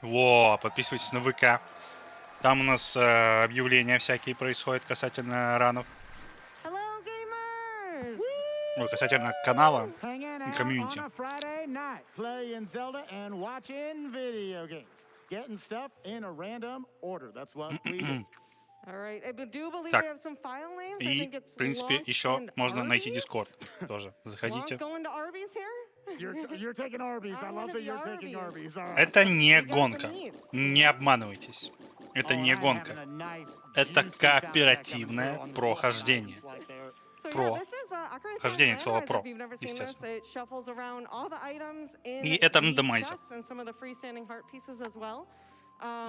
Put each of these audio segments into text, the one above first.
Во, подписывайтесь на ВК. Там у нас объявления всякие происходят касательно ранов. Ой, касательно канала и комьюнити. Так, и, в принципе, еще можно найти Discord тоже. Заходите. Это не гонка. Не обманывайтесь. Это не гонка. Это кооперативное прохождение. Прохождение, слово про, естественно. И это рандомайзер.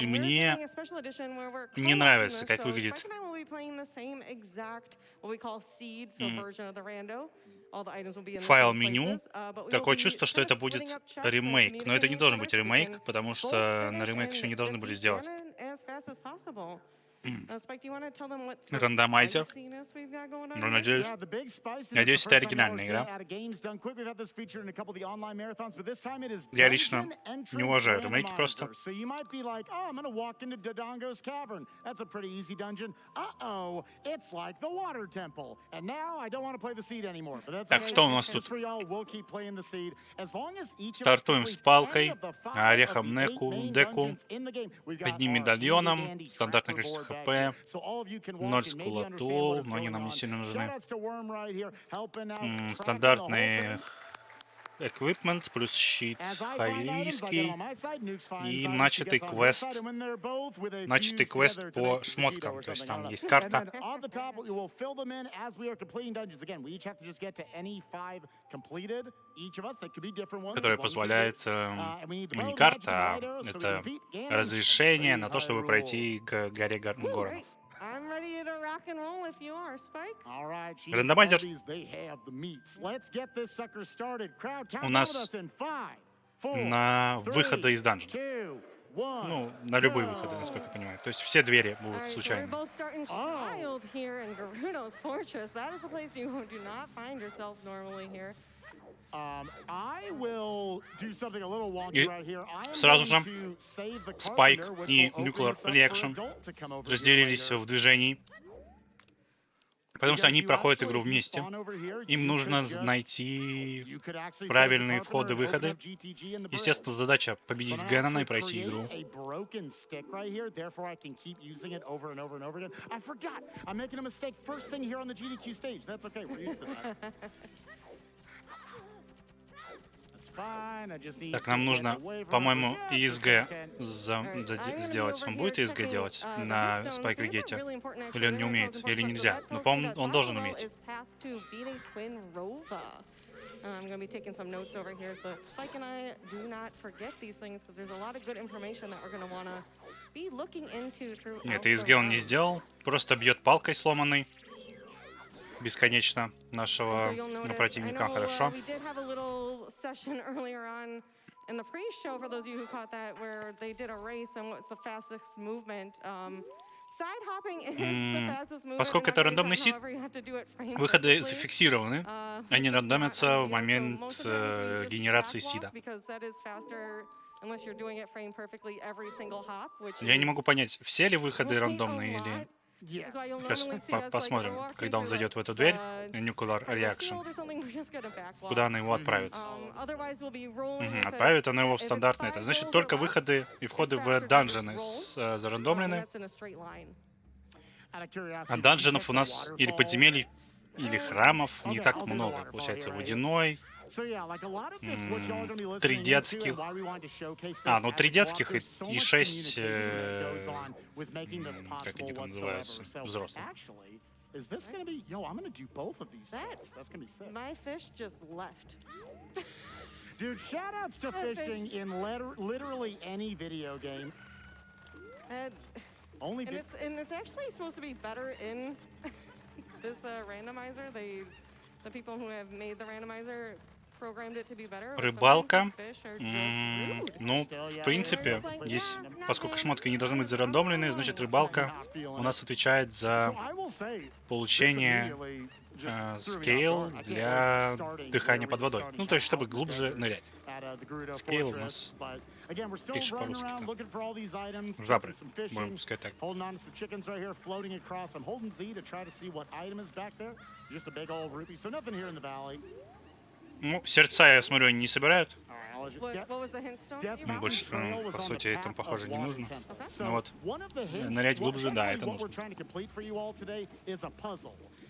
И мне не нравится, как выглядит файл меню. Такое чувство, что это будет ремейк. Но это не должен быть ремейк, потому что на ремейк еще не должны были сделать. Рандомайзер. Надеюсь, это оригинальная игра. Я лично не уважаю ремейки просто. Так, что у нас тут? Стартуем с палкой, орехом деку, одним медальоном, стандартное количество ХП, 0 скулатул, но они нам не сильно нужны. Стандартный эквипмент плюс щит хайвийский и начатый квест по шмоткам, то есть там есть карта, которая позволяет, не карта, а это разрешение на то, чтобы пройти к горе Горонов. Рандомайзер. У нас на выходы из данжена. Ну, на любые выходы, насколько я понимаю. То есть все двери будут случайно. И сразу же Спайк и Nukkuler разделились в движении, потому что они проходят игру вместе. Им нужно найти правильные входы-выходы. Естественно, задача победить Гэннона и пройти игру. Так, нам нужно, по-моему, ИСГ сделать. Он будет ИСГ делать на спайкевегете? Или он не умеет? Или нельзя? Но, по-моему, он должен уметь. Нет, ИСГ он не сделал. Просто бьет палкой сломанной. Бесконечно нашего противника. Хорошо. Поскольку это рандомный сид, выходы зафиксированы. Они рандомятся в момент генерации сида. Я не могу понять, все ли выходы рандомные или... Сейчас посмотрим, когда он зайдет в эту дверь, Nukkuler Reaction, куда она его отправит. Отправит она его в стандартный. Это значит, только выходы и входы в данжены зарандомлены. А данженов у нас или подземелий, или храмов не так много. Получается, водяной, 3 детских. Ну 3 детских и 6, как они там называются, взрослых. Dude, shoutouts to fishing in literally any video game. And it's actually supposed to be better in this randomizer. The people who have made the randomizer programmed it to be better. Рыбалка. Ну, в принципе, здесь, поскольку шмотки не должны быть зарандомлены, значит рыбалка у нас отвечает за получение скейл для дыхания под водой. Ну, то есть, чтобы глубже нырять. Скейл у нас пишет по-русски. Жабры, будем пускай так. Ну, сердца, я смотрю, они не собирают. Ну, больше, по сути, этому, похоже, не нужно. Ну вот, нырять глубже, да, это нужно.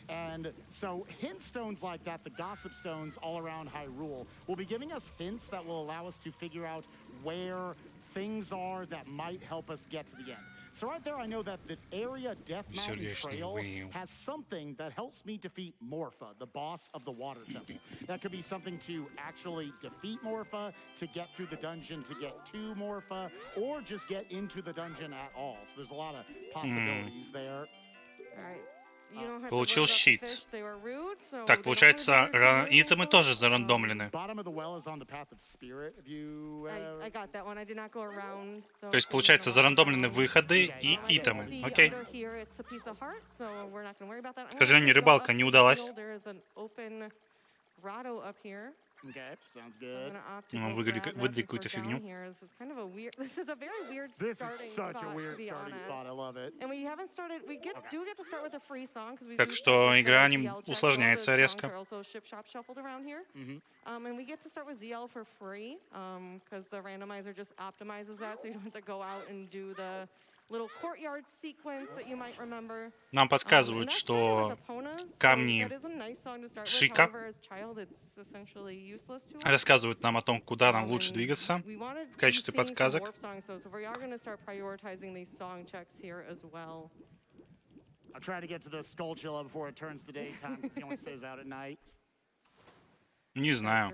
And so hint stones like that, the gossip stones all around Hyrule, will be giving us hints that will allow us to figure out where things are that might help us get to the end. So right there, I know that the area Death Mountain Trail has something that helps me defeat Morpha, the boss of the Water Temple. That could be something to actually defeat Morpha, to get through the dungeon, to get to Morpha, or just get into the dungeon at all. So there's a lot of possibilities there. All right. Получил щит. Так, получается, итемы тоже зарандомлены. То есть, получается, зарандомлены выходы и итемы. Окей. К сожалению, рыбалка не удалась. Okay, sounds good. Ну, выдали какую-то фигню. This is such a weird starting spot. I love it. Так что игра не усложняется резко. And we get to start with ZL for free, because the randomizer just optimizes that, so you don't have to go out and do the little courtyard sequence that you might remember. Нам подсказывают, что камни Шика рассказывают нам о том, куда нам лучше двигаться в качестве подсказок. I'm trying to get to the Skullchilla before it turns to daytime, because he only stays out at night. Не знаю.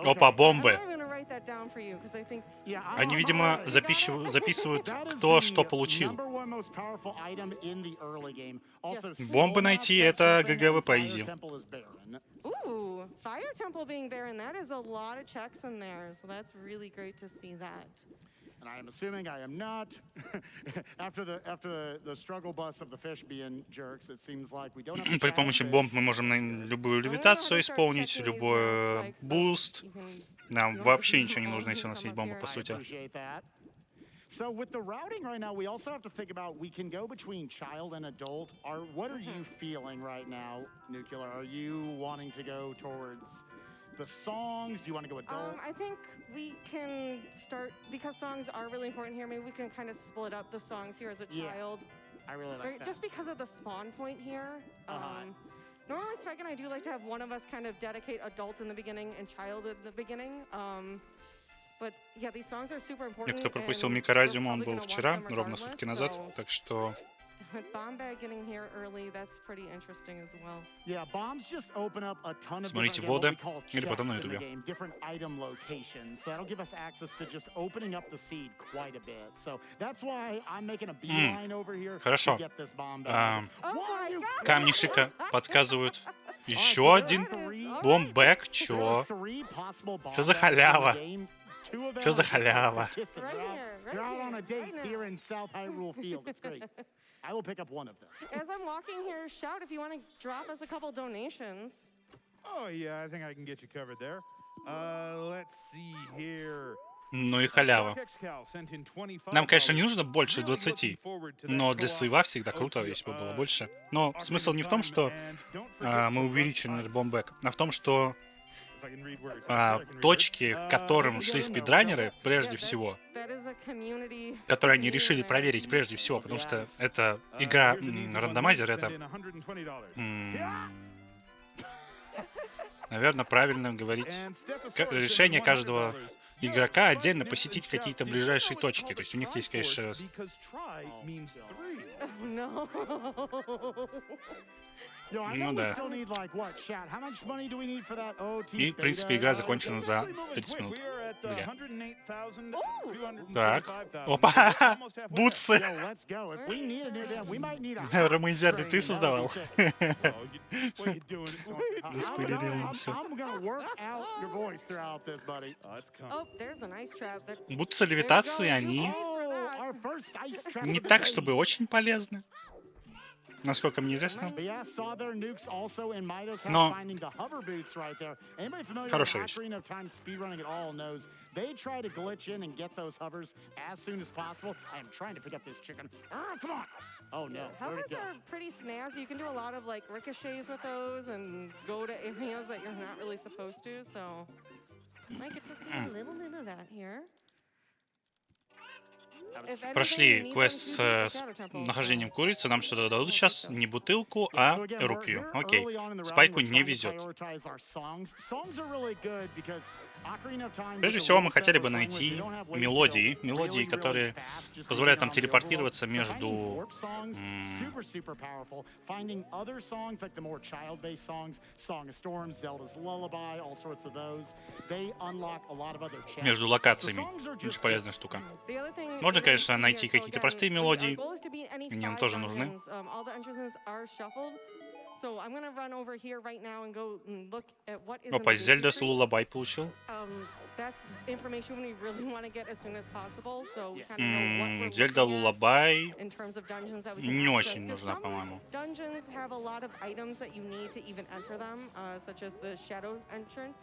Опа, бомбы. Они, видимо, записывают, кто что получил. Бомбы найти — это ГГВ по изи. Ooh, Fire Temple being barren, that is a lot of checks in there, so that's really great to see that. And I am assuming I am not, after the struggle bus of the fish being jerks, it seems like we don't have При помощи бомб мы можем любую левитацию исполнить, любой буст. Нам вообще ничего не нужно, если у нас есть бомба, по сути. So with the routing right now, we also have to think about, we can go between child and adult. What are you feeling right now, Nukkuler? Are you wanting to go towards the songs? Do you want to go adult? I think we can start, because songs are really important here, maybe we can kind of split up the songs here as a child. I really like that. Just because of the spawn point here. Normally, Spike and I do like to have one of us kind of dedicate adult in the beginning and child at the beginning. But yeah, these songs are super important. Кто пропустил Микорадиум, он был вчера, ровно сутки назад, так что... Смотрите воды или потом на ютубе. Хорошо. Камни Шика подсказывают. Еще один бомбэк. Чё? Чё за халява? Чё за халява? I will pick up one of them. As I'm walking here, shout if you want to drop us a couple donations. Oh yeah, I think I can get you covered there. Let's see here. Ну и халява. Нам, конечно, не нужно больше 20, но для сейва всегда круто, если бы было больше. Но смысл не в том, что мы увеличили наш бомбэк, а в том, что точки, к которым шли спидранеры, прежде всего, которые они решили проверить прежде всего, потому что это игра рандомайзер, это, наверное, правильно говорить, решение каждого игрока отдельно посетить какие-то ближайшие точки. То есть у них есть, конечно... Ну да. И, в принципе, игра закончена за 30 минут. Бля. Так. Опа! Бутсы! Романзиады ты создавал? Распылили все. Бутсы левитации, они не так, чтобы очень полезны. насколько мне известно. But yeah, saw their nukes also in Midas house Но finding the hover boots right there. Anybody familiar with хорошая вещь. Ocarina of Time speedrunning at all knows they try to glitch in and get those hovers as soon as possible. I am trying to pick up this chicken. Come on. Oh no, where'd Hovers it go? are pretty snazzy. You can do a lot of like ricochets with those and go to areas that you're not really supposed to. So I get to see a little bit of that here. If anything, you Прошли need them квест to с beat the Shadow Temple, so нахождением курицы. Нам что-то дадут сейчас. Не бутылку, Yeah, а so again, we're рупию. here Окей. early on in the routing. Спайку We're не trying to везет. prioritize our songs. Songs are really good because Ocarina of Time, Прежде with the всего, мы rule set хотели we're бы playing with, найти we don't have ways to go мелодии, really, really которые fast just позволяют because нам on the телепортироваться overworld. So finding между warp songs, super powerful. Finding other songs like the more child-based songs, Song of Storms, Zelda's Lullaby, all sorts of those, they unlock a lot of other chests. между So локациями. songs are Очень just полезная штука. the other thing Можно, we're gonna конечно, see найти here, so какие-то again, простые our мелодии. goal is to beat any Мне нам 5 тоже нужны. dungeons. All the dungeons are shuffled. So I'm gonna run over here right now and go and look at what is in the Опа, Зельда Nuku с tree. Лулабай получил. That's information we really want to get as soon as possible, so we kind of know what we're Зельда looking at Лулабай in terms of dungeons that we can не access. очень 'Cause нужна, some по-моему. dungeons have a lot of items that you need to even enter them, such as the shadow entrance.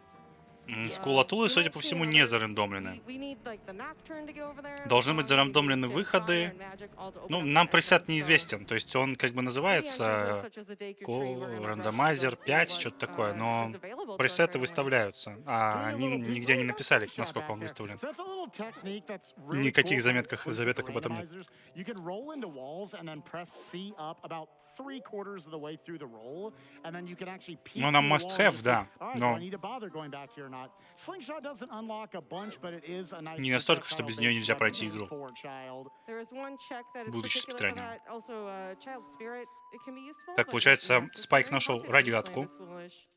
Скулатулы, судя по всему, не зарандомлены. We need, like, the Nocturne to get over there. Должны быть зарандомлены Dim выходы. Spire and Magic all to open Ну, up нам that пресет entrance, so неизвестен. То есть он как бы the называется entrances such as the Deku Tree, we're gonna rush to go рандомайзер see 5, what, что-то такое. Но is available to us пресеты right away. выставляются. А они нигде не написали, насколько он выставлен. So that's a little technique that's really Никаких cool from exclusive заметок об этом нет. randomizers. You can roll into walls and then press C up about 3/4 of the way through the roll, and then you can actually peek Ну, нам through the must wall have, and see, да. all right, do Но I need to bother going back here or not? Slingshot doesn't unlock a bunch, but it is a nice не настолько, что без нее projectile-based нельзя weapon пройти игру. for child. There is one check that is Будучи particular for спидранером. that. Also, Child Spirit, it can be useful. Так, but получается, not Спайк necessary. нашел I'll take радиатку. Wasteland is foolish,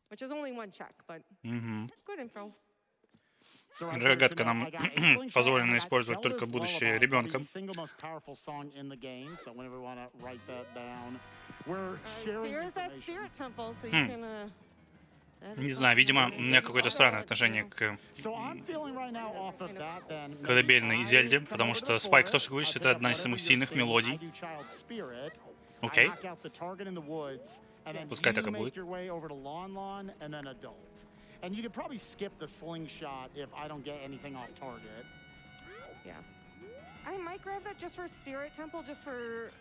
which is only one check, but Мгм. good info. So right there, Рогатка to know, нам I got a slingshot позволено and I got использовать только Zelda's будучи Lullaby, probably ребенком. the single most powerful song in the game. So whenever we want to write that down, we're sharing There's that information. Spirit Temple, so you can. That is Не знаю, видимо, у something меня you какое-то want, странное you отношение know. к So I'm feeling right now off of that, then maybe колыбельной I Зельде, come потому over to что the Спайк forest, тоже говорит, I что pick это up одна из whatever самых you're сильных seeing, I мелодий. do Child Spirit, I Окей. knock out the target in the woods, and then Пускай так и you make будет. your way over to Lon, and then Adult. And you could probably skip the slingshot if I don't get anything off target. Yeah. I might grab that just for Spirit Temple, just for.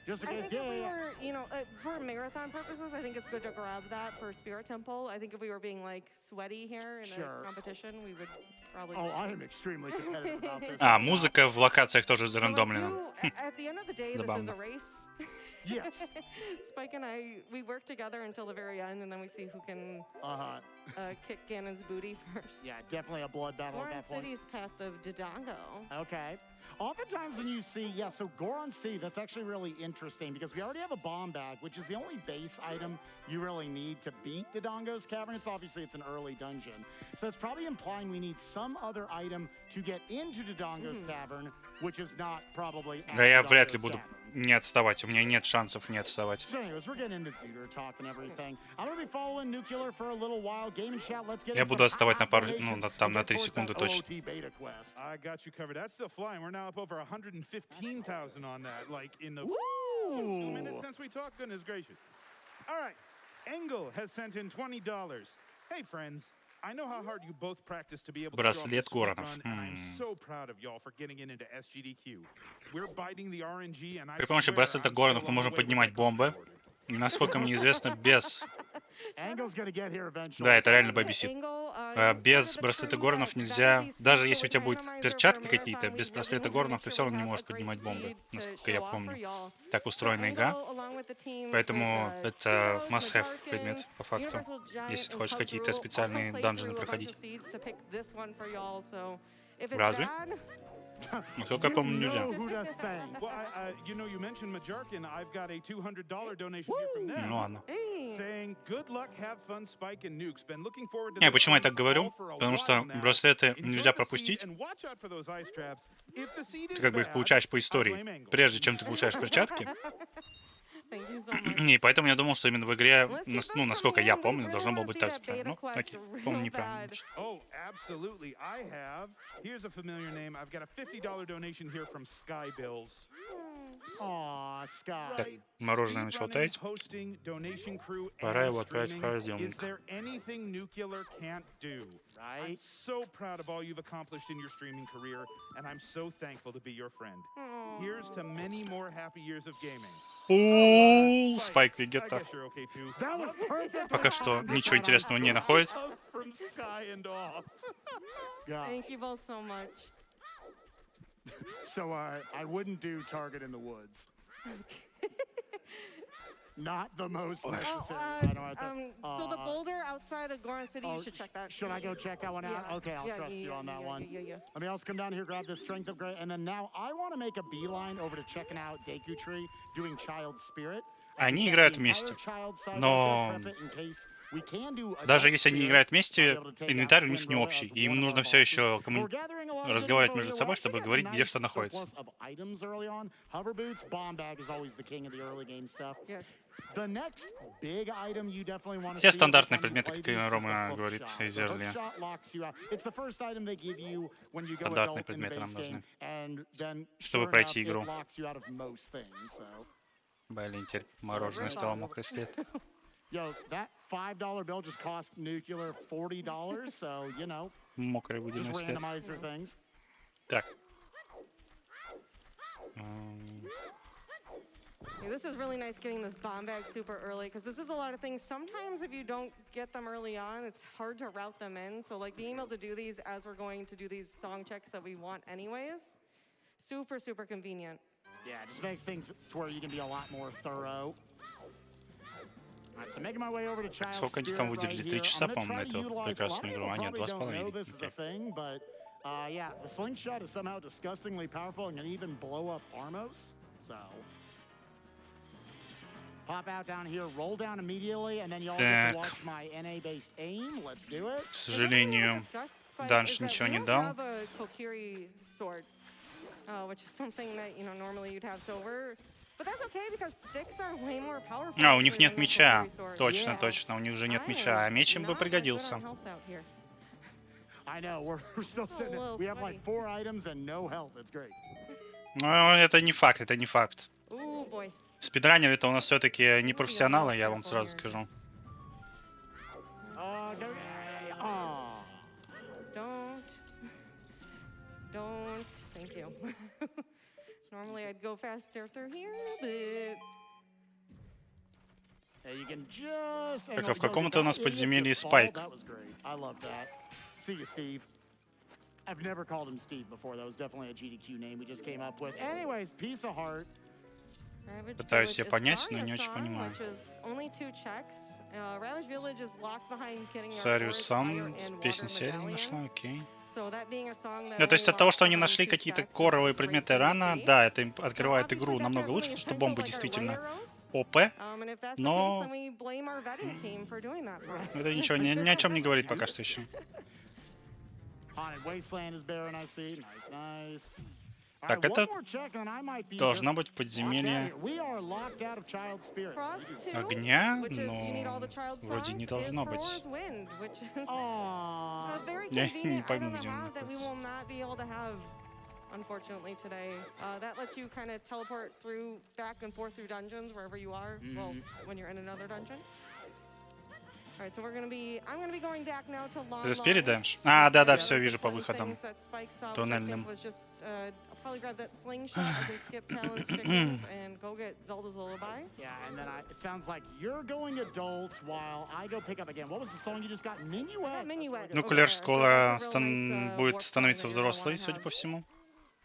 Just in I case, think if we yeah. were, you know, for marathon purposes, I think it's good to grab that for Spirit Temple. I think if we were being like sweaty here in Sure. a competition, we would probably. Oh, I am extremely competitive about this. А, музыка в локациях тоже So I зарандомлена. do- at the end of the day, this is Забавно. a race. Yes. Spike and I, we work together until the very end, and then we see who can Uh-huh. kick Ganon's booty first. Yeah, definitely a blood battle at Goron that point. City's path of Dodongo. Okay. Oftentimes when you see, yeah, so Goron C, that's actually really interesting because we already have a bomb bag, which is the only base item you really need to beat Dodongo's Cavern. It's an early dungeon. So that's probably implying we need some other item to get into Dodongo's Cavern, which is not probably at Да я вряд ли Dodongo's буду Cavern. не отставать. У меня нет шансов не отставать. So anyways, we're getting into Zooter talk and everything. I'm going to be following Nukkuler for a little while. Game and chat, let's get Я into буду some отставать на пару, donations ну, там and на get 3 towards секунды that точно. OOT beta quest. I got you covered. That's still flying. We're now up over 115,000 on that. Like in the 2 minutes Ooh! since we talked. Goodness gracious. All right. Engel has sent in $20. Hey, friends. I know how hard you both practice to be able to show off Браслет the speed Горонов. run, and I'm so proud of y'all for getting into SGDQ. We're biting the RNG, and I При помощи swear браслета I'm Горонов still мы on можем the way with поднимать that бомбы. controller. И насколько мне известно, без... Angle's gonna get here eventually. Да, это реально What is it, бобесит. Angle? He's Без part of the браслета crew Горонов that нельзя... got these Даже seeds, если so у тебя with будут randomizer перчатки for какие-то, marathon, без we браслета really need to Горонов make ты sure все we равно не have можешь a great поднимать бомбы, seed to насколько я show off for помню. y'all. Так So устроена Angle, игра. along with the team, Поэтому with, это Cheetos, must-have Majarkin, предмет, по факту. Universal Giant, Если ты and хочешь Cubs какие-то Rule all специальные played данжены through a bunch проходить. of seeds to pick this one for y'all, so if it's Разве? bad, Насколько я помню, You нельзя. know who to thank. Well, you know, you mentioned Majarkin. I've got a $200 donation here from them. Ну ладно. hey, Saying, good luck, have fun, Spike and Nukes. Been looking forward to Не, this почему я series так говорю? all for a Потому while что now. браслеты Enjoy нельзя the seed пропустить. and watch out for those ice traps. If the seed Ты is как бы их bad, получаешь по I истории, blame Engel. прежде чем ты получаешь перчатки. thank you so much. И поэтому я думал, что именно в игре, Let's keep ну, those насколько coming я in. We помню, really должно было wanna быть see так that сказано. beta Ну, quest окей, real помню неправильно. bad. Oh, absolutely. I have. Here's a familiar name. I've got a $50 donation here from Sky Bills. Aw, Scott. Так, мороженое начало таять. Hosting, donation crew, Пора and его отправить в streaming. Is холодильник. there anything Nukkuler can't do? I'm Right? so proud of all you've accomplished in your streaming career, and I'm so thankful to be your friend. Here's to many more happy years of gaming. Ууу, Spike, I spikevegeta. guess you're okay too. That was perfect. Пока что ничего интересного не находит. From Sky and off. God. Thank you both so much. So I wouldn't do Target in the Woods. Not the most necessary. So the boulder outside of Goron City, you should check that. Should I go check that one out? Yeah. Okay, I'll Yeah, trust yeah, you on that yeah, one. yeah. Let me also come down here, grab this strength upgrade, and then now I want to make a beeline over to checking out Deku Tree, doing Child Spirit. Они играют вместе. Но даже если они играют вместе, инвентарь у них не общий. И им нужно все еще разговаривать между собой, чтобы говорить, где что находится. Все стандартные предметы, как и Рома говорит, из Зерли. Стандартные предметы нам нужны, чтобы пройти игру. Блин, теперь мороженое стало мокрый след. Yo, that $5 bill just cost Nukkuler $40, so, you know, Мокрый just водяной след. randomize their things. Так. This is really nice getting this bomb bag super early, because this is a lot of things. Sometimes if you don't get them early on, it's hard to route them in. So like being able to do these as we're going to do these song checks that we want anyways, super, super convenient. Yeah, it just makes things to where you can be a lot more thorough. Alright, so making my way over to Child Сколько они Spirit там right выделили? here. 3 часа, I'm gonna по-моему, try на to эту utilize, a lot of прекрасную игру. people А нет, probably don't know 2,5. this is a thing, but yeah, the slingshot is somehow disgustingly powerful and can even blow up Armos. So pop out down here, roll down immediately, and then y'all get to watch my NA-based aim. Let's do it. К сожалению, Данж ничего не дал. Which is something that, you know, normally you'd have. So we're... But that's okay, because sticks are way more powerful. А, у них нет than the меча. Kokiri sword. Точно, Yes. точно, у них уже нет I меча. А am меч им бы not that good пригодился. on health out here. I know, we're still sitting. little We have like sweaty. 4 items and no health. It's great. Ну, это не факт, это не факт. Ooh, boy. Спидранеры-то у нас все-таки не Ooh, профессионалы, yeah, я вам careful сразу here, скажу. 'cause- Don't. Thank you. Normally I'd go faster through here, but... Yeah, you can just... Так, а в каком-то у нас подземелье Спайк. That was great. I love that. See you, Steve. I've never called him Steve before. That was definitely a GDQ name we just came up with. Anyways, piece of heart. Ravage Пытаюсь Village я is понять, но Saria's не очень song, понимаю. which is only 2 checks. Ravage Village is locked behind getting our Сариус forest, сам fire, and песню water серии medallion. нашла, окей. So that being a song that Ну, то есть only от того, locks что они behind нашли 2 какие-то checks is коровые great предметы thing to рано, see. да, это им Now, открывает obviously, игру that намного has лучше, the потому что potential бомбы like our действительно light arrows. ОП, And if that's the case, но then we blame our vetting team for doing that for us. это ничего ни о чем не говорит пока что еще. Haunted Wasteland is barren, I see. Nice, nice. Так, Alright, это one more check, and I might be должно just быть locked out подземелье here. We are locked out of Child Spirit. Frogs 2, огня, which is you need all но the child вроде songs, не is должно for быть. War's Wind, which is Aww. a very Я convenient не item пойму, to где он have that we находится. will not be able to have, unfortunately, today. That lets you kind of teleport through, back and forth through dungeons wherever you are. Well, when you're in another dungeon. All right, so I'm gonna be going back now to Long Это спереди Long. Данж? А, да-да, Yeah, все, those вижу are по fun выходам things that Spike saw, which I туннельным. think was just, I'll probably grab that slingshot. I can skip Talon's chickens and go get Zelda's lullaby. Yeah, and then it sounds like you're going adult while I go pick up again. What was the song you just got? Minuet. Minuet. Нукулер So скоро that's a real nice, будет warp song становиться that you're gonna взрослой, wanna судя have. по всему.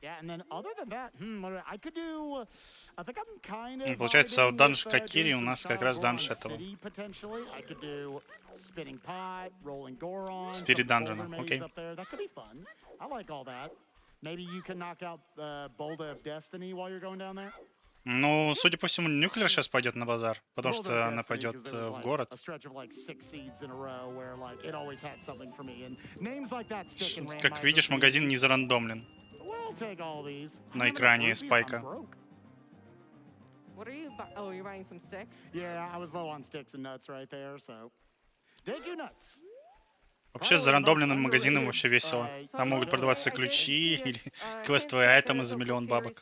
Yeah, and then other than that, I could do. I think I'm kind of. Получается, vibing данж with, Кокири doing у some нас как Child раз Goron данж этого. City, potentially. I could do spinning pot, rolling Goron, Spirit some Dungeon, boulder maze okay. up there. That could be fun. I like all that. Maybe you can knock out Boulder of Destiny while you're going down there. Ну, судя по всему, Нукулер сейчас пойдет на базар, потому Boulder что of она Destiny, пойдет 'cause there was, в like, город. a stretch of like 6 seeds in a row where like it always had something for me, and names like that stick in Как видишь, магазин не зарандомлен We'll take all these. на экране Спайка. What are you buying? Oh, you're buying some sticks? Yeah, I was low on sticks and nuts right there, so. Thank you, nuts. Вообще, с зарандомленным магазином вообще весело. Там могут продаваться ключи или квестовые айтемы за $1 000 000 бабок.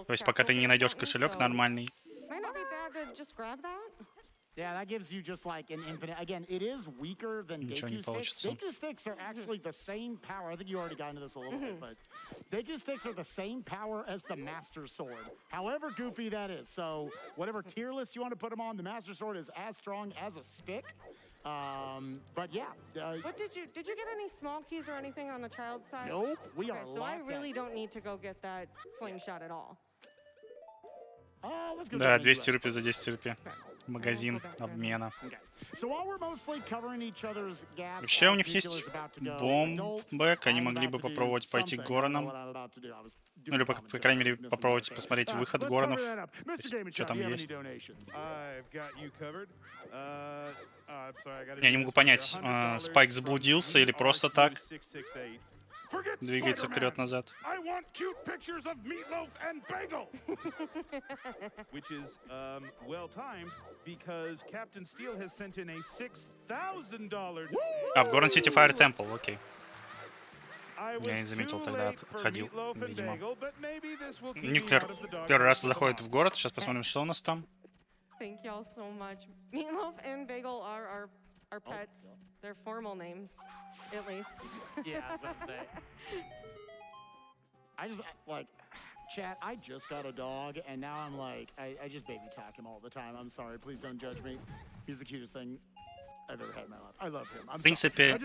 То есть, пока ты не найдешь кошелек нормальный. Yeah, that gives you just like an infinite. Again, it is weaker than Ничего не Deku sticks. получится. Deku sticks are actually the same power. I think you already got into this a little bit, but Deku sticks are the same power as the Master Sword. However goofy that is. So whatever tier list you want to put them on, the Master Sword is as strong as a stick. But yeah. What did you get any small keys or anything on the child side? Nope. We are So I really don't need to go get that slingshot at all. Let's go Да, get 200 Nukkuler рупий за first. 10 рупий. Магазин обмена. Okay. So while we're mostly covering each other's gaps, Вообще у as них есть Nukkuler's about to go бомбэк, они I'm могли about бы to do попробовать пойти something. к I don't know Горанам. what I'm about to do. I was Ну doing или, по commentary. крайней I мере, was missing попробовать that. посмотреть выход Let's Горанов. cover that up. Mr. Damon Что Chan, там do you have any есть. donations? I've got you covered. I'm sorry, I gotta Я do не могу this. понять, $100 Спайк from заблудился или просто так WRQ668. Forget двигается Spider-Man. вперед-назад. I want cute pictures of Meatloaf and Bagel. Which is well timed because Captain Steel has sent in a $6,000. А, в Горан Сити Fire Temple, окей. I Я не was заметил too тогда, late for отходил, Meatloaf and видимо. Bagel, but maybe this will keep me Нюклер out of the dog первый раз fight with заходит the в город. Сейчас посмотрим, что у нас там. Thank y'all so much. Meatloaf and Bagel are our pets. They're formal names, at least. Yeah, I was about to say. I just, like, chat, I just got a dog, and now I'm like, I just baby talk him all the time. I'm sorry, please don't judge me. He's the cutest thing I've ever had in my life. I love him. I'm В принципе,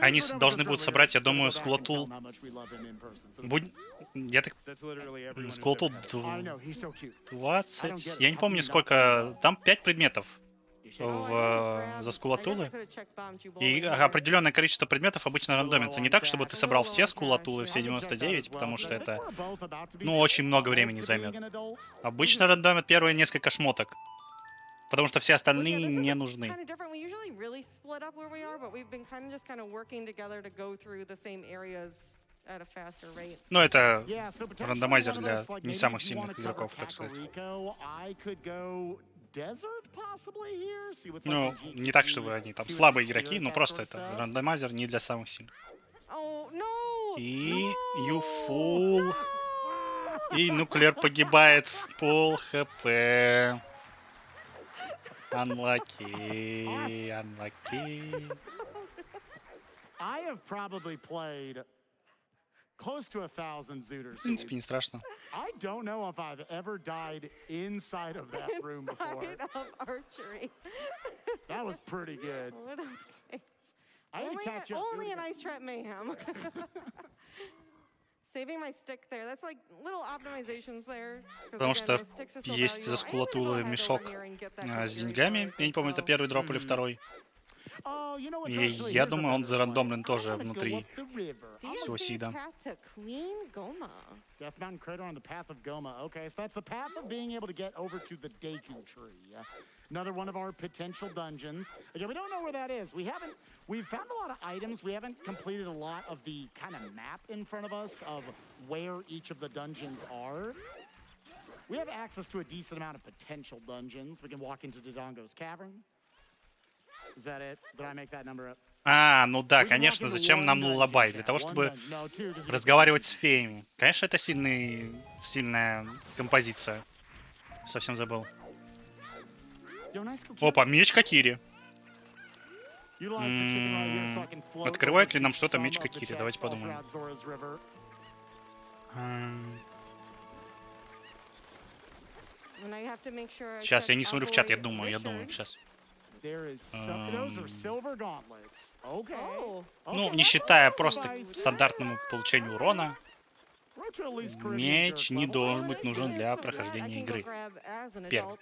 они должны будут собрать, я думаю, Скулатул. Я так... That's literally everyone who's Скулатул ever had. I know, he's so cute. 20... Я не помню, сколько... Там 5 предметов за I Скулатулы. could have check bombed you И bowling. определенное количество предметов обычно рандомится. Не так, чтобы ты собрал все Скулатулы, все 99, потому что это, ну, очень много времени займет. Обычно рандомят первые несколько шмоток. Потому что все остальные не нужны. Kind of different. We usually really split up where we are, but we've been just kind of working together to go through the same areas at a faster rate. Но это Yeah, so potentially рандомайзер one of для us, like, не maybe самых if you сильных wanna cover игроков, так сказать. Kakariko, I could go desert possibly here. See what's Ну, like in не так, GTE, чтобы они там see what's слабые in игроки, Spirit, но that просто sort of это stuff. рандомайзер не для самых сильных. Oh no! И No! Юфул. И Нуклер погибает с пол хп. Unlucky, unlucky. I have probably played close to 1,000 Zooter В принципе, не seeds. страшно. I don't know if I've ever died inside of that room before. Side of archery. That was pretty good. What a face. I had to catch up. Only an ice trap mayhem. Saving my stick there. That's like little optimizations there. 'Cause Потому again, что those sticks are so есть за valuable. I am gonna go Скулатулы ahead over мешок here and get that с Kokiri деньгами. sword, Я не помню, это so- первый дроп или второй. Oh, you know what's И actually, я here's a думаю, он better зарандомлен play. тоже I wanna go внутри. up the river. Do you всего see сида. path to Queen Goma? Death Mountain Crater on the path of Goma. Okay, so that's the path of being able to get over to the Deku tree. Another one of our potential dungeons. Again, we don't know where that is. We've found a lot of items. We haven't completed a lot of the kind of map in front of us of where each of the dungeons are. We have access to a decent amount of potential dungeons. We can walk into Dodongo's Cavern. Is that it? Did I make that number up? А, ну да, We can walk конечно, into зачем one нам dungeon, лулабай? chat. Для того, One чтобы dungeon. No, two, 'cause we разговаривать с феями. Конечно, это сильная композиция. Совсем забыл. Yo, nice cookies. Опа, меч Кокири. Utilize the chicken right here so I can float Открывает over ли нам to что-то some меч of the Кокири? checks Давайте all подумаем. throughout Zora's River. And I have to make sure I Сейчас, я check не смотрю в чат, я Uncle думаю Richard. сейчас. There is those are silver gauntlets. Okay. Oh. Ну, Okay, не that's считая a little просто spicy. стандартному получению урона, We're to at least Caribbean меч jerk не level. должен Well, быть the nice нужен thing для is, so that I прохождения can go игры. grab as an Первый. adult.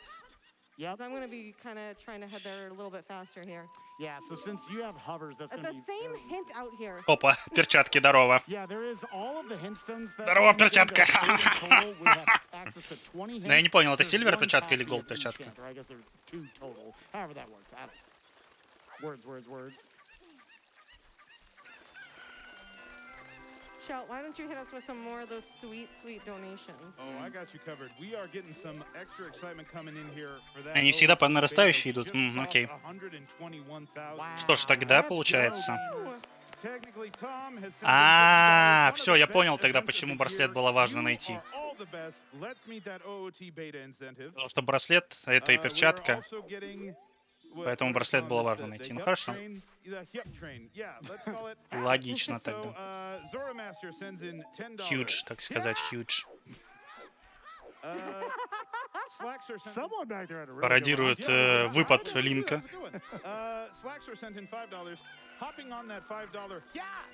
Yep. So I'm gonna be kind of trying to head there a little bit faster here. Yeah, so since you have hovers, that's The going to be same very hint out here. Опа, перчатки, здорово. Yeah, there is all of the hint stones that Здорово, that we get. перчатка. There are 30 total. We have access to 20 Но я не hints. понял, это There's сильвер one перчатка или copy голд of each перчатка? hint, or I guess there are 2 total. However that works. I don't know. Words. Shout, why don't you hit us with some more of those sweet, sweet donations? Oh, I got you covered. We are getting some extra excitement coming in here for that. Они всегда по нарастающей идут. Окей. Что ж, тогда получается... Technically, Tom has sent in $50, А, one of все, the я best понял тогда, events of почему the браслет year. было важно You найти. are all the best. Let's meet that OOT beta incentive. Потому что браслет — это и We're перчатка, also getting поэтому what are браслет calling было this, важно the найти. Ну yup хорошо. train? The yup train. Yeah, let's call it. Логично So, тогда. Zoromaster sends in $10. Huge, так сказать, huge. Slaxer sent in Someone back there had a really Пародирует выпад Линка. Slaxer sent in $5. Hopping on that $5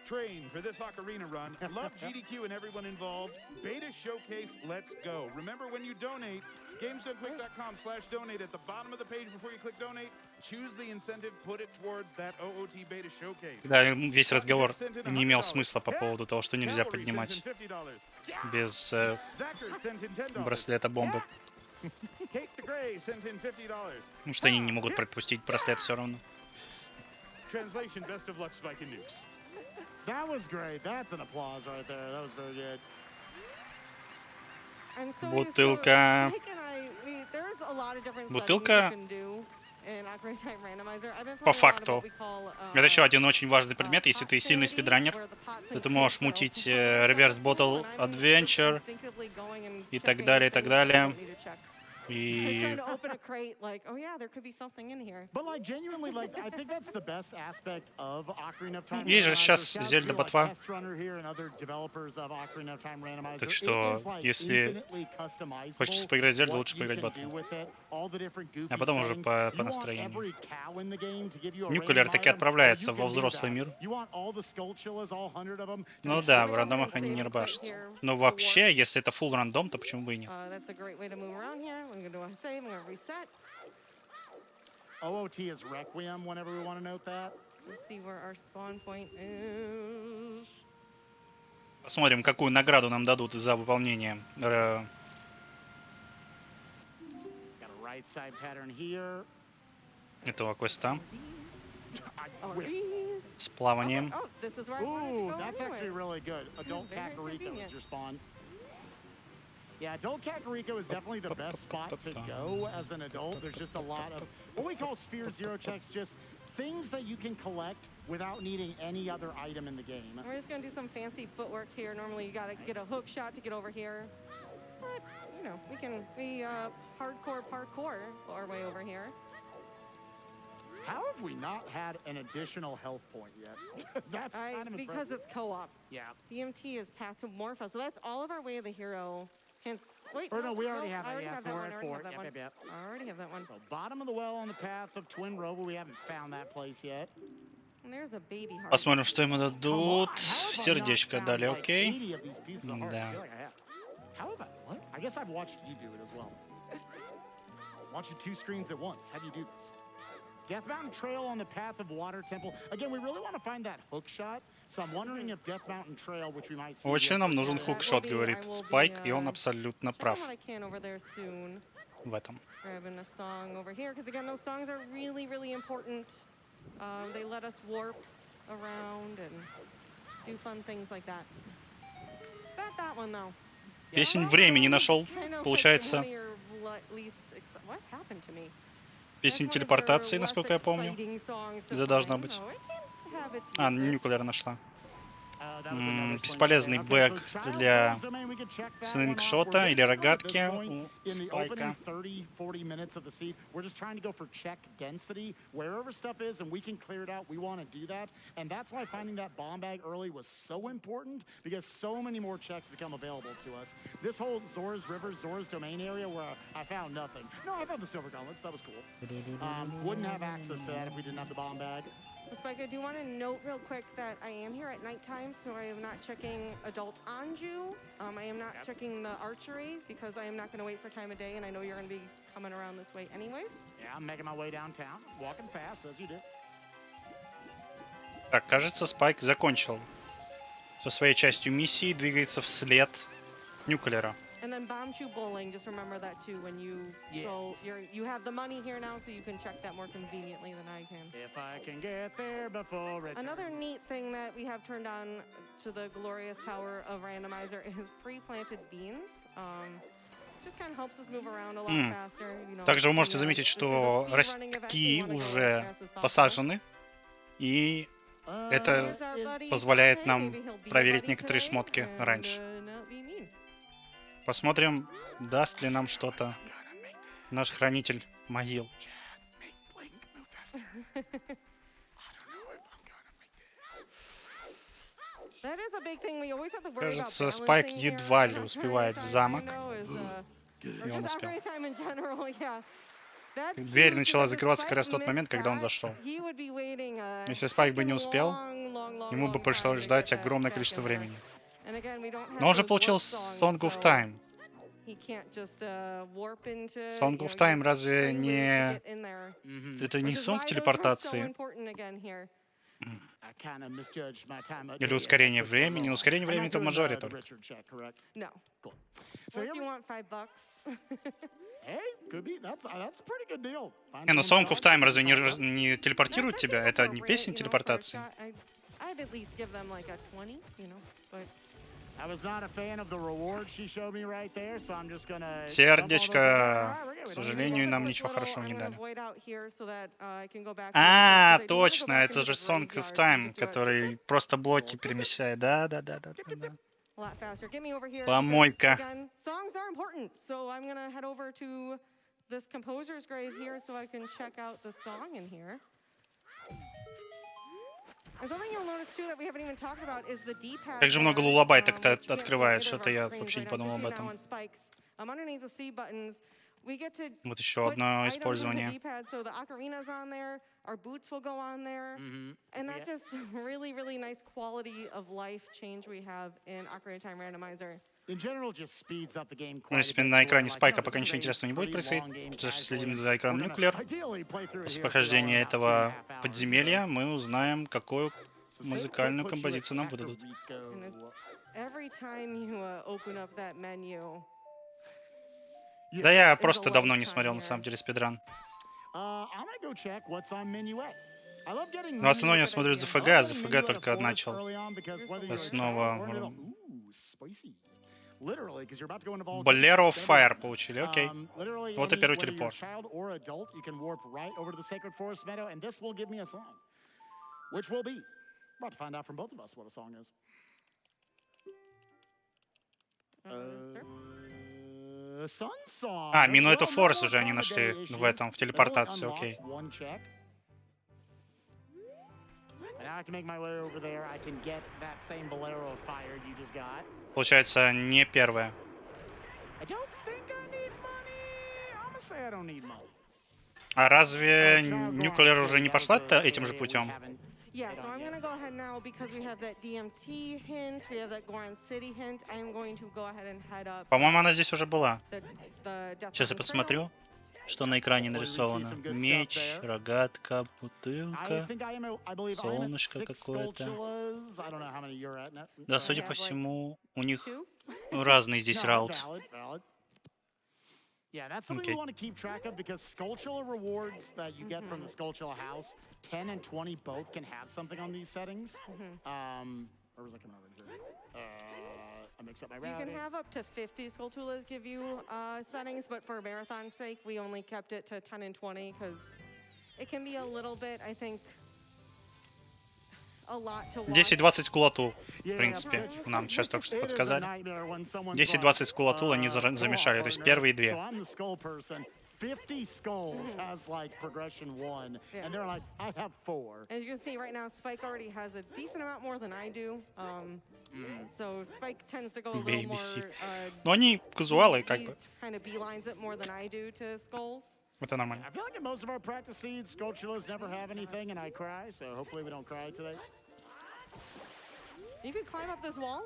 train for this Ocarina run. Love GDQ and everyone involved. Beta showcase, let's go. Remember, when you donate, gamesdonequick.com/donate at the bottom of the page before you click donate. Choose the incentive, put it towards that OOT beta showcase. Да, весь разговор не имел смысла по поводу того, что нельзя поднимать без браслета бомбы. Потому что они не могут пропустить браслет все равно. Translation, best of luck, Spike and Nukes. That was great. That's an applause right there. That was very good. I'm so Бутылка. there's a lot of different Бутылка. settings you can do in Ocarina of Time Randomizer. I've been По playing a lot of факту. what we call, Это еще один очень важный предмет. Если ты сильный спидранер, то ты можешь мутить Reverse Bottle Adventure и так далее, и так далее. И open a crate, like, oh yeah, there could be something in here. But like genuinely, like I think that's the best aspect of Ocarina of Time. Есть же сейчас Zelda ботва. Так что, если хочется поиграть в Zelda, лучше поиграть в ботву. А потом уже по настроению. Нукулер таки отправляется во взрослый мир. Ну да, в рандомах они не рабашат. Но вообще, если это full рандом, то почему бы и нет? That's a great way to move around here. I'm gonna do a save. I'm gonna reset. OOT is Requiem whenever we want to note that. Let's see where our spawn point is. Посмотрим, какую награду нам дадут за выполнение Got a right side pattern here. этого квеста Oh, these. с плаванием. Oh, this is where I wanted to Ooh, go that's anyways. actually really good. Adult Very Kakariko convenient. is your spawn. Yeah, Adult Kakariko is definitely the best spot to go as an adult. There's just a lot of what we call Sphere Zero checks, just things that you can collect without needing any other item in the game. We're just gonna do some fancy footwork here. Normally, you gotta get a hook shot to get over here, but you know, we hardcore parkour our way over here. How have we not had an additional health point yet? That's kind of Because impressive. it's co-op. Yeah. DMT is Path to Morpho, so that's all of our Way of the Hero. Hence, wait. Or no, we already have I that. already Yeah, have so that we're one. at I already 4. have that one. Yep. I already have that one. So bottom of the well on the path of Twin Rover. We haven't found that place yet. And there's a baby heart. Посмотрим, что ему Come on, дадут. how have I not Сердечко found, дали, like, окей. 80 of these pieces of heart? I Да. feel like I have. How have I? What? I guess I've watched you do it as well. Watching 2 screens at once. How do you do this? Death Mountain Trail on the path of Water Temple. Again, we really want to find that hook shot. So I'm wondering if Death Mountain Trail, which we might see. Очень нам нужен Yeah, хукшот, I will be- говорит I will be, Спайк, и он абсолютно прав Checking what I can over there soon. в этом. Grabbing a song over here, because again, those songs are really, really important. They let us warp around and do fun things like that. Not that one though. Песнь времени нашел, Kind of получается. one of your least what happened to me? Песнь That's one of телепортации, your насколько я less помню. exciting songs to Где должна find. быть? No, it can have its А, uses. Нукулер нашла. That was another Бесполезный slingshot. бэк Okay, so для Child's Domain, we can check that one off. слингшота We're или basically рогатки at this point у in the opening Спайка. 30-40 minutes of the seed, we're just trying to go for check density. Wherever stuff is and we can clear it out, we want to do that. And that's why finding that bomb bag early was so important, because so many more checks become available to us. This whole Zora's River, Zora's Domain area where I found nothing. No, I found the silver gauntlets. That was cool. Wouldn't have access to that if we didn't have the bomb bag. Spike, I do want to note real quick that I am here at nighttime, so I am not checking adult Anju. I am not checking the archery because I am not going to wait for time of day, and I know you're going to be coming around this way anyways. Yeah, I'm making my way downtown, walking fast as you do. Так, кажется, Спайк закончил со своей частью миссии, двигается вслед Нюклера. And then Bombchu bowling, just remember that too when you go. You have the money here now, so you can check that more conveniently than I can. If I can get there before return. Another neat thing that we have turned on to the glorious power of randomizer is pre-planted beans. Just kind of helps us move around a lot faster. You know, Также вы можете заметить, что ростки уже посажены, и это позволяет нам проверить некоторые шмотки раньше. Посмотрим, даст ли нам что-то наш хранитель могил. Кажется, Спайк едва ли успевает в замок. И он успел. Дверь начала закрываться как раз в тот момент, когда он зашел. Если Спайк бы не успел, ему бы пришлось ждать огромное количество времени. Но он же получил Song of Time. Song of Time разве не... Это не сонг телепортации? Или ускорение времени? Ускорение времени это в мажоре только. Не, ну Song of Time разве не телепортирует тебя? Это не песня телепортации? Сердечко, к сожалению, нам ничего хорошего не дали. А, точно, это же Song of Time, который просто блоки перемещает. Да. Помойка. Как же много лулабай так-то открывает, что-то я вообще не подумал об этом. Вот еще одно использование. В принципе, на экране Спайка пока ничего интересного не будет происходить, потому что следим за экраном Nukkuler. После прохождения этого подземелья мы узнаем, какую музыкальную композицию нам выдадут. Да я просто давно не смотрел, на самом деле, спидран. Но в основном я смотрю ЗФГ, а ЗФГ только начал. Снова... Bolero of Fire получили, окей. Вот и первый телепорт. А, Minuet of Force уже они нашли в этом, в телепортации, окей. Получается, не первая. А разве Nukkuler уже не пошла этим же путем? Yeah, so I'm going to go ahead now because we have that DMT hint, we have that Goron City hint. I'm going to go ahead and head up. По-моему, она здесь уже была. Сейчас я посмотрю, что на экране нарисовано. Меч, рогатка, бутылка, солнышко какое-то. Да, судя по всему, у них разный здесь раут. Yeah, that's something you want to keep track of because Skulltula rewards that you get from the Skulltula house, 10 and 20 both can have something on these settings. Or was I coming over here? I mixed up my routing. You can have up to 50 Skulltulas give you settings, but for marathon's sake, we only kept it to 10 and 20 because it can be a little bit, I think, 10-20 скулатул, в принципе, нам сейчас только что подсказали. 10-20 скулатул они замешали, то есть первые две. 50 skulls has like progression 1, and they're like, I have 4. As you can see right now, Spike already has a decent amount more than I do. So Spike tends to go a little more. Но они казуалы, как бы. Kind of beelines it more than I do to skulls. Это нормально. I feel like in most of our practice seeds, Skulltulas never have anything, and I cry, so hopefully we don't cry today. You can climb up this wall,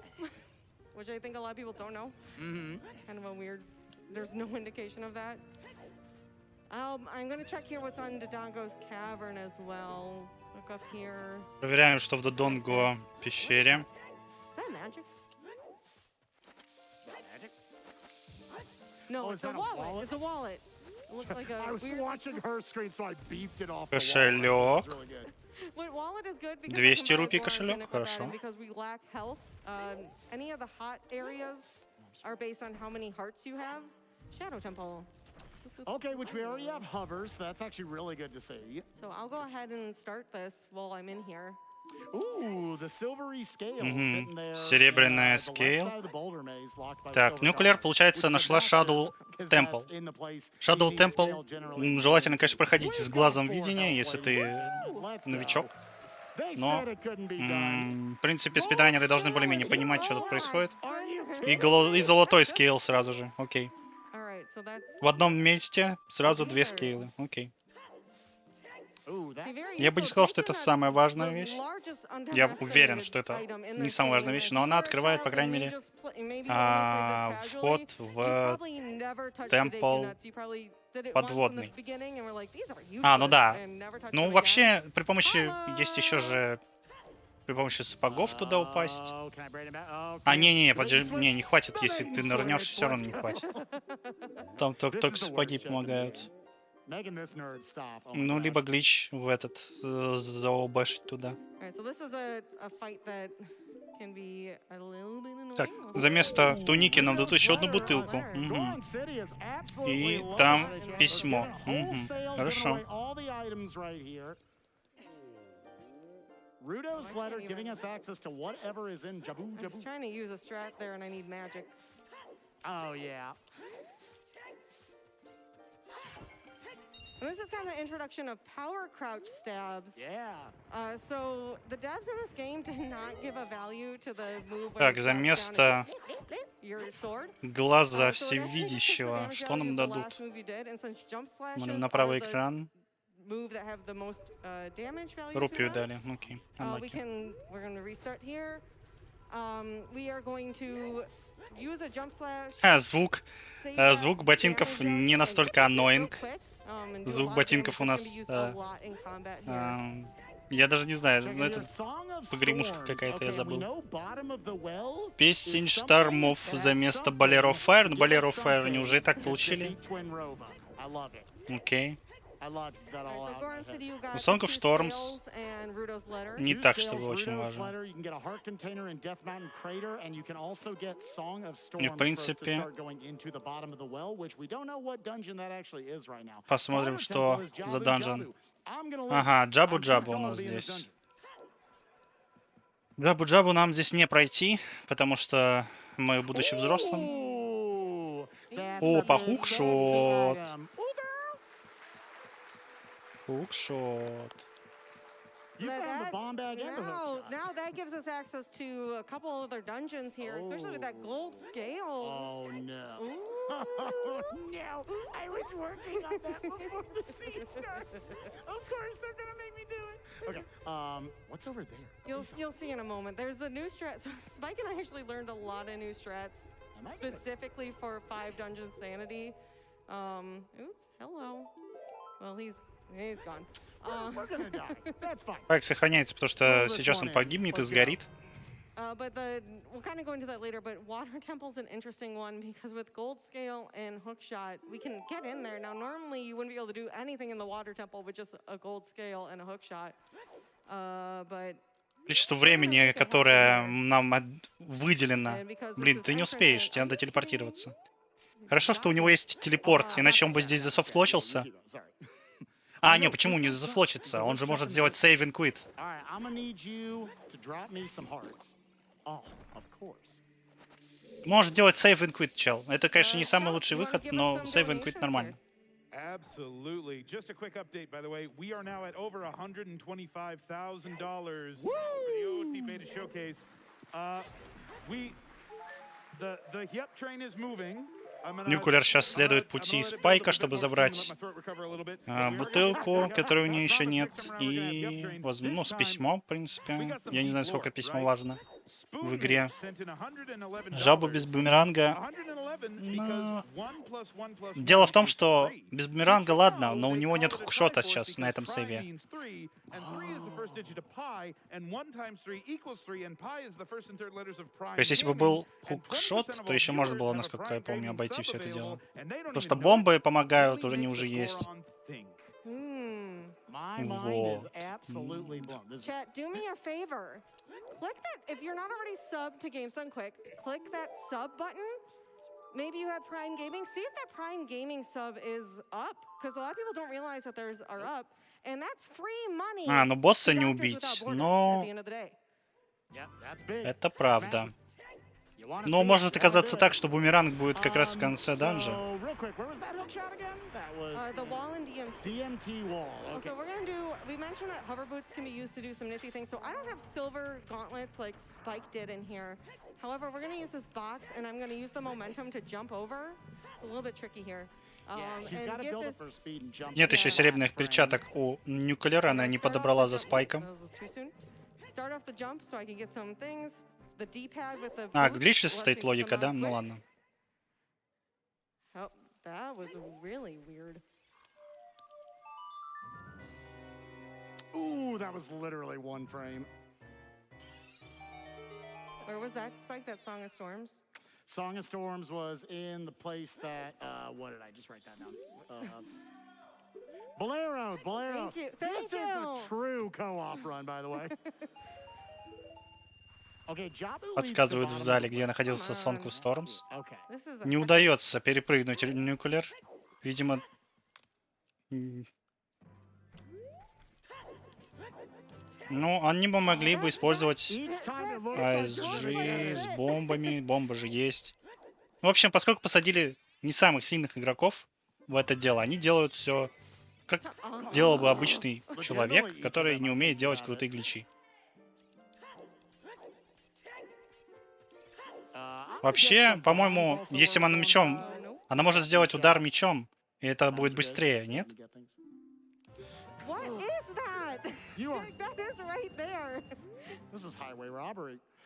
which I think a lot of people don't know. Kind of a weird. There's no indication of that. I'm gonna check here what's on Dodongo's cavern as well. Look up here. Проверяем, что в No, Oh, it's is a that a wallet. wallet? It's a wallet. It looks like a I was weird... watching her screen, so I beefed it off. Кошелек. The wall. That was really good. What wallet is good because 200 of рупий combined кошелек, warrants and with that, хорошо. and because we lack health. Any of the hot areas are based on how many hearts you have. Shadow Temple. Okay, which we already have hovers, so that's actually really good to see. So I'll go ahead and start this while I'm in here. Ooh, the silvery scale sitting there. Серебряная in, the left scale. side of the boulder maze, locked by the Так, silver Nukkuler, dollars, получается, which is нашла Shadow obnoxious, 'cause Temple. that's in the place Shadow PB Temple, scale generally желательно, leads конечно, to. проходить с We've got глазом 4 видения, health если ladies ты in. Let's новичок. go. They Но, said it couldn't be done. в принципе, спидранеры должны более-менее понимать, что тут происходит. Are you И золотой скейл сразу же, окей. All right, so that's В одном месте сразу 2 скейлы, окей. Ooh, that Я бы не сказал, что это самая важная вещь. Я уверен, что это не самая важная вещь, но она открывает, по крайней мере, вход в темпл подводный. Ну да. Ну, вообще, при помощи... Есть еще же... При помощи сапогов туда упасть. Oh, can I bring it back? Oh, А, okay. не, The подожди, bait switch? не, не хватит, The если bait ты нырнешь, switch, все равно let's не go. хватит. Там только This is the сапоги worst check in the помогают. game. Making this nerd stop. Oh my Ну, gosh. либо глич в этот, заобашить туда. Alright, so this is a fight that can be a little bit annoying. Так, We'll за see. место туники нам дадут еще одну Letter. бутылку. Letter. Мгм. Goron City is absolutely И loving там it. They're письмо. giving Мгм. wholesale, Хорошо. giving away all the items right here. Rudo's I letter can't giving even- us access to whatever is in Jabu I was Jabu. trying to use a strat there and I need magic. Oh yeah. And this is kind of the introduction of power crouch stabs. Yeah. So the devs in this game did not give a value to the move where Так, you за crouch down место and blip, blip, your sword. глаза So it actually takes the всевидящего. damage Что value нам of the дадут? last move you did, and since jump Смотрим slashes на are правый the экран. move that have the most damage value to Рупию them, дали. Окей. we're going to restart here. We are going to use a jump slash. Звук. save that Звук ботинков damage value, не and настолько real annoying. quick, and do a Звук lot of ботинков damage. у That's нас, gonna be used a lot in combat here. Я даже не знаю, Check ну it это here. Song of погремушка Storms. какая-то, я Okay, and we забыл. know bottom of the well Песень is something штормов that за has место something Bolero Fire. to Ну, give Bolero us Fire они something уже и так to получили. defeat Twin Rova. I love it. Окей. I love that all Alright, so out. Goron City, you got У Song the of two Storms scales and Rudo's letter. не Two так, scales, чтобы очень Rudo's важно. letter, you can get a heart container in Death Mountain Crater, and you can also get Song of Storms И, в for us to принципе, start going into the bottom of the well, which we don't know what dungeon that actually is right now. посмотрим, Fire что Temple is за Jabu данжен. Jabu. I'm gonna leave. Ага, I'm too Джабу-Джабу у tall to нас be in this здесь. dungeon. Джабу-Джабу нам здесь не пройти, потому что мы, будучи взрослым... Ooh, that's О, a big похукшот. sexy item. Ooh, girl. Хукшот. You But found the that- bomb bag and the now, hook shot. now that gives us access to a couple other dungeons here, especially with that gold scale. Oh no. Ooh. Oh no. I was working on that before the scene starts. Of course they're gonna make me do it. Okay. What's over there? You'll see in a moment. There's a new strat. So Spike and I actually learned a lot of new strats Am I gonna- specifically for 5 Dungeon Sanity. Oops, hello. Well, he's gone. We're gonna die. That's fine. Так, сохраняется, потому что сейчас он погибнет и сгорит. But we'll kind of go into that later, but Water Temple's an interesting one because with Gold Scale and Hookshot, we can get in there. Now, normally you wouldn't be able to do anything in the Water Temple with just a Gold Scale and a Hookshot. But Количество времени, которое нам выделено. Блин, ты не успеешь, тебе надо телепортироваться. Хорошо, что у него есть телепорт, иначе он бы здесь засофтлочился. Sorry. А, не, почему не зафлочится? Он же может сделать save and quit. All right, I'm gonna need you to drop me some hearts. Oh, of course. Может делать save and quit, чел. Это, конечно, не самый лучший выход, но save and quit нормально. Absolutely. Just a quick update, by the way. We are now at over $125,000 for the OT Beta Showcase. The Yep train is moving. Нукулер сейчас следует пути Спайка, чтобы забрать бутылку, которой у нее еще нет, и, возможно, ну, с письмом, в принципе. Я не знаю, сколько письмо важно. в игре. Жабу без бумеранга. Но... Дело в том, что без бумеранга ладно, но у него нет хукшота сейчас на этом сейве. То есть, если бы был хукшот, то еще можно было, насколько я помню, обойти все это дело. Потому что бомбы помогают, уже не уже есть. Вот. Chat, do me a favor. Click that, if you're not already subbed to GameStone Quick, click that sub button. Maybe you have Prime Gaming. See if that Prime Gaming sub is up. Because a lot of people don't realize that theirs are up. And that's free money. Ну босса не убить, но... Это правда. Но может оказаться так, что бумеранг будет как раз в конце данжа. The wall and DMT wall. Okay. So we're gonna do. We mentioned that hover boots can be used to do some nifty things. So I don't have silver gauntlets like Spike did in here. However, we're gonna use this box, and I'm gonna use the momentum to jump over. It's a little bit tricky here. Нет еще серебряных перчаток у Нуккулера, она не подобрала за Спайком. Глич стоит логика, да? Ну ладно. That was really weird. Ooh, that was literally one frame. Where was that, Spike? That Song of Storms? Song of Storms was in the place that, what did I just write that down? Bolero. Thank you. This is a true co-op run, by the way. Подсказывают в зале, где находился Song of Storms. Не удается перепрыгнуть Nukkuler. Видимо... Ну, они бы могли бы использовать ASG с бомбами. Бомба же есть. В общем, поскольку посадили не самых сильных игроков в это дело, они делают все, как делал бы обычный человек, который не умеет делать крутые гличи. Вообще, по-моему, если она мечом, она может сделать удар мечом, и это будет быстрее, нет?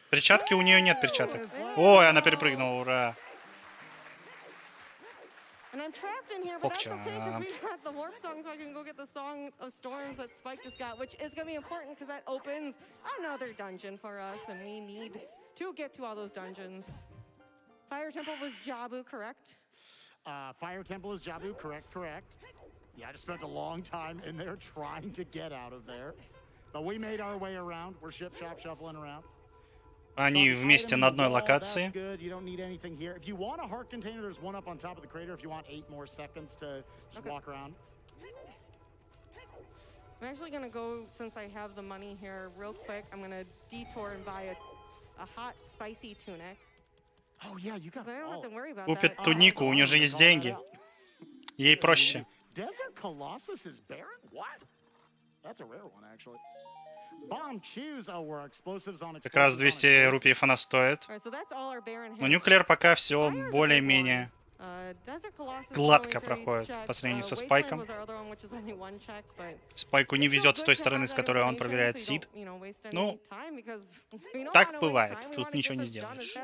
Перчатки у нее нет перчаток. Ой, она перепрыгнула, ура! And I'm trapped in here, but that's okay because we've got the warp song, so I can go get the Song of Storms that Spike just got, which is going to be important because that opens another dungeon for us, and we need to get to all those dungeons. Fire Temple was Jabu, correct? Fire Temple is Jabu, correct. Yeah, I just spent a long time in there trying to get out of there. But we made our way around. We're shuffling around. Они вместе на одной локации. If you want a heart container, there's one up on top of the crater if you want 8 more seconds to just walk around. I'm actually going to go, since I have the money here, real quick. I'm going to detour and buy a hot, spicy tunic. Oh, yeah, you got it. I don't have to worry about Купит that. тунику, у нее же есть деньги. Ей проще. Desert Colossus is barren? What? That's a rare one, actually. Bomb choose. Oh, we're explosives on explosives. Как раз 200 рупиев она стоит. Но Nukkuler пока все более-менее гладко проходит по сравнению со Спайком. Спайку не везет с той стороны, с которой он проверяет сид. Ну, так бывает. Тут ничего не сделаешь.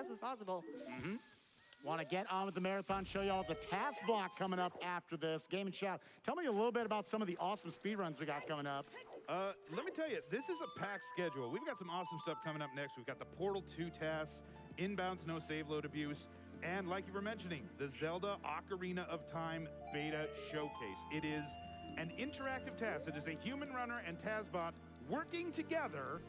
Want to get on with the marathon, show you all the task block coming up after this. Game and Shout, tell me a little bit about some of the awesome speedruns we got coming up. Let me tell you, this is a packed schedule. We've got some awesome stuff coming up next. We've got the Portal 2 tasks, inbounds, no save load abuse, and like you were mentioning, the Zelda Ocarina of Time beta showcase. It is an interactive task. It is a human runner and TazBot working together.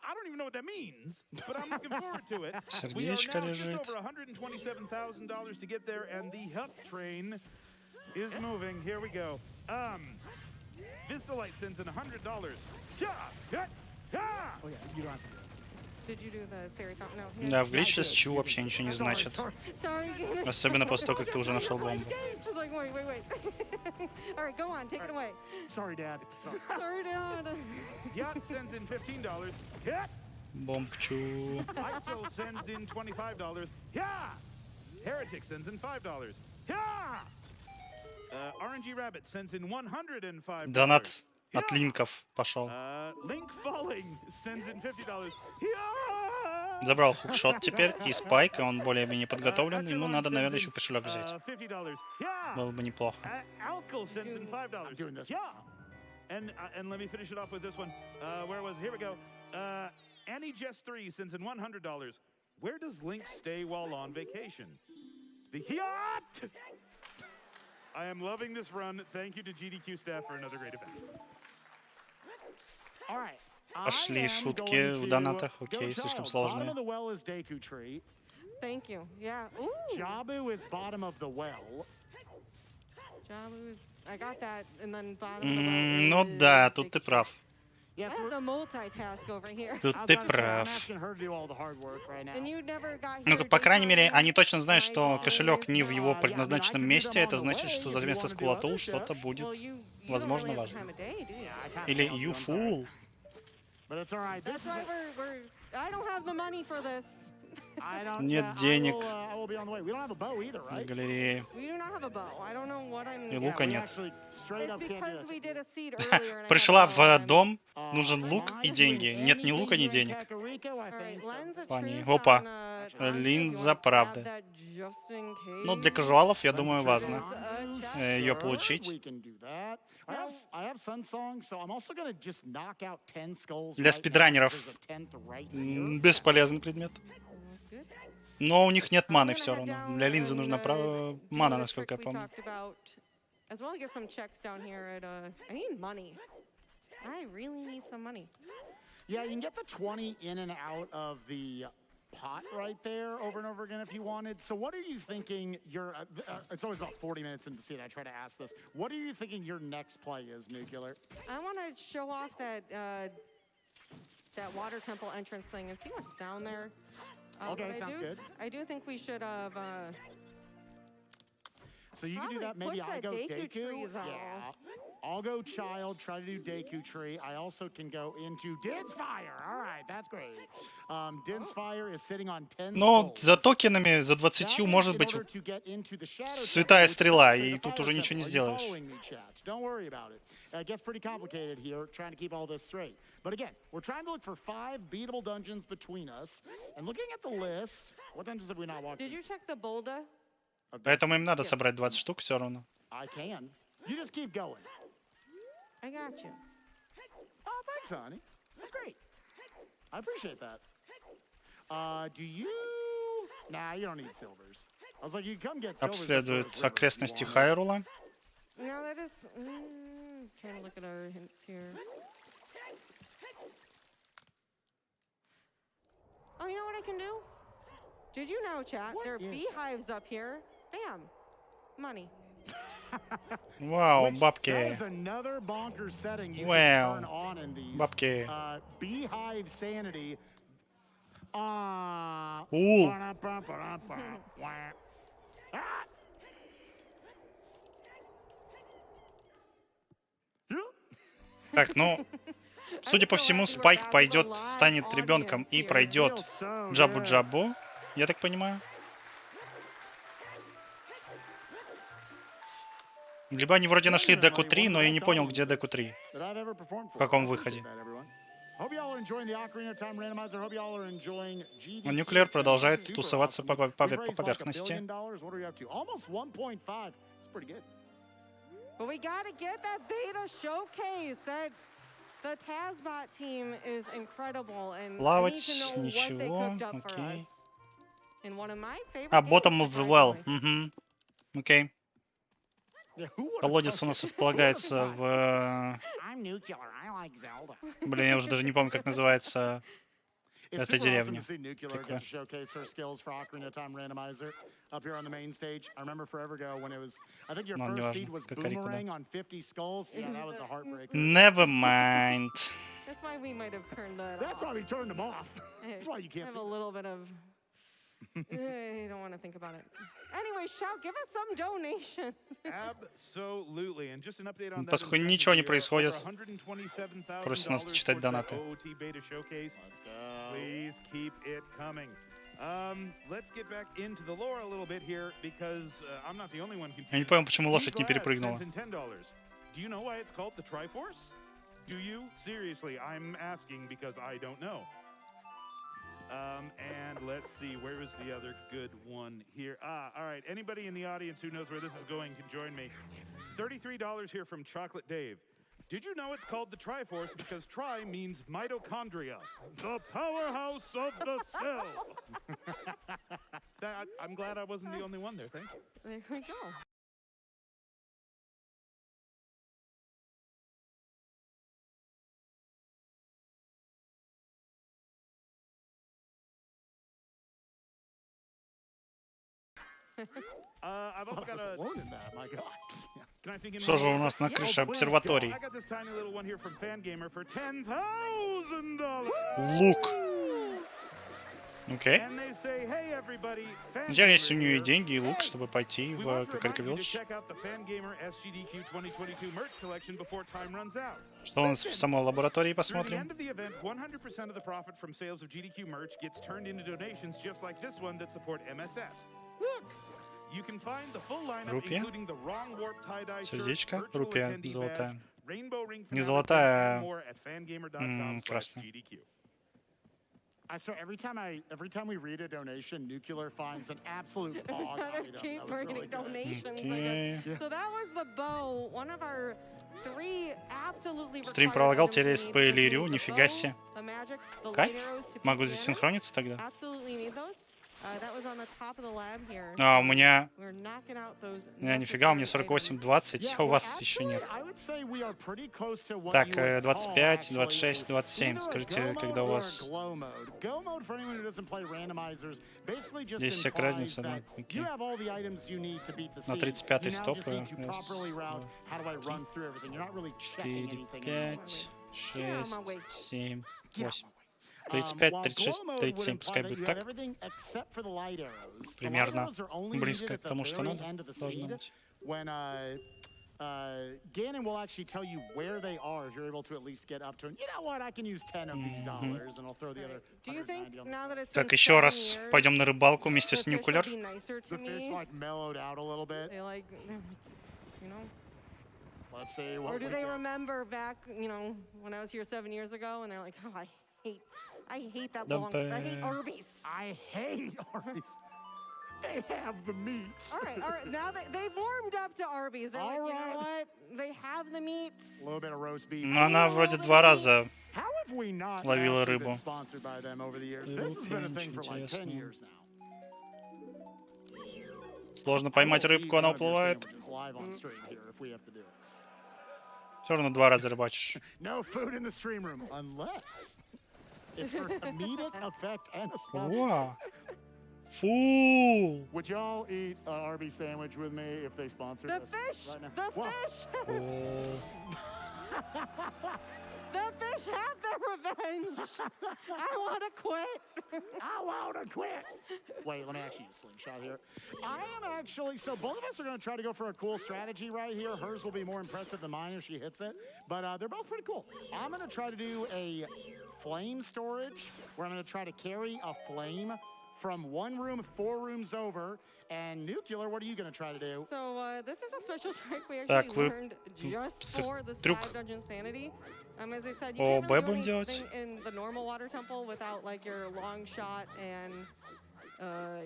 I don't even know what that means, but I'm looking forward to it. We are now just over $127,000 to get there, and the Huck train is moving. Here we go. Vistalight sends in $100. Yeah! Yeah! Yeah! Oh yeah, you don't have to do it. Did you do the fairy fountain out here? Да, в глич с Чу вообще ничего не значит. Особенно после того, как ты уже нашел бомбу. Wait. All right, go on, take it away. Sorry, Dad. Sorry, Dad. Yacht sends in $15. Hit! Бомбчу. Axel sends in $25. Yeah! Heretic sends in $5. Yeah! RNG Rabbit sends in $105. Донат от линков пошел. Link Falling sends in $50. Yeah! Забрал хукшот теперь и спайк, и он более-менее подготовлен. Ему надо, наверное, еще кошелек взять. $50. Yeah. Было бы неплохо. Alkyl sent in $5. I'm doing this. Yeah. And let me finish it off with this one. Where was it? Here we go. Annie Jess 3 sends in $100. Where does Link stay while on vacation? The yacht! I am loving this run. Thank you to GDQ staff for another great event. All right. Пошли шутки в донатах. Окей, слишком сложные. Bottom of the well is Deku Tree. Thank you. Yeah. Ooh. Jabu is bottom of the well. Jabu is. I got that, and then bottom of the well Ну is да, тут Big ты Tree. прав. I have the multitask over here. Тут I was ты about to say, I'm прав. asking her to do all the hard work right now. And you never got Ну, here по in крайней мере, time. они точно знают, I что just кошелек не в always его know. предназначенном месте. Это значит, что за место wanna do скулатул other что-то stuff. будет, Well, you don't возможно, really have важно. time of day, do you? Yeah, I kinda Или failed you, you I'm sorry. fool. But it's all right. This That's is why we're. I don't have the money for this. I don't. Нет I денег. will be on the way. We don't have a bow either, В right? галерее. We do not have a bow. I don't know what I'm. И Yeah, лука we нет. actually straight It's up can't do because that. we did a seed earlier. And I Пришла had a bow, в and дом, Uh, нужен am лук I и doing деньги. Нет ни лука, ни anything денег. Kakariko, I All right, think? lens of Плане. truth Опа. on, Anzu, if you Линза wanna grab правды. that just in Ну, для case. казуалов, я Lens думаю, of важно truth. ее Sure, получить. we can do that. I have Sun Song, so I'm also gonna just knock out 10 skulls Для right now, спидранеров. 'cause there's a 10th right here. Бесполезный предмет. That's good. Но у них нет I'm маны gonna все head равно. down Для линзы and, нужна do мана, the насколько я trick we помню. talked about, as well as get some checks down here at I need money. I really need some money. Yeah, you can get the 20 in and out of the pot right there over and over again if you wanted. So what are you thinking it's always about 40 minutes into the scene I try to ask this. What are you thinking your next play is, Nukkuler? I want to show off that that water temple entrance thing and see what's down there. Okay, but sounds good. I do think we should have. So you can do Probably that. Maybe push I that go Deku Deku. tree, though. Yeah. I'll go Child, try to do Deku Tree. I also can go into Din's Fire. All right, that's great. Din's Fire is sitting on 10 Но skulls. за токенами, за That 20 is может in быть order to get into the Shadow святая Temple, which is стрела, actually и the тут Fire уже ничего не Temple. Are you сделаешь. following me, chat? Don't worry about it. It gets pretty complicated here, trying to keep all this straight. But again, we're trying to look for 5 beatable dungeons between us. And looking at the list, what dungeons have we not walked Did you check the boulder? Поэтому им надо Yes. собрать 20 штук все равно. I can. You just keep going. I got you. Oh, thanks, honey. That's great. I appreciate that. Do you? Nah, you don't need silvers. I was like, you come get silvers. Обследует окрестности Хайрула. No, that is. Trying to look at our hints here. Oh, you know what I can do? Did you know, chat? What There are is beehives up here. Bam. Money. Вау, That бабки. is another bonkers setting you Wow. can turn on in these. Бабки. Beehive sanity. У. Так, ну, судя по всему, Спайк пойдет, станет ребенком и пройдет Джабу-Джабу, я так понимаю. Либо они вроде нашли Деку 3, но я не понял, где Деку 3. В каком выходе? А Нукклер продолжает тусоваться по поверхности. But we gotta get that beta showcase. The Tazbot team is incredible, and I need Плавать, to know what they ничего, cooked up for окей. us. In one of my favorite А, games, Bottom of the Well. surprisingly. Угу. Окей. Колодец у нас располагается в... I'm Nukkuler. I like Zelda. Блин, я уже даже не помню, как называется It's эта super awesome деревня. to see Nukkuler get to showcase her skills for Ocarina of Time Randomizer up here on the main stage. I remember forever ago when it was, I think your Ну, first неважно, seed was Кокорико, да. Boomerang on 50 skulls. Yeah, that was the heartbreaker. Never mind. That's why we might have turned that That's off. why we turned them off. That's why you I can't have see a little bit of. I don't want to think about it. Anyway, Shout, give us some donations. Absolutely. And just an update on that. Поскольку ничего не происходит, $127,000 просит нас читать towards that донаты. OOT beta showcase. Let's go. Please keep it coming. Let's get back into the lore a little bit here because I'm not the only one confused. Я не понял, почему лошадь не Glad перепрыгнула. sent in $10. Do you know why it's called the Triforce? Do you? Seriously, I'm asking because I don't know. And let's see, where is the other good one here? All right. Anybody in the audience who knows where this is going can join me. $33 here from Chocolate Dave. Did you know it's called the Triforce because tri means mitochondria, the powerhouse of the cell? I'm glad I wasn't the only one there. Thank you. There we go. I've also got a... alone in that, my God. Can I think in Что же у нас на крыше обсерватории? I got this tiny little one here from Fangamer for $10,000. Лук. Окей. And they say, hey everybody, Здесь у нее и деньги, и лук, чтобы пойти в Ocarina Village. check out the Fangamer SGDQ 2022 merch collection before time runs out. Что у нас в самой лаборатории, Through the посмотрим. end of the event, 100% of the profit from sales of GDQ merch gets turned into donations just like this one that support MSF. Look! You can find the full lineup, Рупия. including the wrong warp tie-dye shirt, Сердечко. virtual Рупия attendee золотая. badge, rainbow ring Не for золотая, and more at fangamer.com/GDQ. I swear, every time we read a donation, Nukkuler finds an absolute pog item. Keep That was bringing really good. donations. Окей. So that was the bow, one of our 3 absolutely Стрим required пролагал, items теперь we need. спойлерю, The нифига bow, себе. the magic, the Кайф. light arrows to Могу beat здесь mana. синхрониться тогда? Absolutely need those. That was on the top of the lab here. А, у меня... We're knocking out those Нифига, у меня necessary 48-20, Yeah, а у well, вас еще actually, нет. I would say we are pretty close to what Так, you would call, 25, actually, 26, 27. either a Скажите, go когда mode у or a вас... glow mode. Go mode, for anyone who doesn't play randomizers, basically just Здесь всяк implies разница, да. that Окей. you have all the items you need to beat the На scene. 35-й You now стоп. just need to Раз, properly route how do I run through everything. You're not really checking 4, anything anymore. 5, Get out of my way. 6, 7, Get out 8. of my way. 35, While 36, glow mode would 37, imply пускай that будет you have так. everything except for the light arrows. The light Примерно arrows are only близко needed к at the тому, что very надо. end of the Должно seed быть. when Ganon will actually tell you where they are if you're able to at least get up to it. You know what? I can use 10 of these dollars and I'll throw the other Do you think 190 on now that it's Так, been еще 7 раз years, пойдем на рыбалку вместе с the fish Nukkuler. will be nicer to the fish me? like mellowed out a little bit. They like, you know? Let's see what Or do we they get. remember back, you know, when I was here 7 years ago, and they're like, oh, I hate that Dump long, I hate it. Arby's. I hate Arby's. They have the meats. All right, now they've warmed up to Arby's. They're like, you know All what? They have the meats. A little bit of roast beef. Но она вроде 2 раза. How have we not Ловила actually рыбу. been sponsored by them over the years? This has been a thing for like 10 Интересно. years now. Сложно поймать рыбку, она уплывает. Live on stream here if we have to do it. Все равно 2 раза рыбачишь. No food in the stream room unless it's for comedic effect and a small. О! Фу! Would y'all eat an Arby's sandwich with me if they sponsored The us fish! right now? The Whoa. fish! О. The fish have their revenge! I want to quit! I want to quit. Wait, let me actually use slingshot here. I am actually, so both of us are going to try to go for a cool strategy right here. Hers will be more impressive than mine if she hits it, but they're both pretty cool. I'm going to try to do a flame storage where I'm going to try to carry a flame from one room 4 rooms over. And Nukkuler, what are you going to try to do? So this is a special trick we Так, actually вы- learned just for this трюк. 5 dungeon sanity. As I said, you О, can't Б really будем do делать? anything in the normal water temple without like your long shot and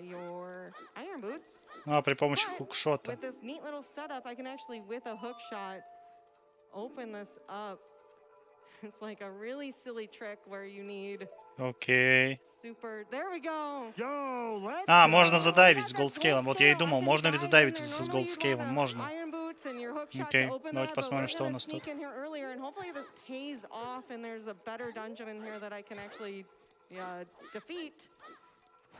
your iron boots. А, при помощи But хукшота. with this neat little setup, I can actually, with a hook shot, open this up. It's like a really silly trick where you need Окей. super... There we go! Yo, let's А, go. можно задавить с Got that голдскейлом. Вот я и думал, можно ли задавить с голдскейлом? Можно. Окей, давайте посмотрим, что у нас тут. Sneak in here earlier, and hopefully this pays off, and there's a better dungeon in here that I can actually defeat.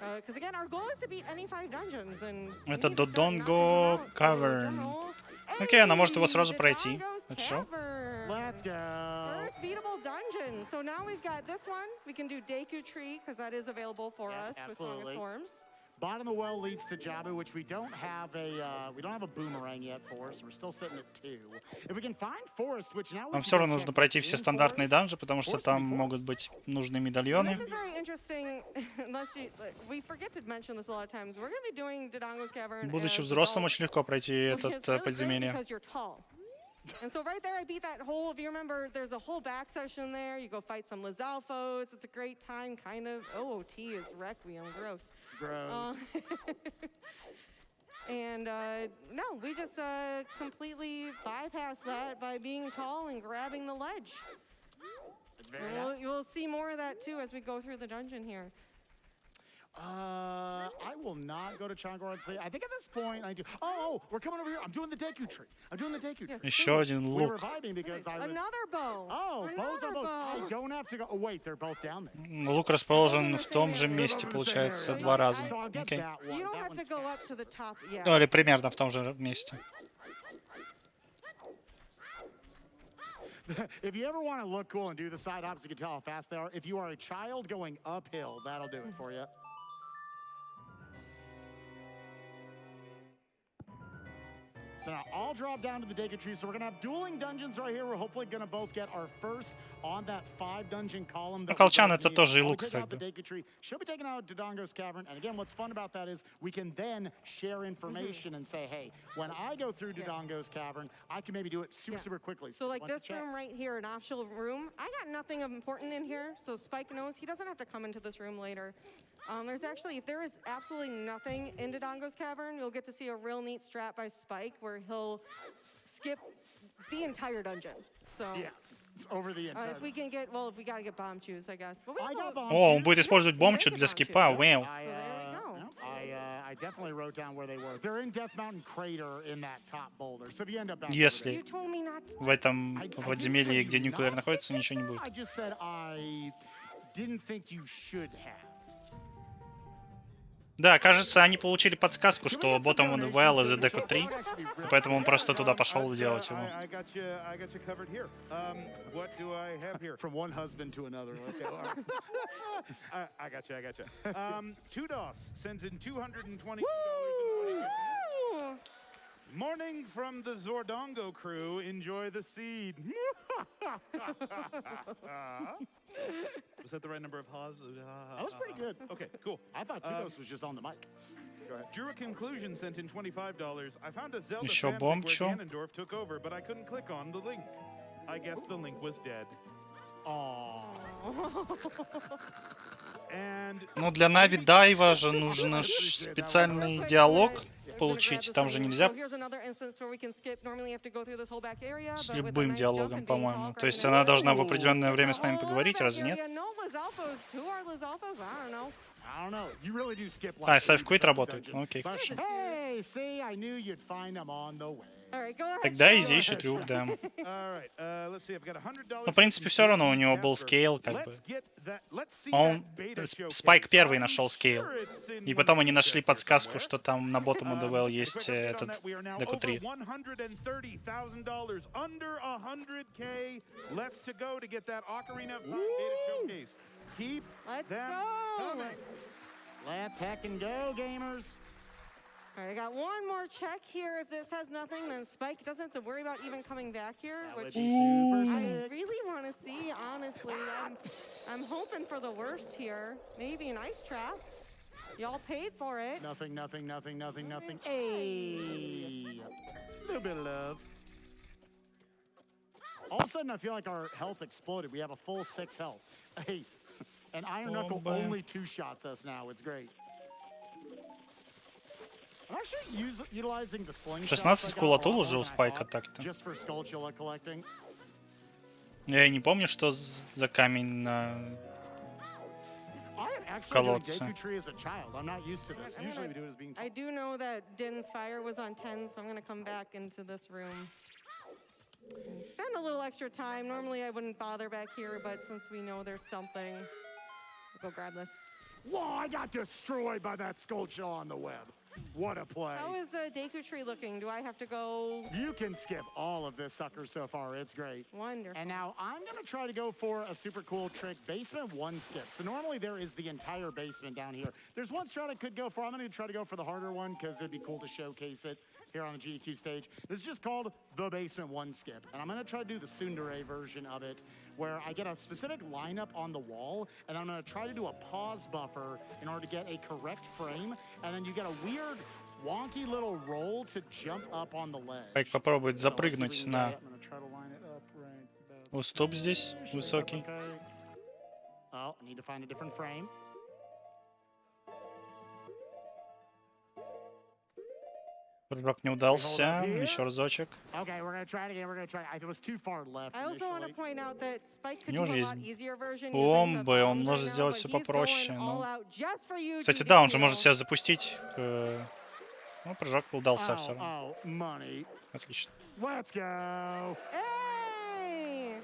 Because again, our goal is to beat any 5 dungeons, and we Это need to start knocking Dodongo some out. So, Cavern. drum roll. Окей, она может его Hey, сразу пройти. Dodongo's Это что? Cavern. Let's go. First beatable dungeon. So now we've got this one. We can do Deku Tree, because that is available for Yeah, us with Song of absolutely. Storms. Bottom of the well leads to Jabu, which we don't have a boomerang yet for, so we're still sitting at 2. If we can find Forest, which now we Нам can все go равно check нужно пройти what's все in стандартные Forest. данжи, потому что там могут быть нужные And медальоны. this is very interesting. Unless we forget to mention this a lot of times. We're going to be doing Dodongo's Cavern. Будучи as взрослым, adults, очень легко пройти which is это really great подземелье. because you're tall. And so right there, I beat that whole, if you remember, there's a whole back session there. You go fight some Lizalfos. It's a great time, kind of. Oh, T is Requiem. Gross. Gross. And no, we just completely bypassed that by being tall and grabbing the ledge. It's very You'll see more of that too as we go through the dungeon here. I will not go to Changor and say. I think at this point I do. Oh, we're coming over here. I'm doing the Deku tree. Yes, Еще один We were лук. vibing because I was. Another bow. Oh, bows Another on bows. bow. I don't have to go. Oh, wait, they're both down there. Лук расположен в том же месте, получается, два раза. So I'll get Окей. that one. You don't That have to one's go fast. up to the top yet. Ну, или примерно в том же месте. If you ever want to look cool and do the side hops, you can tell how fast they are. If you are a child going uphill, that'll do it for you. So now I'll drop down to the Deku Tree. So we're going to have dueling dungeons right here. We're hopefully going to both get our first on that 5-dungeon column. Ну, Колчан это need. тоже и I'll лук, take как out the бы. Deku Tree. She'll be taking out Dodongo's Cavern. And again, what's fun about that is we can then share information and say, hey, when I go through Dodongo's Cavern, I can maybe do it super quickly. So like bunch of this room checks. right here, an optional room, I got nothing of important in here, so Spike knows he doesn't have to come into this room later. There's actually, if there is absolutely nothing in Dodongo's Cavern, you'll get to see a real neat strat by Spike where he'll skip the entire dungeon. So Yeah, it's over the entire. if we can get, well, if we gotta get bomb choose, I guess. But we I will- got bomb О, он shoes. будет использовать бомбчу для скипа. Вау. So there we go. I definitely wrote down where they were. They're in Death Mountain Crater in that top boulder. So if you end up back Если You told me not to. в этом I didn't подземелье, tell где you Nukkuler not находится, to ничего не tell you. будет. I just said I didn't think you should have. Да, кажется, они получили подсказку, что ботом он well из Deku 3, поэтому он просто туда пошел делать его. I got you covered here. What do I have here? From one husband to another. Okay, all right. I got you. Tudos sends in $220. Ooh. Morning from the Zordongo crew. Enjoy the seed. Was that the right number of haws? That was pretty good. Okay, cool. I thought Tudos was just on the mic. Go ahead. Drew a conclusion sent in $25. I found a Zelda Еще fanfic бомбчу. where Ganondorf took over, but I couldn't click on the link. I guess the link was dead. Aww. And Ну, для Нави Дайва же нужно специальный диалог получить. Там же нельзя с любым диалогом, по-моему. То есть она должна в определенное время с нами поговорить, разве нет? I don't know. You really do skip like А, Save Quit 80% работает. dungeon. Окей, But хорошо. hey, see, I knew you'd find them on the way. Тогда Изи ищет люк, да. all right, let's see. I've got $100. Ну, в принципе, все равно у него был скейл, как бы. Он, Спайк первый нашел скейл. И потом они нашли подсказку, что там на bottom of the well есть этот Deku 3. $130,000, under 100K left to go to get that Ocarina of Time data showcase. Keep Let's them go. coming. Let's heck and go, gamers. All right, I got one more check here. If this has nothing, then Spike doesn't have to worry about even coming back here, That would which be super I sick. really want to see, honestly. I'm hoping for the worst here. Maybe an ice trap. Y'all paid for it. Nothing, nothing, nothing, nothing, nothing. Hey, a little bit of love. All of a sudden, I feel like our health exploded. We have a full 6 health. Hey, and Iron Knuckle only 2 shots us now. It's great. I'm actually utilizing the slingshot. 16 кулатул уже у Спайка так-то. Just for Skulltula collecting. Я и не помню, что за камень на... I am actually doing Колодцы. Deku Tree as a child. I'm not used to this. Usually we do it as being I do know that Din's fire was on 10, so I'm going to come back into this room. And spend a little extra time. Normally I wouldn't bother back here, but since we know there's something, I'll go grab this. Whoa, I got destroyed by that Skulltula on the web. What a play. How is the Deku Tree looking? Do I have to go? You can skip all of this sucker so far. It's great. Wonderful. And now I'm going to try to go for a super cool trick. Basement 1 skip. So normally there is the entire basement down here. There's one strat I could go for. I'm going to try to go for the harder one because it'd be cool to showcase it here on the GDQ stage. This is just called the Basement 1 skip. And I'm going to try to do the tsundere version of it where I get a specific lineup on the wall and I'm going to try to do a pause buffer in order to get a correct frame. And then you get a weird wonky little roll to jump up on the ledge. Спайк попробует So let's see if we запрыгнуть can на get it. I'm gonna try to line it up right about уступ здесь, there. That's высокий. okay. Oh, I need to find a different frame. Прыжок не удался. Еще разочек. Okay, we're gonna try it again. We're gonna try. It was too far left I also want to initially. point out that Spike У could него do же a есть lot easier version using the бомбы, он bombs может right now, сделать but все he's попроще. going all Ну. out just for you, Кстати, да, он же GDQ. может себя запустить. Ну, прыжок удался все равно. Oh, money. Отлично. Let's go. Hey!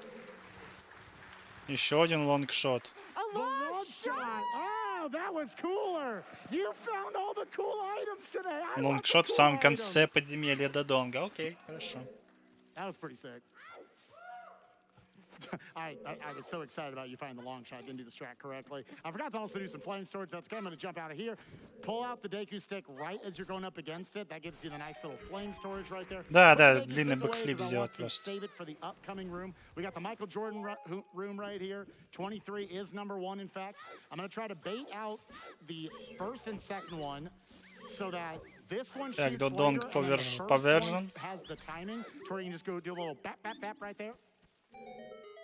Еще один лонгшот. A The long long shot! shot. Oh, that was cooler. You found all the cool items today. I want the Лонгшот в cool самом конце items. подземелья Додонга. Окей, хорошо. That was pretty sick. I was so excited about you finding the long shot. I didn't do the strat correctly. I forgot to also do some flame storage. That's okay. I'm going to jump out of here. Pull out the Deku stick right as you're going up against it. That gives you the nice little flame storage right there. Да, Put да, the Deku длинный stick away бэкфлип 'cause I сделать want to просто. save it for the upcoming room. We got the Michael Jordan room right here. 23 is number 1, in fact. I'm going to try to bait out the first and second one so that this one Так, shoots Додонг later, and then the first повержен. one has the timing to where you can just go do a little bap, bap, bap right there.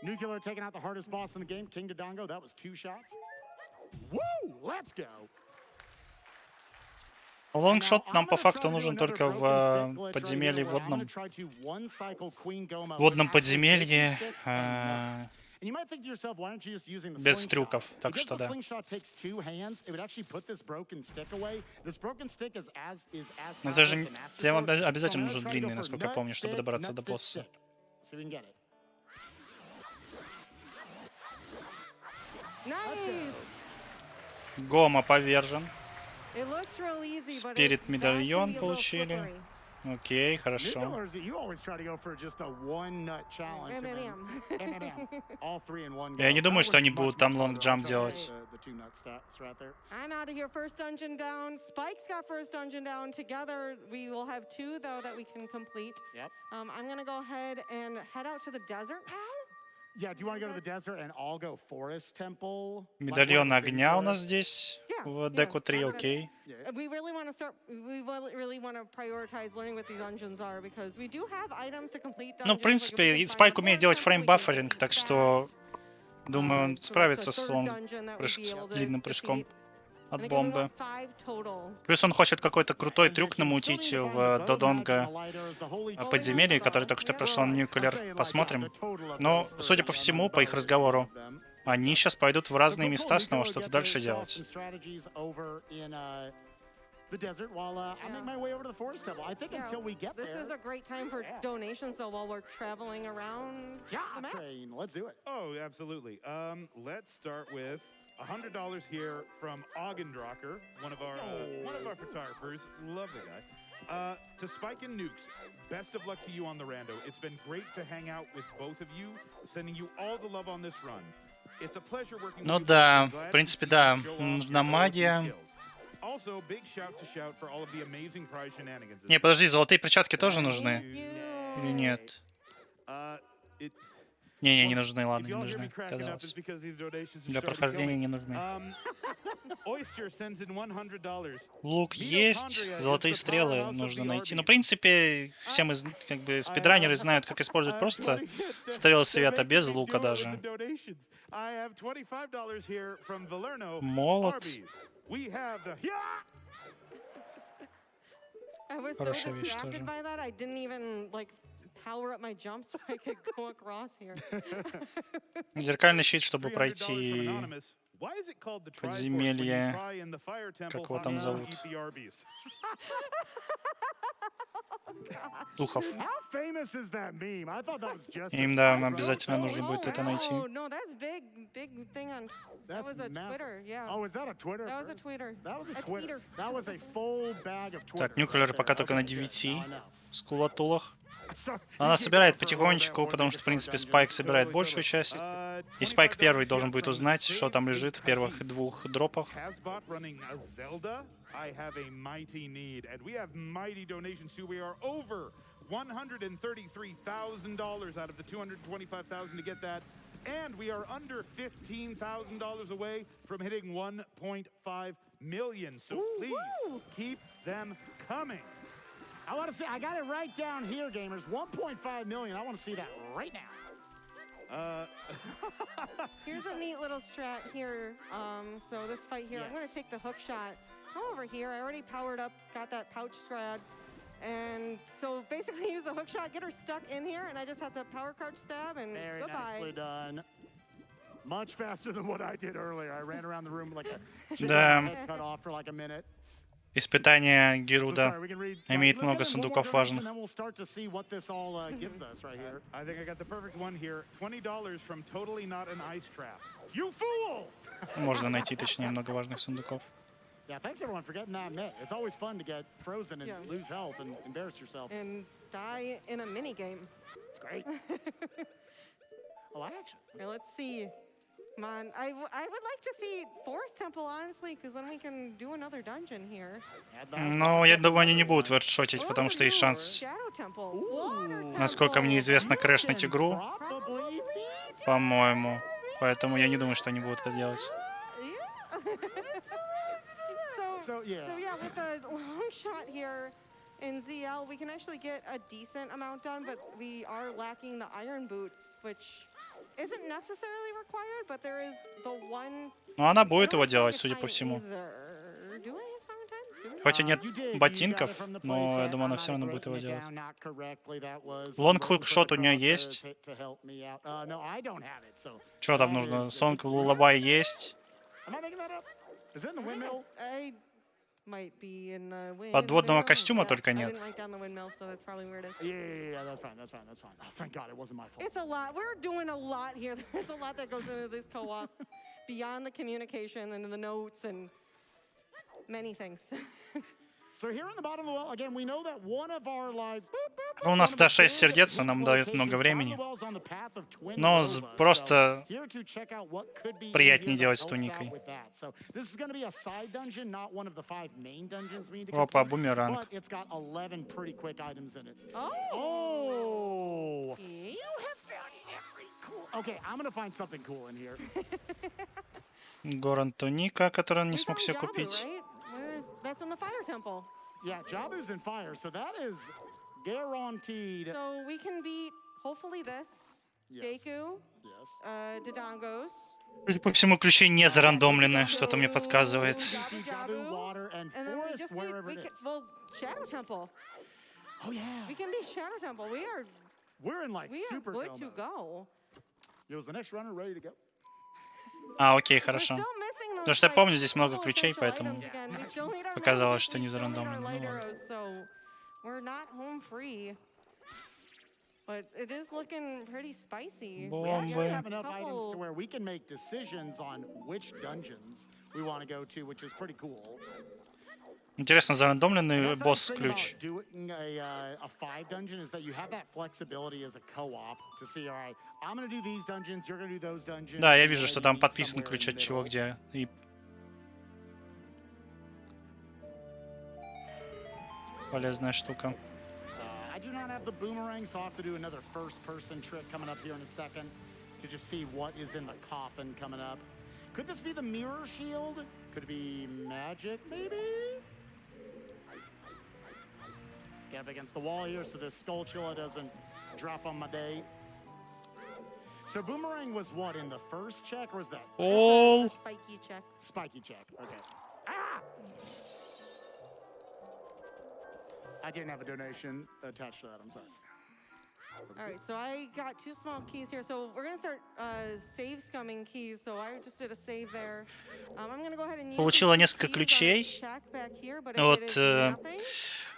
Nukkuler taking out the hardest boss in the game, King Dodongo. That was 2 shots. Woo! Let's go. Лонгшот нам по факту нужен только в подземелье водном. Водном подземелье без трюков, так что да. Но даже тебе обязательно нужен длинный, насколько я помню, чтобы добраться до босса. Nice! Гома повержен. It looks real easy, but Спирит that can медальон be a little получили. slippery. Окей, хорошо. Я не думаю, что они будут там лонг-джамп делать. I'm out of here. First dungeon down. Spike's got first dungeon down. Together, we will have 2, though, that we can complete. Yep. I'm going to go ahead and head out to the desert now. Yeah, do you want to go to the desert and I'll go Forest Temple? Медальон огня у нас здесь в деку 3, окей. We really want to start. We really want to prioritize learning what these dungeons are because we do have items to complete dungeons. Ну, в принципе, Спайк умеет делать фрейм-бафферинг, так что, думаю, он справится с длинным прыжком от бомбы. Плюс он хочет какой-то крутой трюк намутить в Додонга подземелье, который только что прошел Nukkuler. Посмотрим. Но, судя по всему, по их разговору, они сейчас пойдут в разные места снова что-то дальше делать. The desert while I make my way over to the Forest Temple. I think until we get there. This is a great time for donations, though, while we're traveling around the map. Train. Let's do it. Oh, absolutely. Let's start with $100 here from Augendrocker, one of our photographers. Lovely guy. To Spike and Nukes, best of luck to you on the rando. It's been great to hang out with both of you. Sending you all the love on this run. It's a pleasure working with you. Ну да, в принципе, да. Нужна магия. Не, подожди, золотые перчатки тоже нужны? Или нет? Не, не нужны, ладно, не нужны. Казалось. Для прохождения не нужны. Лук есть, золотые стрелы нужно найти. Но, в принципе, все мы, как бы, спидранеры знают, как использовать просто стрелы света без лука даже. Молот. I was so distracted by that, I didn't even, like, power up my jump so I could go across here. Зеркальный щит, чтобы пройти подземелье. Как его там зовут? Духов. Им, да, обязательно нужно будет это найти. Так, Nukkuler пока только на 9 скулатулах. Она собирает потихонечку, потому что, в принципе, Спайк собирает большую часть. И Спайк первый должен будет узнать, что там лежит в первых 2 дропах. Zelda, I have a mighty need, and we have mighty donations too. We are over $133,000 out of the $225,000 to get that, and we are under $15,000 away from hitting 1.5 million. So please keep them coming. I want to see. I got it right down here, gamers. 1.5 million. I want to see that right now. Here's a neat little strat here. So this fight here, I'm going to take the hook shot. Come over here. I already powered up, got that pouch strat. And so basically use the hook shot, get her stuck in here, and I just have to power crouch stab and Very goodbye. nicely done. Much faster than what I did earlier. I ran around the room like a chicken Да. head cut off for like a minute. Испытание So Геруда sorry, we can read. имеет Let's много get in one more сундуков direction, важных. then we'll start to see what this all gives us right here. I think I got the perfect one here. $20 from Totally Not an Ice Trap. You fool! Можно найти, точнее, много важных сундуков. Yeah, thanks everyone for getting that mitt. It's always fun to get frozen and Yeah. lose health and embarrass yourself. And die in a mini game. It's great. Oh, action. Here, let's see. Come on. I would like to see Forest Temple, honestly, because then we can do another dungeon here. Add that Но я думаю, они не будут вершотить, потому что есть шанс, Shadow Temple. Water насколько мне Temple. известно, крэшнуть can игру, probably beat по-моему. Поэтому я не думаю, что они будут это делать. So yeah. yeah, with a long shot here in ZL, we can actually get a decent amount done, but we are lacking the iron boots, which isn't necessarily required, but there is the one... Но она I будет don't его have делать, song судя по time всему. either. Do I have song time? Do we? Хоть и нет You did. You got it ботинков, from the place но я that думаю, I она might все have равно будет его written it делать. down not correctly. That was Long written for hookshot the у нее crowd есть. to help me out. No, I don't have it, so Что там that нужно? is- Сонг Лулабай есть. Am I making that up? Is it in the windmill? I might be in the windmill. Подводного костюма Yeah, только I нет. didn't write down the windmill, so that's probably where it is. Yeah, that's fine, that's fine, that's fine. Oh, thank God, it wasn't my fault. It's a lot. We're doing a lot here. There's a lot that goes into this co-op beyond the communication and the notes and many things. So here on the bottom of the well, again, we know that one of our like. У нас до 6 сердец, а нам дает много времени. Но просто приятнее делать с туникой. Опа, бумеранг. Oh! Okay. You have found every cool. Okay, I'm gonna find something cool in here. Горан Туника, который он не We смог found себе Jabu, купить. right? Where is that's in the fire temple. Yeah, Jabu's in fire, so that is guaranteed. So we can beat hopefully this. Yes. Deku, Yes. Dodongos. Судя по всему, ключи не зарандомлены, что-то мне подсказывает. DC, Jabu, water, and And then we forest, just wherever need, it is. well, Shadow Temple. Oh yeah, We can be Shadow Temple. we're in like We are super good to mode. go. Yo, is the next runner ready to go? А, окей, We're хорошо. still missing those, Потому что я like, помню, здесь много couple ключей, essential поэтому items again. We still need our показалось, magic, что we не still need our зарандомлено. light Ну ладно. arrows, so we're not home free. But it is looking pretty spicy. We actually Бомбы. have enough items Couple- to where we can make decisions on which dungeons we want to go to, which is pretty cool. Интересно, зарандомленный That's the босс nice thing ключ. about doing a 5 dungeon is that you have that flexibility as a co-op to see, all right, I'm going to do these dungeons, you're going to do those dungeons. Да, я and вижу, then что you там meet подписан somewhere ключ in от the чего middle. где. И... Полезная штука. I do not have the boomerang, so I'll have to do another first-person trick coming up here in a second to just see what is in the coffin coming up. Could this be the mirror shield? Could it be magic, maybe? Get up against the wall here so this Skulltula doesn't drop on my day. So boomerang was what, in the first check, or was that All. Spiky check. spiky check? Okay. Ah! I didn't have a donation attached to that, I'm sorry. All right, so I got 2 small keys here. So we're going to start save scumming keys. So I just did a save there. I'm going to go ahead and use Получила these несколько 2 keys on ключей the check back here, but if от it is nothing,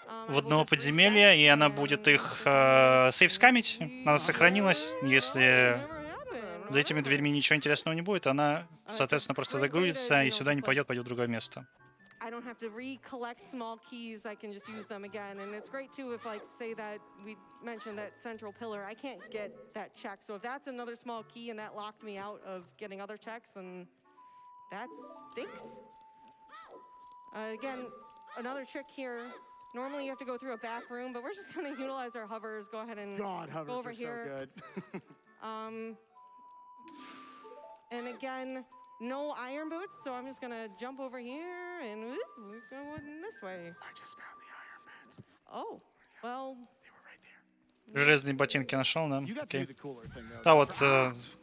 I will водного just подземелья, reset и она будет and их pretend сейвскамить. we Она сохранилась. never Если happened. за этими Alright. дверьми ничего интересного не будет, она, it's a соответственно, просто great way to, догрузится you и know, сюда не just like- пойдет, пойдет в другое место. I don't have to recollect small keys. I can just use them again. And it's great too if, like, say that we mentioned that central pillar. I can't get that check. So if that's another small key and that locked me out of getting other checks, then that stinks. Again, another trick here. Normally you have to go through a back room, but we're just going to utilize our hovers. Go ahead and God, hovers go over are here. so good. And again, no iron boots, so I'm just gonna jump over here and we're going this way. I just found the iron Oh, well. Железные ботинки нашел, да? You got to Окей. do the cooler thing, though. Да, вот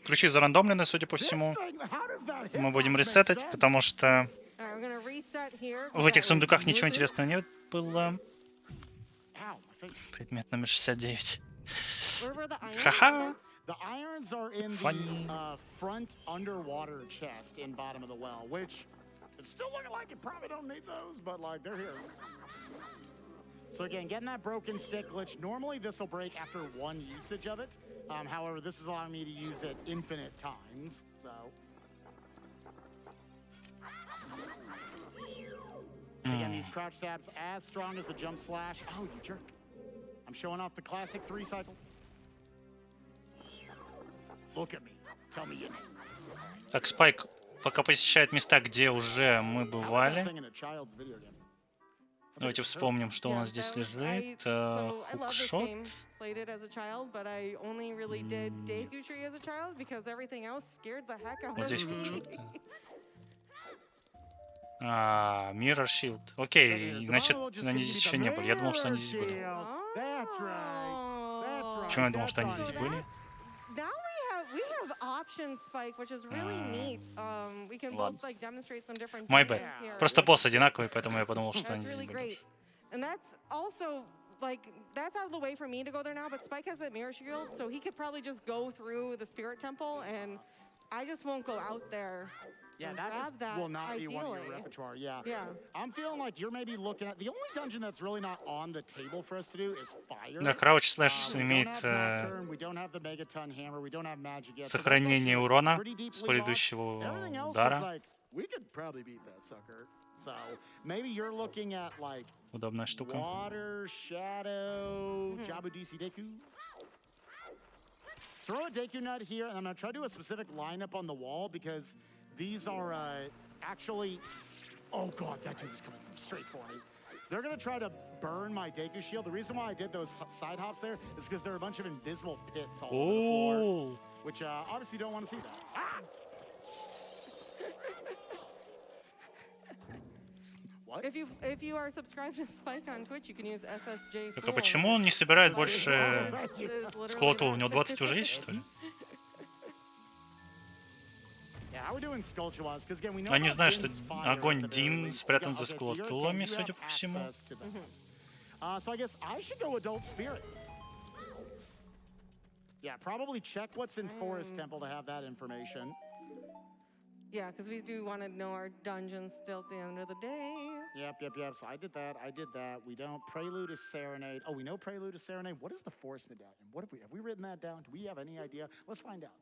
ключи зарандомлены, судя по This всему. thing, how does that Мы будем hitbox make ресетать, sense? потому что All right, we're gonna reset here. в этих That was сундуках ничего moving. интересного не было. Ow, my face. Предмет номер 69. Where were the irons? Ха-ха! The irons are in Funny. the front underwater chest in bottom of the well, which it's still looking like you probably don't need those, but like they're here. So again, getting that broken stick glitch, normally this will break after one usage of it. However, this is allowing me to use it infinite times, so. And again, these crouch stabs as strong as the jump slash. Oh, you jerk. I'm showing off the classic 3 cycle. Look at me. Tell me your name. Так, Спайк пока посещает места, где уже мы That бывали. thing in a child's video game. Давайте вспомним, что у Yeah, нас здесь that was- лежит. so I love this Хукшот. game. Played it as a child, but I only really did Deku Tree as a child because everything else scared the heck out Вот of здесь me. хукшот. Mirror Shield. Окей, значит, они здесь еще не были. Я думал, что они здесь были. That's right. That's right. Почему я думал, что они That's здесь on были? Now we have options, Spike, which is really neat. We can Ладно. both like demonstrate some different My things bad. here. Просто босс одинаковый, поэтому я подумал, что That's они здесь really были. great. And that's also like that's out of the way for me to go there now, but Spike has that mirror shield, so he could probably just go through the spirit temple and I just won't go out there. Yeah, and that grab that will not be one of your ideally. repertoire. Yeah. Yeah. I'm feeling like you're maybe looking at the only dungeon that's really not on the table for us to do is fire. Да, Crouch Slash We don't имеет have Nocturne, we don't have the Megaton Hammer, we don't have Magic yet. So that's сохранение actually урона pretty с deeply locked. предыдущего Everything else is удара. like we could probably beat that sucker. So maybe you're looking at like Удобная штука. Water, Shadow, Jabu DC Deku. Throw a Deku Nut here, and I'm gonna try to do a specific lineup on the wall because these are actually. Oh god, that dude is coming straight for me. They're gonna try to burn my Deku Shield. The reason why I did those side hops there is because there are a bunch of invisible pits all over the floor, О, which obviously don't want to see that. Ah! What? If you are subscribed to Spike on Twitch, you can use SSJ. так а почему он не собирает больше It's сколотов? У него 20 уже есть, что ли? Yeah, how we doing sculpture-wise? 'Cause again, we know Они about знают, что Din's fire огонь at the very Дин least. спрятан Yeah, за okay, so you're скулотулами, you have судя по всему. access to that. So I guess I should go Adult Spirit. Yeah, probably check what's in Forest Temple to have that information. Yeah, because we do want to know our dungeons still at the end of the day. Yep. So I did that. We don't. Prelude is Serenade. Oh, we know Prelude is Serenade. What is the Forest Medallion? What have we written that down? Do we have any idea? Let's find out.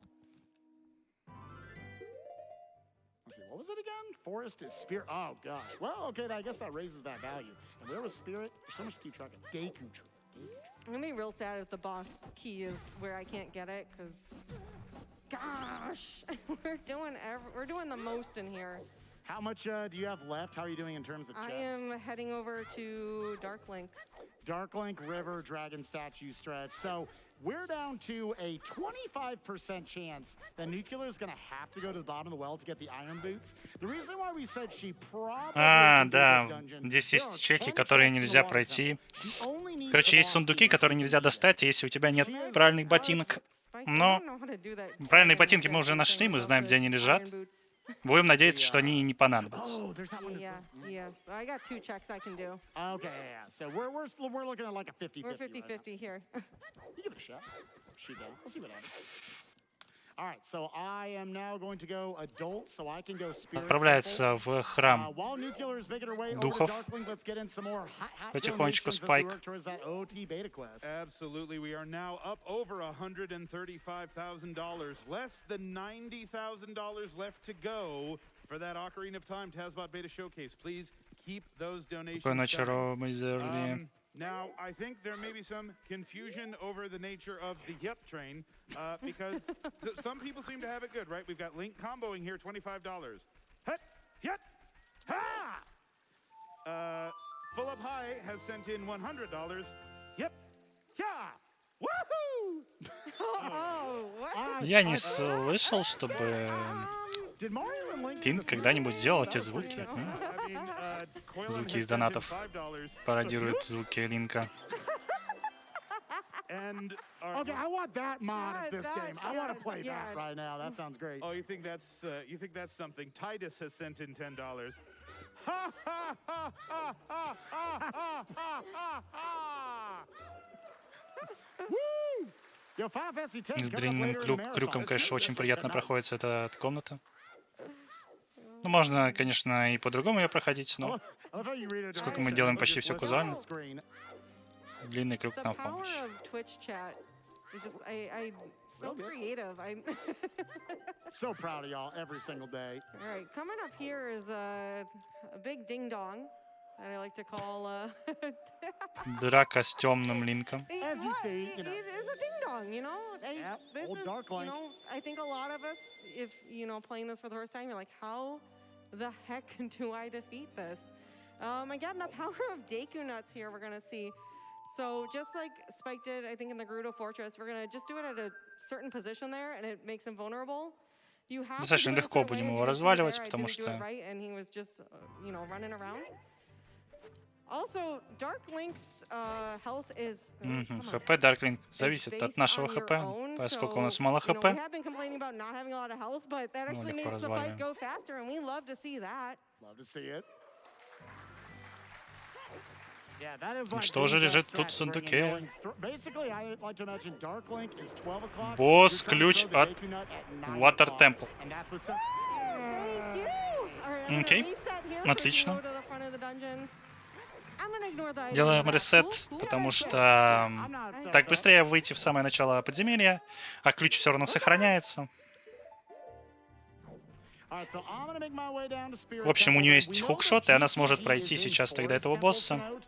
Let's see, what was it again? Forest is Spirit. Oh, gosh. Well, okay, I guess that raises that value. And where was Spirit? There's so much to keep track of. Deku Tree. I'm gonna be real sad if the boss key is where I can't get it, because, gosh, we're doing the most in here. How much do you have left? How are you doing in terms of chests? I am heading over to Darklink. Darklink River Dragon Statue stretch. So we're down to a 25% chance that Nukkuler is going to have to go to the bottom of the well to get the iron boots. The reason why we said she probably can do Да, this dungeon, здесь there есть are чеки, 10 которые checks in the нельзя water пройти. temple. She only needs Короче, the есть boss сундуки, key, которые which нельзя she can достать, если у тебя нет She is- правильных ботинок. Spike, I Но don't know how to do that правильные dragon ботинки мы уже statue нашли, thing мы without знаем, the где они лежат. iron boots. Будем надеяться, что они не понадобятся. Oh, there's that one as Yeah, well. yes. I got 2 checks I can do. Okay, yeah. So we're looking at like a 50-50. We're right now. 50-50 here. You give it a shot. Shoot down. We'll see what happens. All right, so I am now going to go adult, so I can go spirit. Отправляется в храм While Nukkuler is making her way over духов. to Darkling, let's get in some more hot Потихонечку, donations as we Spike. work towards that OT beta quest. Absolutely. We are now up over $135,000. Less than $90,000 left to go for that Ocarina of Time TASBot Beta Showcase. Please keep those donations Какой ночью coming. мы зерли. Now, I think there may be some confusion over the nature of the Yep train because some people seem to have it good, right? We've got Link comboing here, $25. Hut, yet, ha! Full Up High has sent in $100. Yep, yeah, woohoo! Oh, what? Я не слышал, чтобы Did Mario and Link do Пинк the когда-нибудь fusion сделал dance? эти That was pretty звуки. sick. I mean, Звуки из донатов пародируют звуки Линка. And Okay, I want that mod Yeah, of this that- game. I yeah, want to play yeah. that right now. That sounds great. oh, you think that's something? Titus has sent in $10. Ha ha ha ha ha ha ha ha! Woo! Yo, Final Fantasy X С coming up длинным later in the крюком, marathon. конечно, очень приятно Tonight. проходится эта комната. Ну, можно, конечно, и по-другому ее проходить, I но love how you read it Сколько мы direction, делаем but почти just всё listen казуально. on the screen. длинный крюк The на power помощь. of Twitch chat is just, I so Real good. creative. I'm So proud of y'all every single day. All right, coming up here is a big ding dong that I like to call. Драка с темным Линком. As you see, you know. It is a ding dong, you know. Yep, This old is, Dark Link. you know, I think a lot of us, if playing this for the first time, you're like, how the heck do I defeat this? Again, the power of Deku Nuts here we're gonna see. So just like Spike did, I think in the Gerudo Fortress, we're gonna just do it at a certain position there, and it makes him vulnerable. You have Достаточно to do it a легко certain way, будем as его you can see разваливать, there, I потому didn't do что it right, and he was just, running around. Also, Dark Link's health is ХП Дарклинг зависит от нашего ХП, поскольку у нас мало we ХП. have been complaining about not having a lot of health, but that actually легко makes the fight разваливаем. go faster, and we love to see that. Love to see it. Yeah, that is like Что же the best лежит тут в strat, bringing сундуке? going Basically, I like to imagine Dark Link is 12 o'clock. Босс, you're trying to ключ throw the от Deku Nut at 9 Water o'clock, Temple. and that's what's up. Thank you. All right, I'm gonna Окей. reset here so we can Отлично. go to the front of the dungeon. I'm gonna ignore the item Делаем in the back. ресет, Cool, cool. потому что I'm not upset так with that. быстрее выйти в самое начало подземелья, а ключ все равно сохраняется. All right, so I'm gonna make my way down to Spirit В общем, у Temple. нее We есть know хукшот, that и она сможет GTG пройти is in сейчас тогда Forest этого Temple босса. tonight,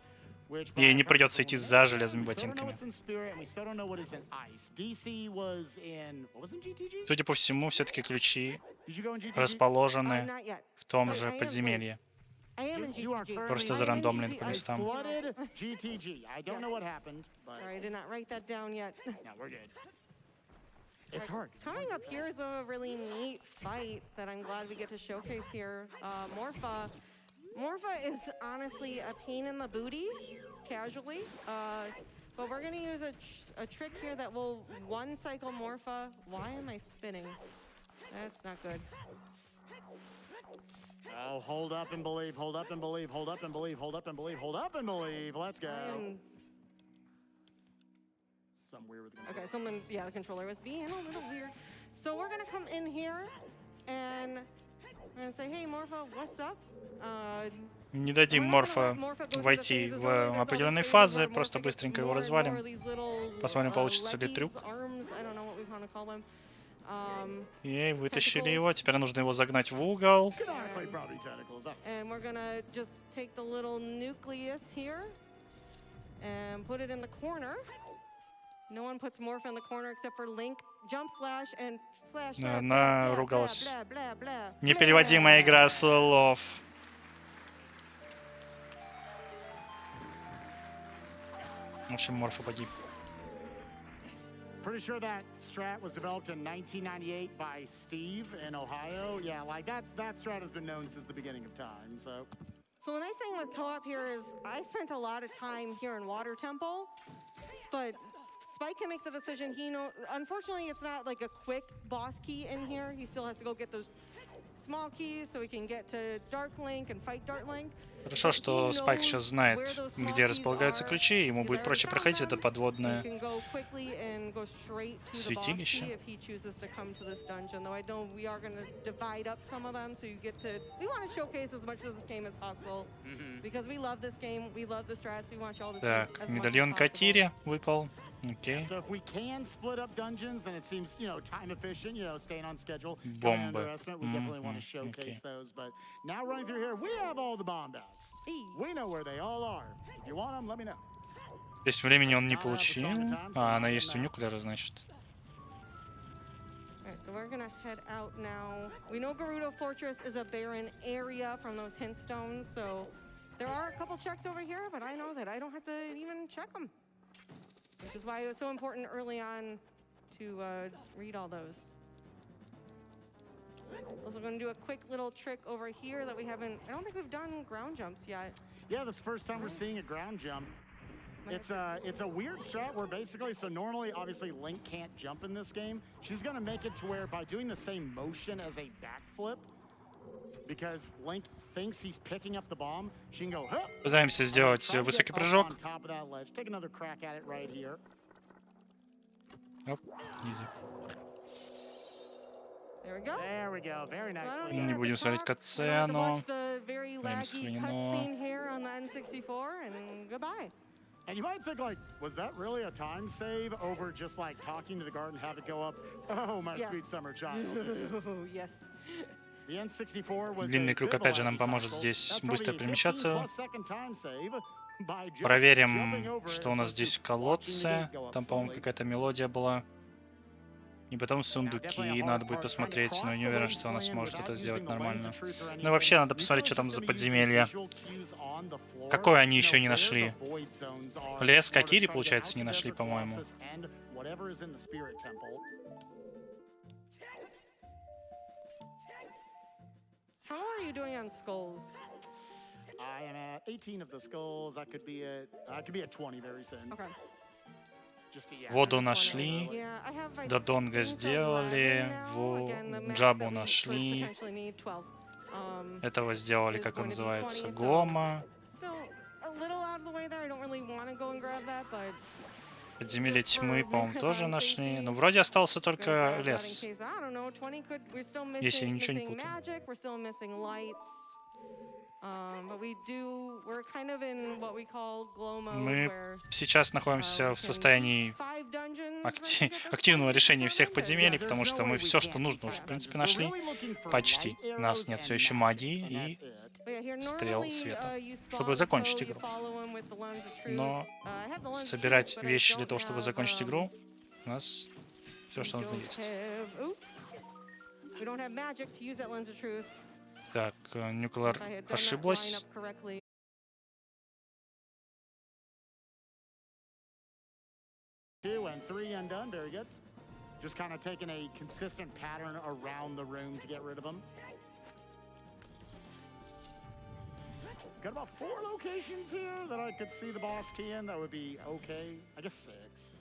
which Ей не by придется practical идти rules, за железными we still don't know ботинками. what's in Spirit, and we still don't know what is in Ice. DC was in... What was in GTG? Судя по всему, все-таки ключи Did you go in GTG? расположены Not yet. в том But же I am- подземелье. I am in You are GTG. currently- Просто I am in зарандомлен GTG. по I местам. flooded GTG. I don't know what happened, but Sorry, I did not write that down yet. no, we're good. It's hard. Coming up here is a really neat fight that I'm glad we get to showcase here. Morpha is honestly a pain in the booty, casually. But we're gonna use a trick here that will one cycle Morpha. Why am I spinning? That's not good. Oh, hold up and believe, hold up and believe, hold up and believe, hold up and believe, hold up and believe. Let's go. I am, Something weird with the controller. okay, something, yeah, the controller was being a little weird. So we're gonna come in here and we're gonna say, hey, Morpha, what's up? Не дадим Морфа войти в определенные фазы, просто быстренько его развалим. Посмотрим, получится ли трюк. И вытащили его, теперь нужно его загнать в угол. Canonically, probably tentacles. And we're gonna just take the little nucleus here and put it in the corner. No one puts Morph in the corner except for Link. Jump slash and slash. Она ругалась. Blah, blah, blah. Непереводимая игра слов. В общем, Морфа погиб. Pretty sure that strat was developed in 1998 by Steve in Ohio. Yeah, like that strat has been known since the beginning of time, so. So the nice thing with co-op here is I spent a lot of time here in Water Temple, but Spike can make the decision. Unfortunately, it's not like a quick boss key in here. He still has to go get those small keys so he can get to Dark Link and fight Dark Link. Хорошо, что Спайк сейчас знает, где располагаются ключи, и ему будет проще проходить это подводное святилище. Так, медальон Катири выпал. Окей. So if we can split up dungeons and it seems, time efficient, staying on schedule, Бомбы. we definitely want to showcase those. But now running through here, we have all the bomb bags. We know where they all are. If you want them, let me know. Здесь времени он не получил, а она есть у Нукулера, значит. Alright, so we're gonna head out now. We know Gerudo Fortress is a barren area from those hint stones, so there are a couple checks over here, but I know that I don't have to even check them. Which is why it was so important early on to read all those. Also going to do a quick little trick over here that we haven't. I don't think we've done ground jumps yet. Yeah, this is the first time we're seeing a ground jump. It's a weird strat where basically, so normally, obviously, Link can't jump in this game. She's gonna make it to where by doing the same motion as a backflip, because Link thinks he's picking up the bomb, she can go, huh! Пытаемся сделать высокий прыжок. On top of that ledge. Take another crack at it right here. Оп, easy. There we go. There we go. Very nice. Не будем смотреть катсцену. Время сохранено. And you might think, like, was that really a time save over just like talking to the guard and have it go up? Oh, my sweet summer child. Yes. The N64 was Длинный круг опять же нам поможет здесь быстро перемещаться. Проверим, что у нас здесь в колодце. Там, по-моему, какая-то мелодия была. И потом сундуки надо будет посмотреть, но не уверен, что она сможет это сделать нормально. Ну вообще надо посмотреть, что там за подземелье. Какое они еще не нашли? Лес Кокири, получается, не нашли, по-моему. How are you doing on skulls? I am at 18 of the skulls. I could be at 20 very soon. Okay. Воду нашли, Додонга сделали, Джабу нашли, этого сделали, как он называется, Гома. Подземелье тьмы, по-моему, тоже нашли. Но вроде остался только лес, если я ничего не путаю. Мы сейчас находимся в состоянии активного решения всех подземелий, потому что мы все, что нужно, уже в принципе нашли. Почти. У нас нет все еще магии и стрел света, чтобы закончить игру. Но собирать вещи для того, чтобы закончить игру, у нас все, что нужно, есть. Так, Nukkuler ошиблась. Two and three undone, very good. Just kind of taking a consistent pattern around the room to get rid of them. Got about 4 locations here that I could see the boss key in. That would be okay. I guess 6.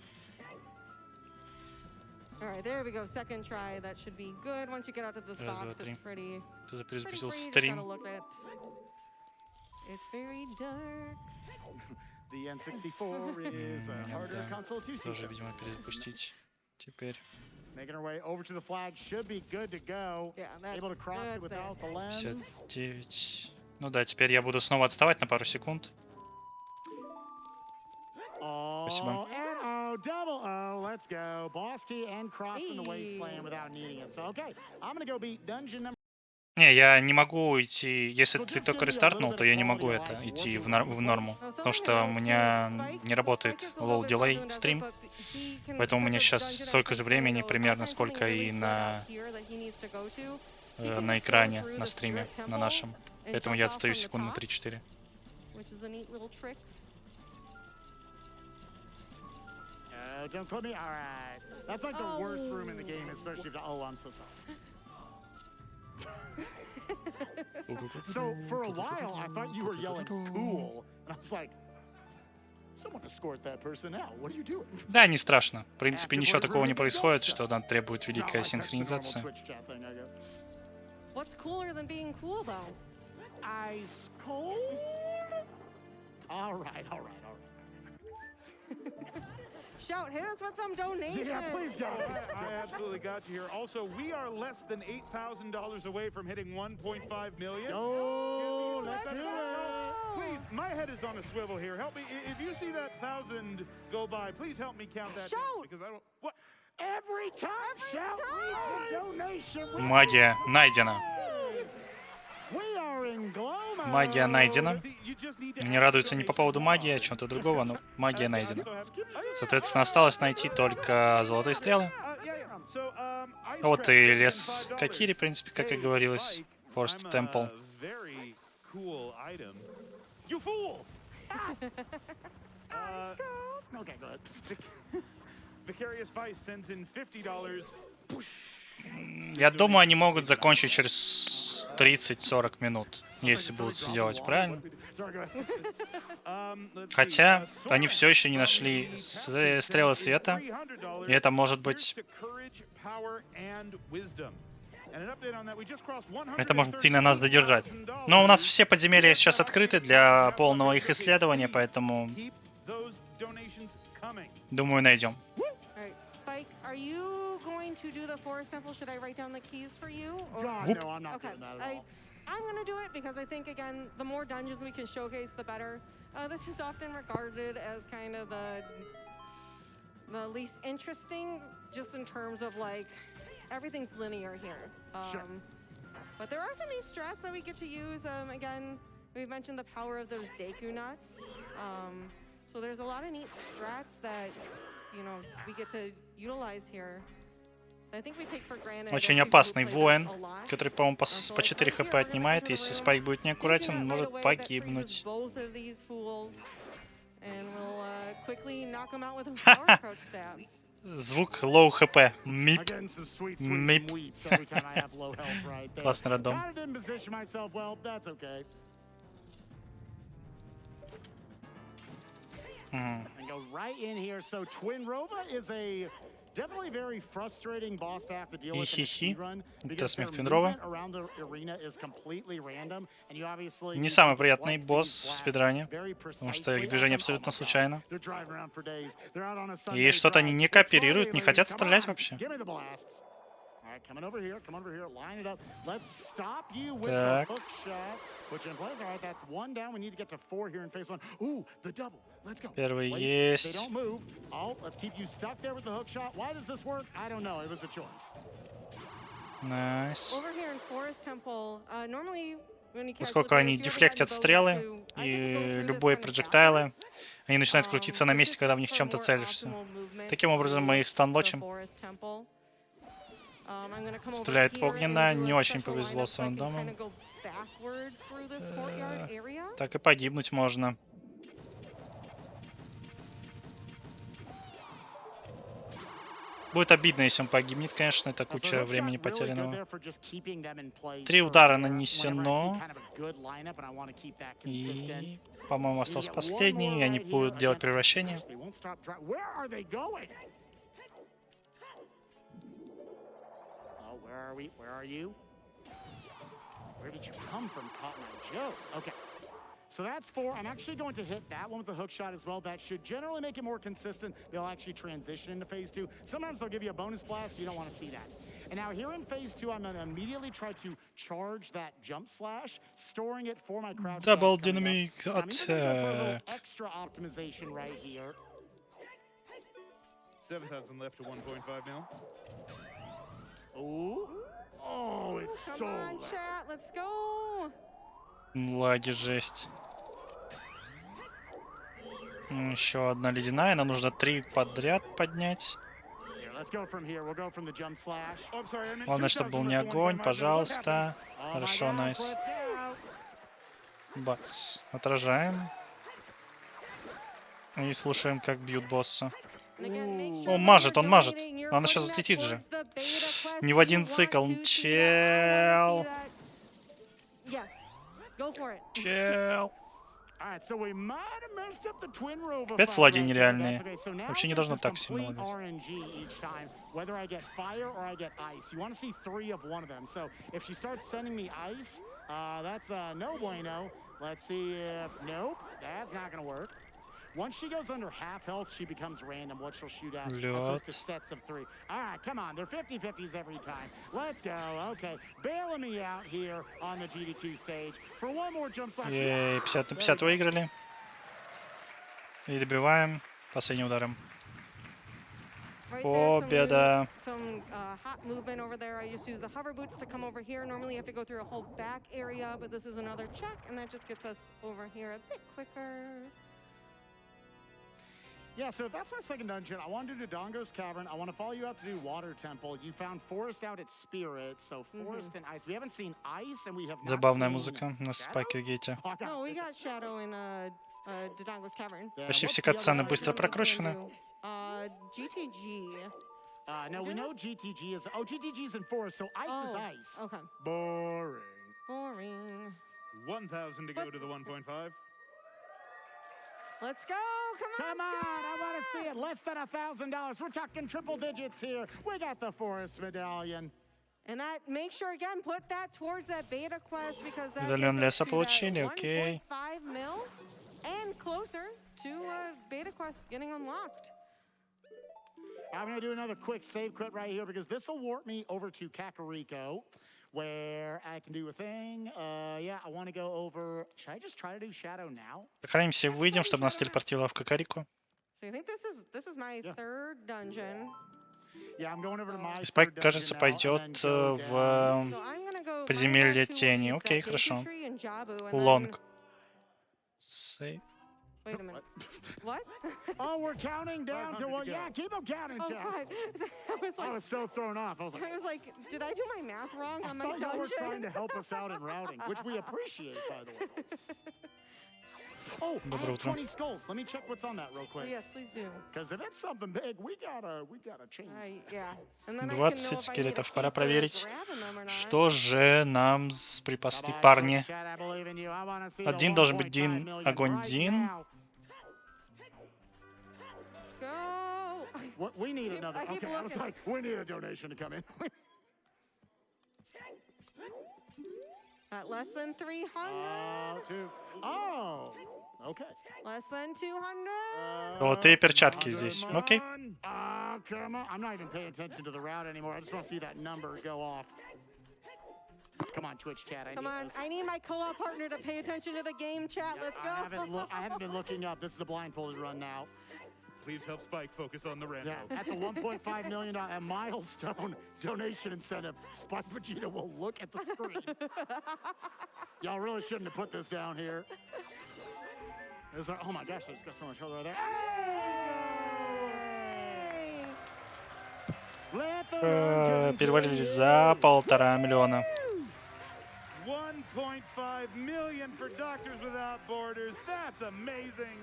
All right, there we go. Second try. That should be good. Once you get out of this box, it's pretty. Кто-то перезапустил стрим. It's very dark. The N64 is a harder console to see. Тоже, видимо, перезапустить теперь. Making our way over to the flag should be good to go. Able to cross it without the lens. 59. Ну да, теперь я буду снова отставать на пару секунд. Спасибо. Double O, let's go. Boss key and cross in the wasteland without needing it. So, okay, I'm gonna go beat dungeon number. Не, я не могу идти, если ты только рестартнул, то я не могу это идти в норму, потому что у меня не работает low delay стрим, поэтому у меня сейчас столько же времени примерно, сколько и на экране, на стриме, на нашем, поэтому я отстаю секунд на 3-4. Don't clip me. All right. That's like the worst room in the game, especially if. Oh, I'm so sorry. So for a while, I thought you were yelling "cool," and I was like, "Someone escort that person out. What are you doing?" Да, не страшно. В принципе, ничего такого не происходит, что нам требует великая синхронизация. What's cooler than being cool, though? Ice cold. All right. Shout, hit us with some donations. Yeah, please, guys. I absolutely got you here. Also, we are less than $8,000 away from hitting 1.5 million. Oh, let's do it. Please, my head is on a swivel here. Help me. If you see that 1,000 go by, please help me count that. Shout. Because I don't. What? Every time Shout leads a donation. Магия найдена. Магия найдена. Мне радуется не по поводу магии, а чего-то другого, но магия найдена. Соответственно, осталось найти только золотые стрелы. Вот и лес Кокири, в принципе, как и говорилось. Forest Temple. Я думаю, они могут закончить через 30-40 минут, если будут все делать правильно. Хотя они все еще не нашли стрелы света, и это может быть... Это может сильно нас задержать. Но у нас все подземелья сейчас открыты для полного их исследования, поэтому... Думаю, найдем. Alright, Spike, are you going to do the forest temple? Should I write down the keys for you? Or... God, no, I'm not Okay, doing that at all. I'm gonna do it because I think, again, the more dungeons we can showcase, the better. This is often regarded as kind of the least interesting, just in terms of like, everything's linear here. Sure. But there are some neat strats that we get to use. Again, we've mentioned the power of those Deku nuts. So there's a lot of neat strats that, you know, we get to utilize here. I think we take for granted. Очень опасный воин, который, по-моему, по 4 хп отнимает. Если Спайк будет неаккуратен, он может погибнуть. Звук low хп. Мип. Мип. Классный рандом. And go right in here. So Twin Rova is a definitely very frustrating boss to have to deal with in a speedrun because their movement around the arena is completely random, and you obviously Не самый приятный босс в спидране, потому что их движение абсолютно случайно. И что-то они не кооперируют, не хотят стрелять вообще. Alright, come over here, line it up. Let's stop you with the hook shot. Which in place, alright, that's one down. We need to get to 4 here in phase 1. Ooh, the double. Let's go. Первый They есть. don't move. Oh, let's keep you stuck there with the hook shot. Why does this work? I don't know. It was a choice. Nice. Over here in Forest Temple, normally when you catch Поскольку они дефлектят стрелы и любые проджектайлы, они начинают крутиться на месте, когда в них чем-то целишься. Таким образом мы их станлочим. Стреляет огненно, не очень повезло с рандомом. Так и погибнуть можно. Будет обидно, если он погибнет, конечно, это куча времени потерянного. 3 удара нанесено. И, по-моему, остался последний, и они будут делать превращение. Where are you? Where did you come from, Cotton Eye Joe? Okay. So that's 4. I'm actually going to hit that one with the hook shot as well. That should generally make it more consistent. They'll actually transition into phase 2. Sometimes they'll give you a bonus blast. You don't want to see that. And now here in phase 2, I'm going to immediately try to charge that jump slash, storing it for my crouch. Double dynamic attack. Extra optimization right here. 7,000 left to 1.5 mil. Ooh. Oh, it's so Come on, chat, let's go. Лаги, жесть. Еще одна ледяная, нам нужно 3 подряд поднять. Главное, чтобы был не огонь, пожалуйста. Хорошо, найс. Бац. Отражаем. И слушаем, как бьют босса. О, мажет, он мажет. Она сейчас взлетит же. Не в один цикл. Чел. Чел. 5 лагей нереальные. Вообще не должно так сильно лагать. Once she goes under half health, she becomes random what she'll shoot at as opposed to sets of 3. All right, come on. They're 50-50s every time. Let's go. Okay. Bailing me out here on the GDQ stage. For one more jump slash. Ей, 50 на 50 выиграли. И добиваем последним ударом. Победа. Some hot movement over there. I just use the hover boots to come over here. Normally you have to go through a whole back area, but this is another check, and that just gets us over here a bit quicker. Yeah, so if that's my second dungeon, I want to do Dodongo's Cavern. I want to follow you out to do Water Temple. You found Forest out at Spirit, so Forest and Ice. We haven't seen Ice, and we have not Забавная seen музыка на спайкевегете. No, we got Shadow in Dodongo's Cavern. Почти все катсцены быстро прокручены. GTG. No, we know GTG is... Oh, GTG is in forest, so ice is ice. Okay. Boring. Boring. 1,000 to go to the 1.5. Let's go. Come on, I want to see it. Less than $1,000. We're talking triple digits here. We got the forest medallion. And that, make sure again, put that towards that beta quest because that Медальон gets us леса to получили, that окей. 1.5 mil and closer to beta quest getting unlocked. I'm going to do another quick save quit right here because this will warp me over to Kakariko where I can do a thing. Yeah, I want to go over... Should I just try to do Shadow now? Сохранимся и выйдем, чтобы нас телепортировало в Кокорику. So I think this is my third dungeon. Yeah, I'm going over to my Спайк, кажется, пойдет в So I'm gonna go подземелье right back to тени. the Окей, Deku хорошо. Tree and Jabu, and Лонг. then- Wait a minute. What? Oh, we're counting down to what? Yeah, keep them counting, Oh, Jeff. five. I was so thrown off. I was like, Did I do my math wrong on my thought y'all were trying to dungeons? help us out in routing, which we appreciate, by the way. Oh, I Доброе have утро. 20 skulls. Let me check what's on that real quick. Yes, please do. Because if it's something big, we gotta change. Yeah. And then I can know 20 if I need to скелетов. Пора keep проверить, grabbing them or not. что же нам припасли Come on, парни. Twitch chat, I believe in you. I wanna see the Один должен быть 1.5 Дин, million огонь right Дин. now. Go! We need another. I keep Okay, I was looking. like, we need a donation to come in. At less than 300. Oh, okay. Less than 200. Золотые перчатки здесь. Come Окей. on. Come on. I'm not even paying attention to the route anymore. I just want to see that number go off. Come on, Twitch chat. I Come need on, this. I need my co-op partner to pay attention to the game chat. Let's go. I haven't been looking up. This is a blindfolded run now. Please help Spike focus on the rando. Yeah, at the $1.5 million milestone donation incentive, Spike Vegeta will look at the screen. Y'all really shouldn't have put this down here. Is there, oh my gosh, I just got so much color there. Перевалили за 1,5 миллиона. 1.5 million for Doctors Without Borders. That's amazing.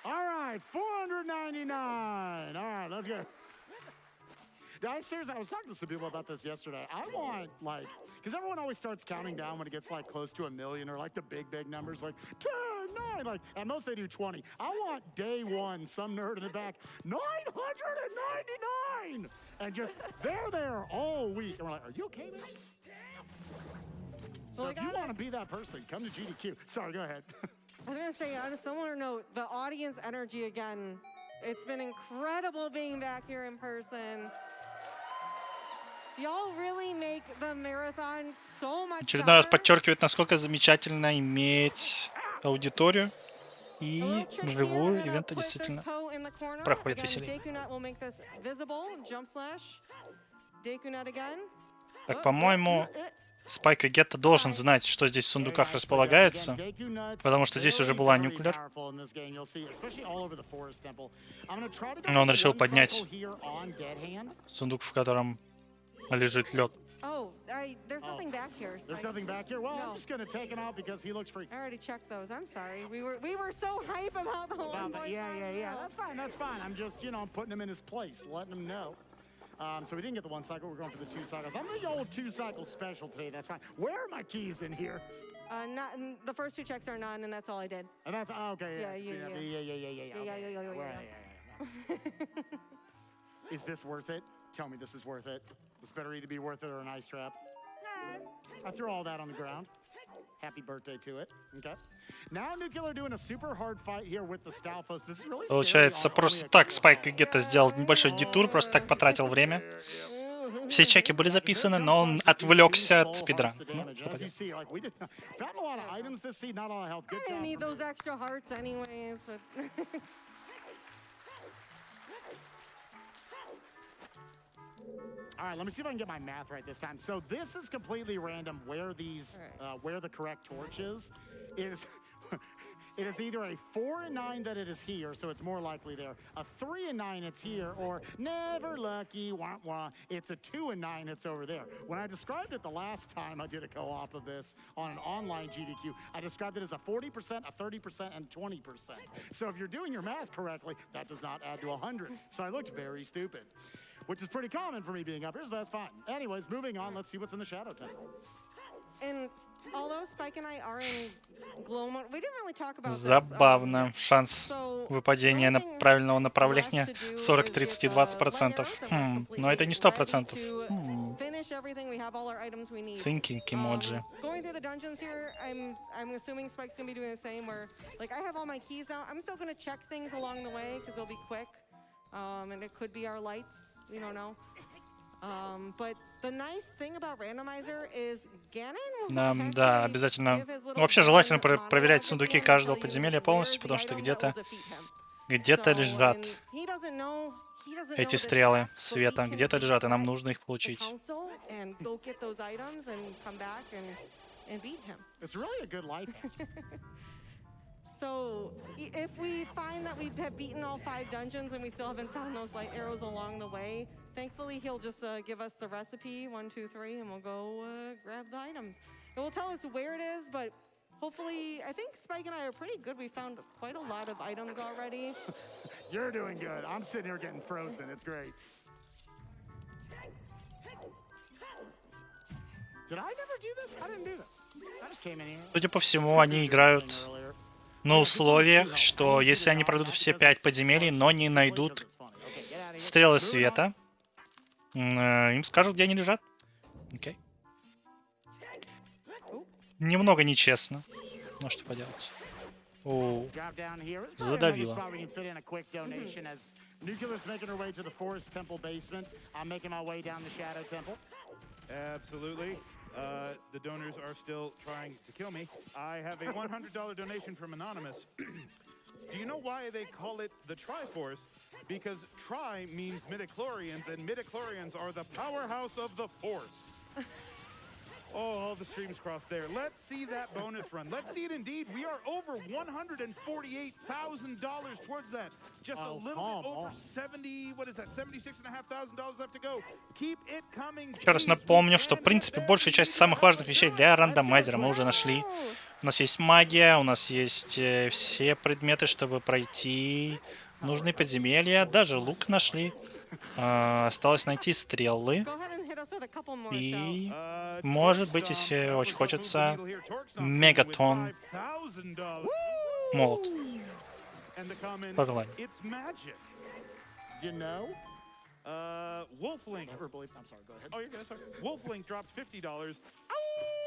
All right, $499. All right, let's go. Guys, seriously, I was talking to some people about this yesterday. I want, like, because everyone always starts counting down when it gets, like, close to 1 million or, like, the big numbers, like 10, 9, like, at most they do 20. I want day one, some nerd in the back, 999! And just, they're there all week. And we're like, are you okay, man? So Well, if you want to be that person, come to GDQ. Sorry, go ahead. I was gonna say, on a similar note, the audience energy again. It's been incredible being back here in person. Y'all really make the marathon so much Очередной раз better. подчеркивает, насколько замечательно иметь аудиторию. И A little trick here, вживую we're gonna ивенты put this действительно Poe in the corner. проходят Again, веселее. Dekunut will make this visible. Jump slash. Dekunut again. Так, по-моему, Спайк Вегета должен знать, что здесь в сундуках располагается, потому что здесь уже была Нукулер. Но он решил поднять сундук, в котором лежит лед. Oh, there's nothing back here. So There's nothing back here? Well, No. I'm just going to take him out because he looks free. I already checked those. I'm sorry. We were so hype about the whole Yeah. That's fine. I'm just, putting him in his place, letting him know. So we didn't get the 1 cycle. We're going for the 2 cycles. I'm going to go 2 cycle special today. That's fine. Where are my keys in here? Not the first 2 checks are none, and that's all I did. And that's okay. Yeah. Is this worth it? Tell me this is worth it. This better either be worth it or an ice trap. I threw all that on the ground. Happy birthday to it. Okay. Now Nukkuler doing a super hard fight here with the Stalfos. This is really Получается, просто так Спайк Вегета сделал небольшой детур, просто так потратил время. Все чеки были записаны, но он отвлекся от спидрана. Ну, что As you поделать. see, like we did found a lot of items this seed, not a lot of health. Good I didn't job. need those extra hearts anyways, but All right, let me see if I can get my math right this time. So this is completely random where these, where the correct torch is it is either a 4 and 9 that it is here, so it's more likely there. A 3 and 9 it's here, or never lucky, wah wah. It's a 2 and 9 it's over there. When I described it the last time I did a co-op of this on an online GDQ, I described it as a 40%, a 30%, and 20%. So if you're doing your math correctly, that does not add to 100. So I looked very stupid, which is pretty common for me being up here, so that's fine. Anyways, moving on, let's see what's in the Shadow Temple. And although Spike and I are in glow mode, we didn't really talk about this. Забавно. Шанс выпадения на правильного направления 40, 30 и 20%. Но это не 100%. Thinking emoji. Going through the dungeons here, I'm assuming Spike's gonna be doing the same. Where, like, I have all my keys now. I'm still gonna check things along the way because it'll be quick, and it could be our lights. We don't know. But the nice thing about randomizer is Ganon. Да, обязательно. Ну, вообще желательно проверять сундуки каждого подземелья полностью, потому что где-то лежат эти стрелы света, где-то лежат, и нам нужно их получить. So, if we find that we have beaten all 5 dungeons and we still haven't found those light arrows along the way, thankfully he'll just give us the recipe, 1, 2, 3, and we'll go grab the items. It will tell us where it is, but hopefully, I think Spike and I are pretty good. We found quite a lot of items already. You're doing good. I'm sitting here getting frozen. It's great. Did I never do this? I didn't do this. I just came in here. Судя по всему, они играют на условиях, что если они пройдут все 5 подземелий, но не найдут стрелы света, им скажут, где они лежат. Окей. Немного нечестно. Ну что поделать. О, задавило. Nukkuler's making her way to the Forest Temple basement. I'm making my way down the Shadow Temple. Absolutely. The donors are still trying to kill me. I have a $100 donation from Anonymous. Do you know why they call it the Triforce? Because tri means midichlorians, and midichlorians are the powerhouse of the Force. Oh, all the streams crossed there. Let's see that bonus run. Let's see it indeed. We are over $148,000 towards that. Just a little bit over 70, what is that, $76,500 left to go. Keep it coming. Еще раз напомню, что, в принципе, большую часть самых важных вещей для рандомайзера мы уже нашли. У нас есть магия, у нас есть все предметы, чтобы пройти нужные подземелья. Даже лук нашли. Осталось найти стрелы. И, может быть, если очень хочется, мегатон молот. По желанию.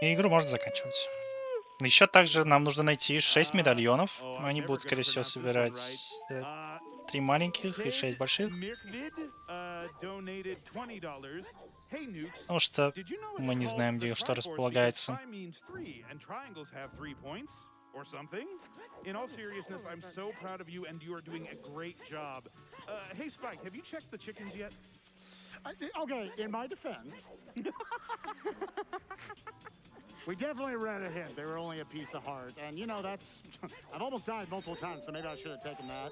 И игру можно заканчивать. Еще также нам нужно найти 6 медальонов. Они будут, скорее всего, собирать 3 маленьких и 6 больших. Потому что мы не знаем, где что располагается. Or something. In all seriousness, I'm so proud of you, and you are doing a great job. Hey, Spike, have you checked the chickens yet? Okay, in my defense, we definitely read a hint. They were only a piece of heart, and you know that's. I've almost died multiple times, so maybe I should have taken that.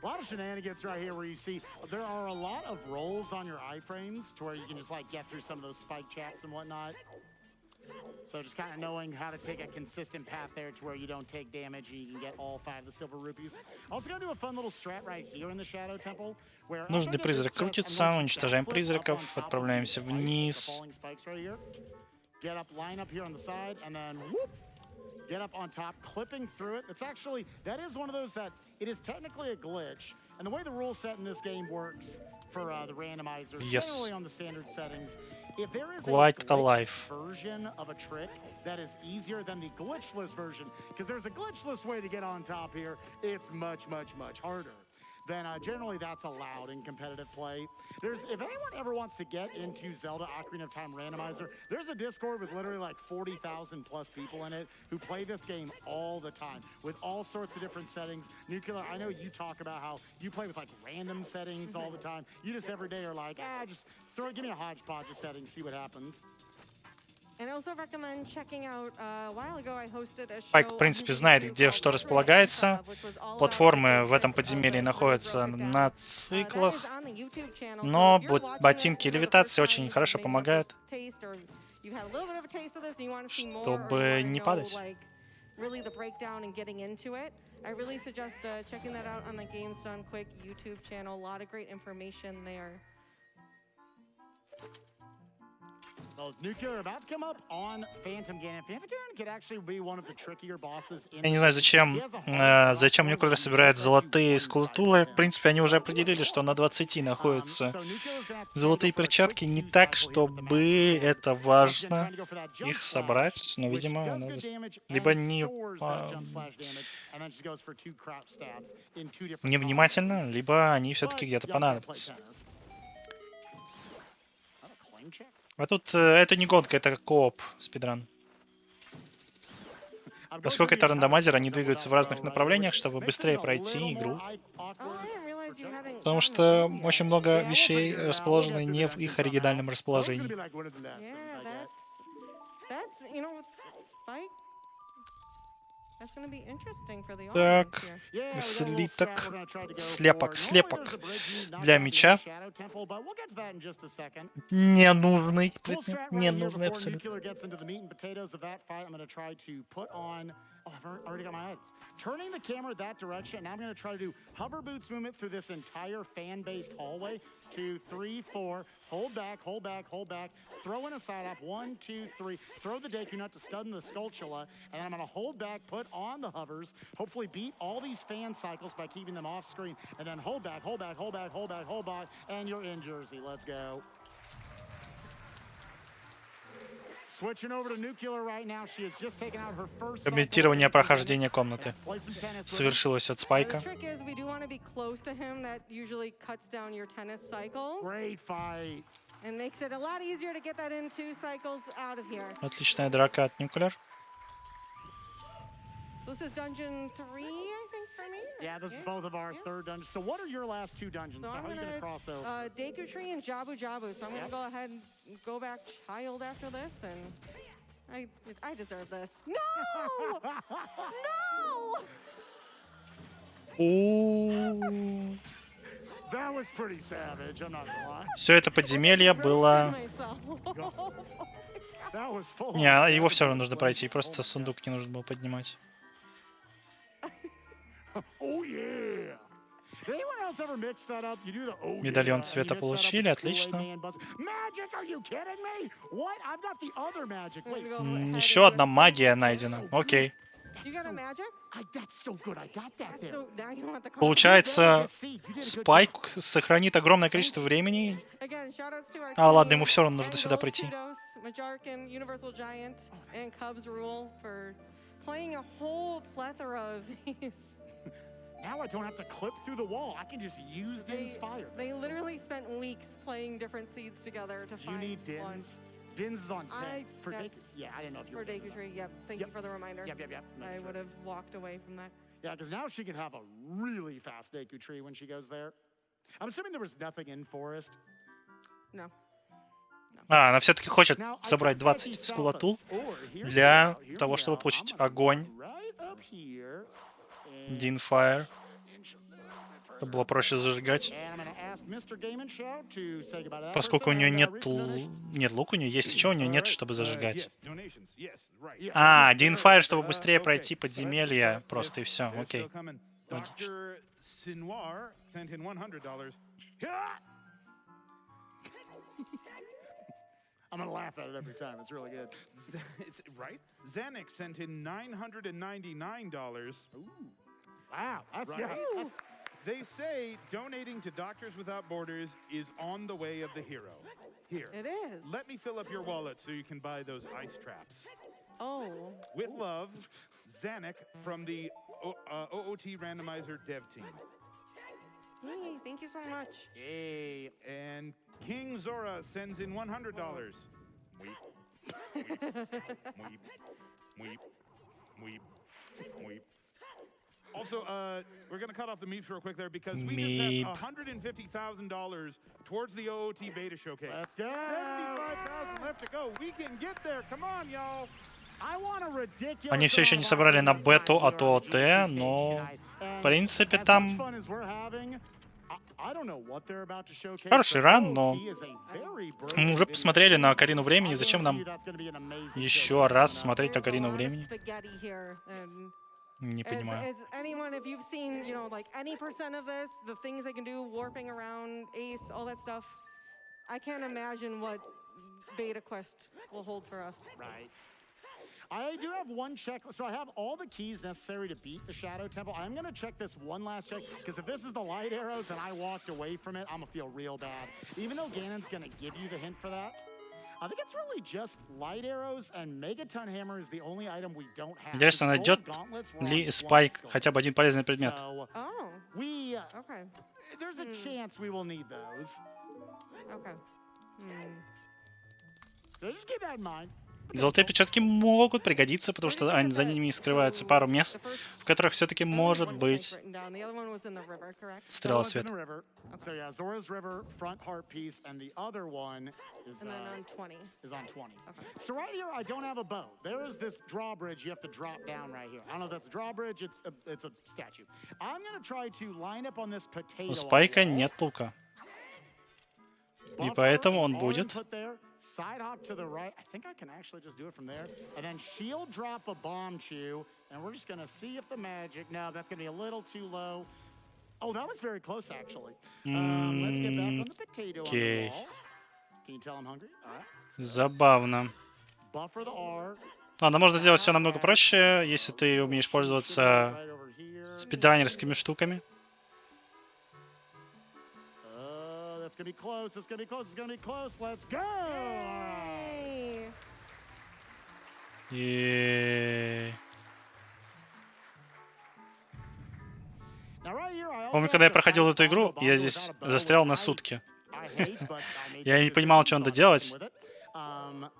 A lot of shenanigans right here where you see there are a lot of rolls on your iframes to where you can just like get through some of those spike chaps and whatnot. So just kind of knowing how to take a consistent path there to where you don't take damage and you can get all 5 of the silver rupees. Also gonna do a fun little strat right here in the Shadow Temple where нужный призрак крутится, уничтожаем призраков, отправляемся вниз. Get up, line up here on the side, and then whoop, get up on top, clipping through it. It's actually, that is one of those that it is technically a glitch, and the way the rule set in this game works for the randomizer, generally on the standard settings, if there is a glitch version of a trick that is easier than the glitchless version, because there's a glitchless way to get on top here, it's much, much, much harder. Then generally that's allowed in competitive play. If anyone ever wants to get into Zelda Ocarina of Time Randomizer, there's a Discord with literally like 40,000 plus people in it who play this game all the time with all sorts of different settings. Nukkuler, I know you talk about how you play with like random settings all the time. You just every day are like, just give me a hodgepodge of settings, see what happens. Спайк, в принципе, знает, где что располагается. Платформы в этом подземелье находятся на циклах. Но ботинки левитации очень хорошо помогают, чтобы не падать. Really the breakdown and getting into it. I really suggest checking that out on the Games Done Quick YouTube channel. A lot of great information there. Well, Nukkuler about to come up on Phantom Ganon. Phantom Ganon could actually be one of the trickier bosses in. Я не знаю, зачем Nukkuler собирает золотые скултулы. В принципе, они уже определили, что на 20 находятся золотые перчатки. Не так, чтобы это важно их собрать. Но, видимо, у нас либо невнимательно, либо они все-таки где-то понадобятся. А тут это не гонка, это кооп спидран. Поскольку это рандомайзер, они двигаются в разных направлениях, чтобы быстрее пройти игру. Потому что очень много вещей расположены не в их оригинальном расположении. Так, слепок для меча. Ненужный абсолютно. Oh, I've already got my items. Turning the camera that direction, now I'm going to try to do hover boots movement through this entire fan-based hallway. 2, 3, 4. Hold back, hold back, hold back. Throw in a side up. 1, 2, 3. Throw the Deku Nut to stun the Skulltula. And then I'm going to hold back, put on the hovers. Hopefully beat all these fan cycles by keeping them off screen. And then hold back, hold back, hold back, hold back, hold back. And you're in Jersey. Let's go. Комментирование прохождения комнаты совершилось от Спайка. Отличная драка от Nukkuler. This is dungeon 3, I think, for me. Yeah, this is both of our third dungeons. So what are your last two dungeons? So how are you going to cross over? Deku Tree and Jabu Jabu. So I'm going to go ahead and go back child after this, and I deserve this. No! No! That was pretty savage, I'm not gonna lie. Все это подземелье было... Не, его все равно нужно пройти, просто сундук не нужно было поднимать. Медальон цвета получили, отлично. Еще одна магия найдена. Окей. Получается, Спайк сохранит огромное количество времени. А, ладно, ему все равно нужно сюда прийти. Now I don't have to clip through the wall. I can just use the Inspire. They literally spent weeks playing different seeds together to find one. You need Dins. Dins is on 10. For Deku. Yeah, I didn't know if you were. For Deku Tree, yep. Thank you for the reminder. Yep. I would have walked away from that. Yeah, because now she can have a really fast Deku Tree when she goes there. I'm assuming there was nothing in Forest. No. А, она все-таки хочет собрать 20 скулатул для того, чтобы получить огонь. Dinfire. Это было проще зажигать. Поскольку у нее нет лука, у нее есть еще, у нее нет, чтобы зажигать. А, Dinfire, чтобы быстрее пройти подземелье, просто и все. Окей. I'm gonna laugh at it every time. It's really good. It's right. Zanuck sent in $999. Ooh. Wow, that's right. Yeah. They say donating to Doctors Without Borders is on the way of the hero. Here. It is. Let me fill up your wallet so you can buy those ice traps. Oh. With love, Zanuck from the OOT Randomizer dev team. Hey, thank you so much. Yay. And King Zora sends in $100. Weep. Weep. Weep. Weep. Weep. Weep. Also, we're going to cut off the meeps real quick there because we just passed $150,000 towards the OOT beta showcase. Let's go. 75,000 left to go. We can get there. Come on, y'all. Они все еще не собрали на бету от ООТ, но в принципе там хороший ран, но мы уже посмотрели на Ocarina времени. Зачем нам еще раз смотреть Ocarina времени? Не понимаю. As anyone, if you've seen, you know, like any % of this, the things they can do, warping around, ace, all that stuff, I can't imagine what Beta Quest will hold for us. Right. I do have one check, so I have all the keys necessary to beat the Shadow Temple. I'm gonna check this one last check, because if this is the light arrows and I walked away from it, I'm gonna feel real bad. Even though Ganon's gonna give you the hint for that, I think it's really just light arrows and Megaton Hammer is the only item we don't have. Интересно, найдет ли Спайк хотя бы один полезный предмет? Okay. There's a chance we will need those. Okay. So just keep that in mind. Золотые перчатки могут пригодиться, потому что за ними скрывается пару мест, в которых все-таки может быть стрела света. So yeah, Zora's River, front heart piece, and the other one is on 20. Is on 20. Okay. So right here, I don't have a bow. There is this drawbridge you have to drop down right here. I don't know if that's a drawbridge. It's a statue. I'm gonna try to line up on this potato. У Спайка нет лука. И поэтому он будет. Side hop to the right. I think I can actually just do it from there. And then shield drop a bomb chew. And we're just gonna see if the magic. No, that's gonna be a little too low. Oh, that was very close actually. Let's get back on the potato on the wall. Can you tell I'm hungry? All right. Забавно. Buffer the R. Ладно, можно сделать все намного проще, если ты умеешь пользоваться спидранерскими штуками. It's gonna be close. It's gonna be close. It's gonna be close. Let's go! Помню, когда я проходил эту игру, я здесь застрял на сутки. Я не понимал, что надо делать.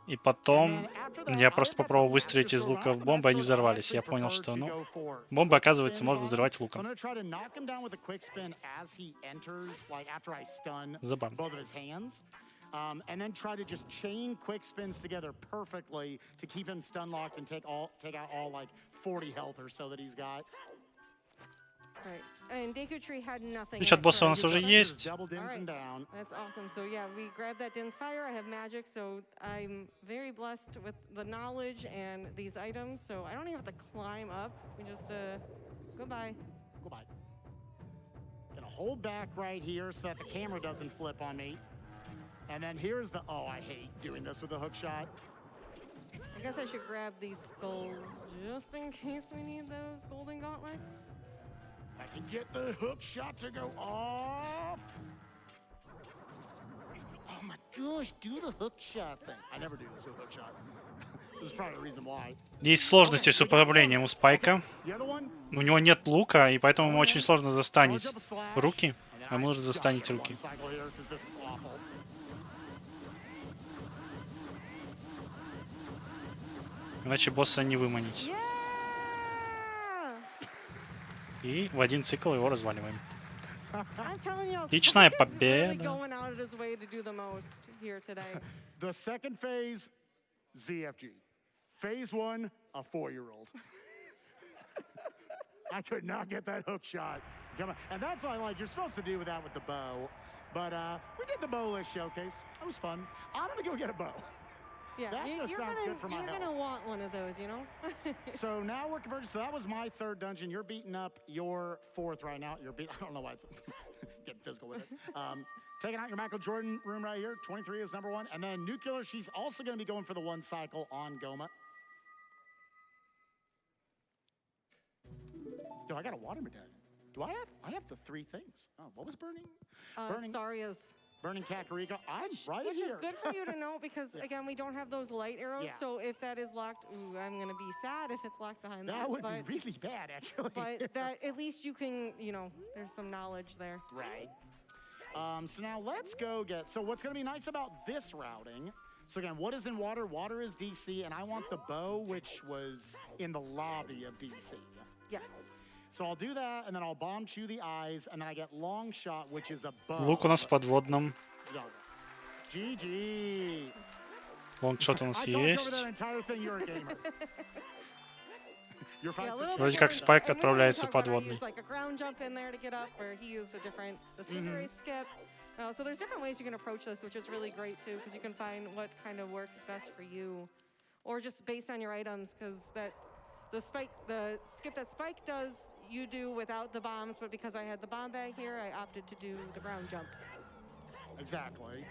И потом я просто попробовал выстрелить из лука в бомбы, и они взорвались. Я понял, что, ну, бомбы, оказывается, можно взрывать луком. Забавно. And then try to just chain quick spins together perfectly to keep him stun locked and take out all like 40 health or so that he's got. Ключ от босса у нас уже есть. That's awesome. So yeah, we grabbed that Din's Fire. I have magic, so I'm very blessed with the knowledge and these items. So I don't even have to climb up. We just goodbye. Goodbye. Gonna hold back right here so that the camera doesn't flip on me. And then here's the I hate doing this with the hook shot. I guess I should grab these skulls just in case we need those golden gauntlets. I can get the hook shot to go off. Oh my gosh, do the hook shot thing. I never do this with hook shot. There's probably a reason why. Есть сложности с управлением у Спайка. У него нет лука, и поэтому ему очень сложно застанить руки. А может застанить руки. Иначе босса не выманить. И в один цикл его разваливаем. Отличная победа. The second phase, ZFG. Phase 1, a 4-year-old. I could not get that hook shot. And that's what I like. You're supposed to do that with the bow. But we did the bowless showcase. That was fun. I'm going to go get a bow. Yeah, that just sounds good for my health. You're going to want one of those, you know? So now we're converted. So that was my third dungeon. You're beating up your fourth right now. I don't know why it's getting physical with it. Taking out your Michael Jordan room right here. 23 is number 1. And then Nukkuler, she's also going to be going for the 1 cycle on Goma. Yo, I got a water medallion. Do I have? I have the 3 things. Oh, what was burning? Saria's. Burning Kakariko. I'm right which here. Which is good for you to know because, again, we don't have those light arrows. Yeah. So if that is locked, I'm going to be sad if it's locked behind that. That would be really bad, actually. But that at least you can, you know, there's some knowledge there. Right. So now let's go get... So what's going to be nice about this routing... So again, what is in water? Water is DC, and I want the bow, which was in the lobby of DC. Yes. So I'll do that, and then I'll bomb chew the eyes, and then I get long shot, which is above. Лук у нас в подводном. GG. Лонгшот у нас есть. Вроде как Спайк отправляется в подводный. So there's different ways you can approach this, which is really great too, because you can find what kind of works best for you, or just based on your items, because the skip that Spike does, you do without the bombs, but because I had the bomb bag here, I opted to do the ground jump. Exactly.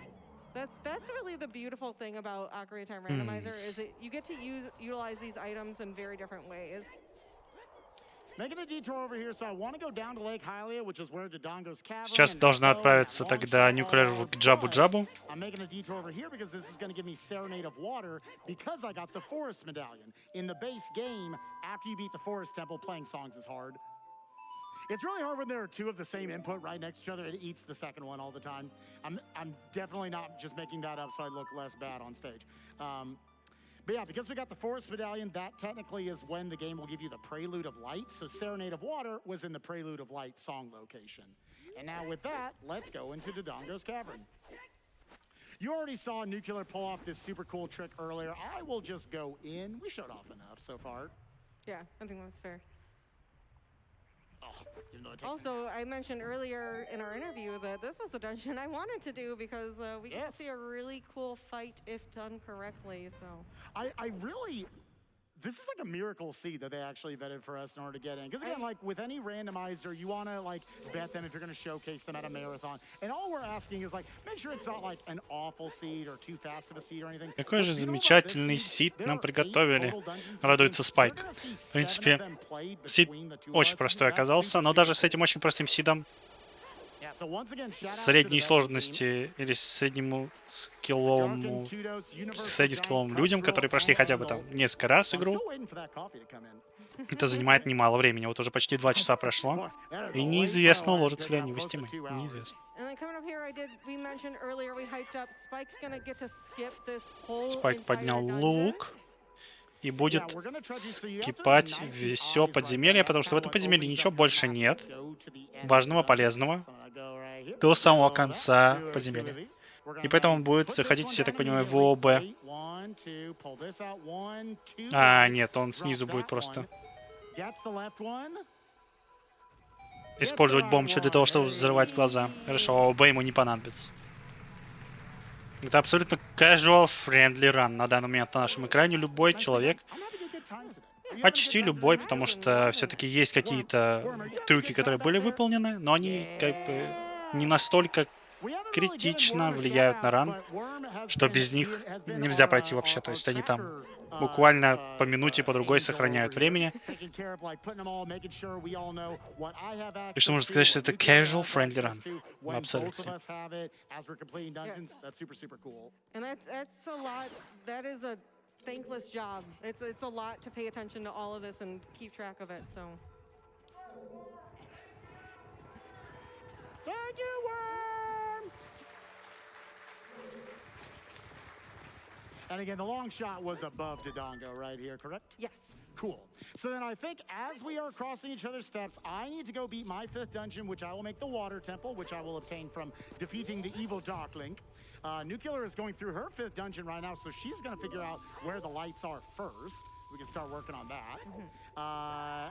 That's really the beautiful thing about Ocarina of Time Randomizer is that you get to utilize these items in very different ways. Making a detour over here, so I want to go down to Lake Hylia, which is where Dodongo's Cavern. Сейчас должна отправиться тогда Nukkuler к Джабу-Джабу. I'm making a detour over here because this is going to give me Serenade of Water because I got the Forest Medallion. In the base game, after you beat the Forest Temple, playing songs is hard. It's really hard when there are two of the same input right next to each other. It eats the second one all the time. I'm definitely not just making that up so I look less bad on stage. But yeah, because we got the Forest Medallion, that technically is when the game will give you the Prelude of Light. So Serenade of Water was in the Prelude of Light song location. And now with that, let's go into Dodongo's Cavern. You already saw Nukkuler pull off this super cool trick earlier. I will just go in. We showed off enough so far. Yeah, I think that's fair. Oh, also, I mentioned earlier in our interview that this was the dungeon I wanted to do because we get to see a really cool fight if done correctly. So I really, this is like a miracle seed that they actually vetted for us in order to get in. Because again, like with any randomizer, you want to like vet them if you're going to showcase them at a marathon. And all we're asking is like, make sure it's not like an awful seed or too fast of a seed or anything. Какой же замечательный сид нам приготовили. Радуется Спайк. В принципе, сид очень простой оказался, но даже с этим очень простым сидом средней сложности или среднему скилловому, среднескилловым людям, которые прошли хотя бы там несколько раз игру, это занимает немало времени. Вот уже почти 2 часа прошло, и неизвестно, уложатся ли они в Steam. Неизвестно. Спайк поднял лук и будет скипать все подземелье, потому что в этом подземелье ничего больше нет важного, полезного до самого конца подземелья. И поэтому он будет заходить, я так понимаю, в ООБ. А, нет, он снизу будет просто использовать бомбочку для того, чтобы взрывать глаза. Хорошо, ООБ ему не понадобится. Это абсолютно casual friendly run на данный момент на нашем экране. Любой человек, почти любой, потому что все-таки есть какие-то трюки, которые были выполнены, но они как бы не настолько критично влияют на ран, что без них нельзя пройти вообще. То есть они там буквально по минуте, по другой сохраняют времени. И что можно сказать, что это casual friendly run. Абсолютно. Thankless job. It's a lot to pay attention to all of this and keep track of it. So. Thank you, Worm. And again, the long shot was above Dodongo right here, correct? Yes. Cool. So then I think as we are crossing each other's steps, I need to go beat my 5th dungeon, which I will make the Water Temple, which I will obtain from defeating the evil Dark Link. Nukkuler is going through her 5th dungeon right now, so she's going to figure out where the lights are first. We can start working on that.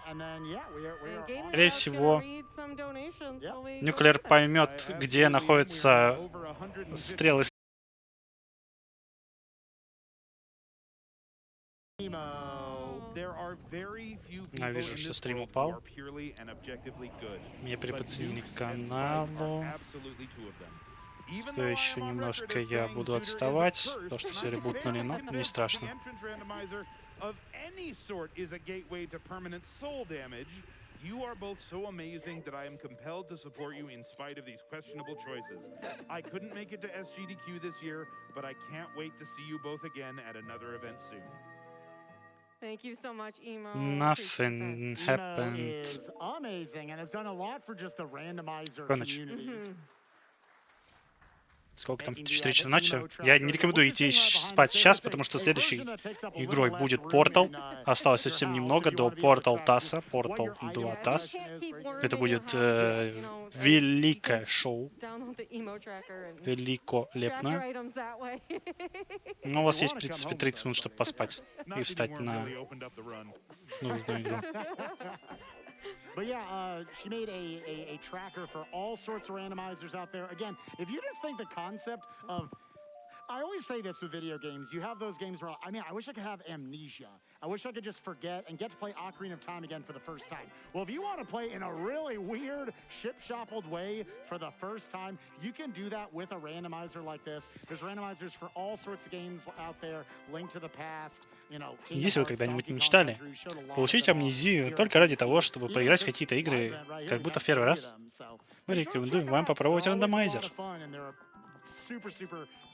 And then, yeah, we are Скорее всего, Nukkuler поймет, где находятся стрелы. Я вижу, что стрим упал. Меня переподсоединили к каналу. Все еще немножко я буду отставать, потому что все ребутнули, но не страшно. You are both so amazing that I am compelled to support you in spite of these questionable choices. I couldn't make it to SGDQ this year, but I can't wait to see you both again at another event soon. Thank you so much, Emo. Nothing happened. Emo is amazing and has done a lot for just the randomizer communities. Сколько там? 4 часа ночи? Я не рекомендую идти спать сейчас, потому что следующей игрой будет Portal. Осталось совсем немного до Portal TAS, Portal 2 TAS. Это будет великое шоу. Великолепное. Но у вас есть, в принципе, 30 минут, чтобы поспать и встать на нужную игру. But yeah, she made a tracker for all sorts of randomizers out there. Again, if you just think the concept of, I always say this with video games, you have those games where, I mean, I wish I could have amnesia. I wish I could just forget and get to play Ocarina of Time again for the first time. Well, if you want to play in a really weird, ship-shuffled way for the first time, you can do that with a randomizer like this. There's randomizers for all sorts of games out there, Link to the Past, you know, Если вы когда-нибудь мечтали получить амнезию только ради того, чтобы поиграть в какие-то игры, как будто в первый раз, мы рекомендуем вам попробовать рандомайзер. Super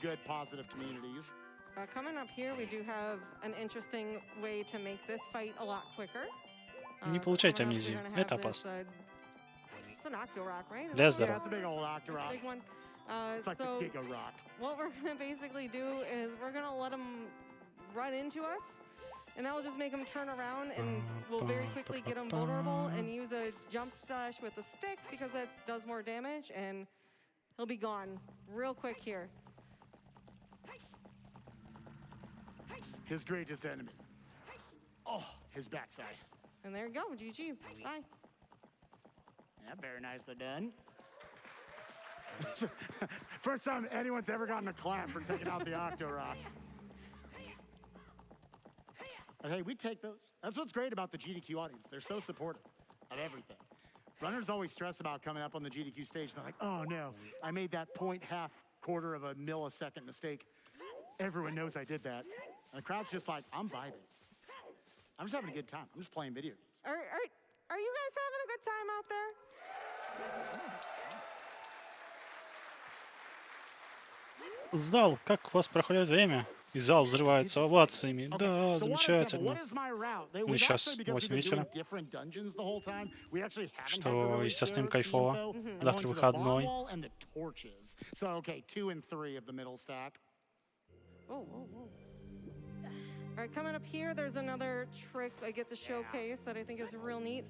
good positive communities. Coming up here, we do have an interesting way to make this fight a lot quicker. Не получайте амнезию, это опасно. It's an Octorock, right? Для Yeah, здоровья. that's a big old Octorock. Big one. It's like So the Giga Rock. what we're gonna basically do is we're gonna let them run into us, and that'll just make them turn around, and we'll very quickly get them vulnerable and use a jump slash with a stick because that does more damage, and he'll be gone real quick here. His greatest enemy. Oh, his backside. And there you go, GG. Bye. Yeah, very nicely done. First time anyone's ever gotten a clap for taking out the Octorock. But hey, we take those. That's what's great about the GDQ audience. They're so supportive of everything. Runners always stress about coming up on the GDQ stage. They're like, oh no, I made that quarter of a millisecond mistake. Everyone knows I did that. And the crowd's just like, I'm vibing. I'm just having a good time. I'm just playing video games. Are you guys having a good time out there? Зал, как у вас проходит время? И зал взрывается овациями. Да, замечательно. Ну, сейчас 8 вечера. Что, естественно, им кайфово. Завтра выходной. All right, coming up here, there's another trick I get to showcase that I think is real neat.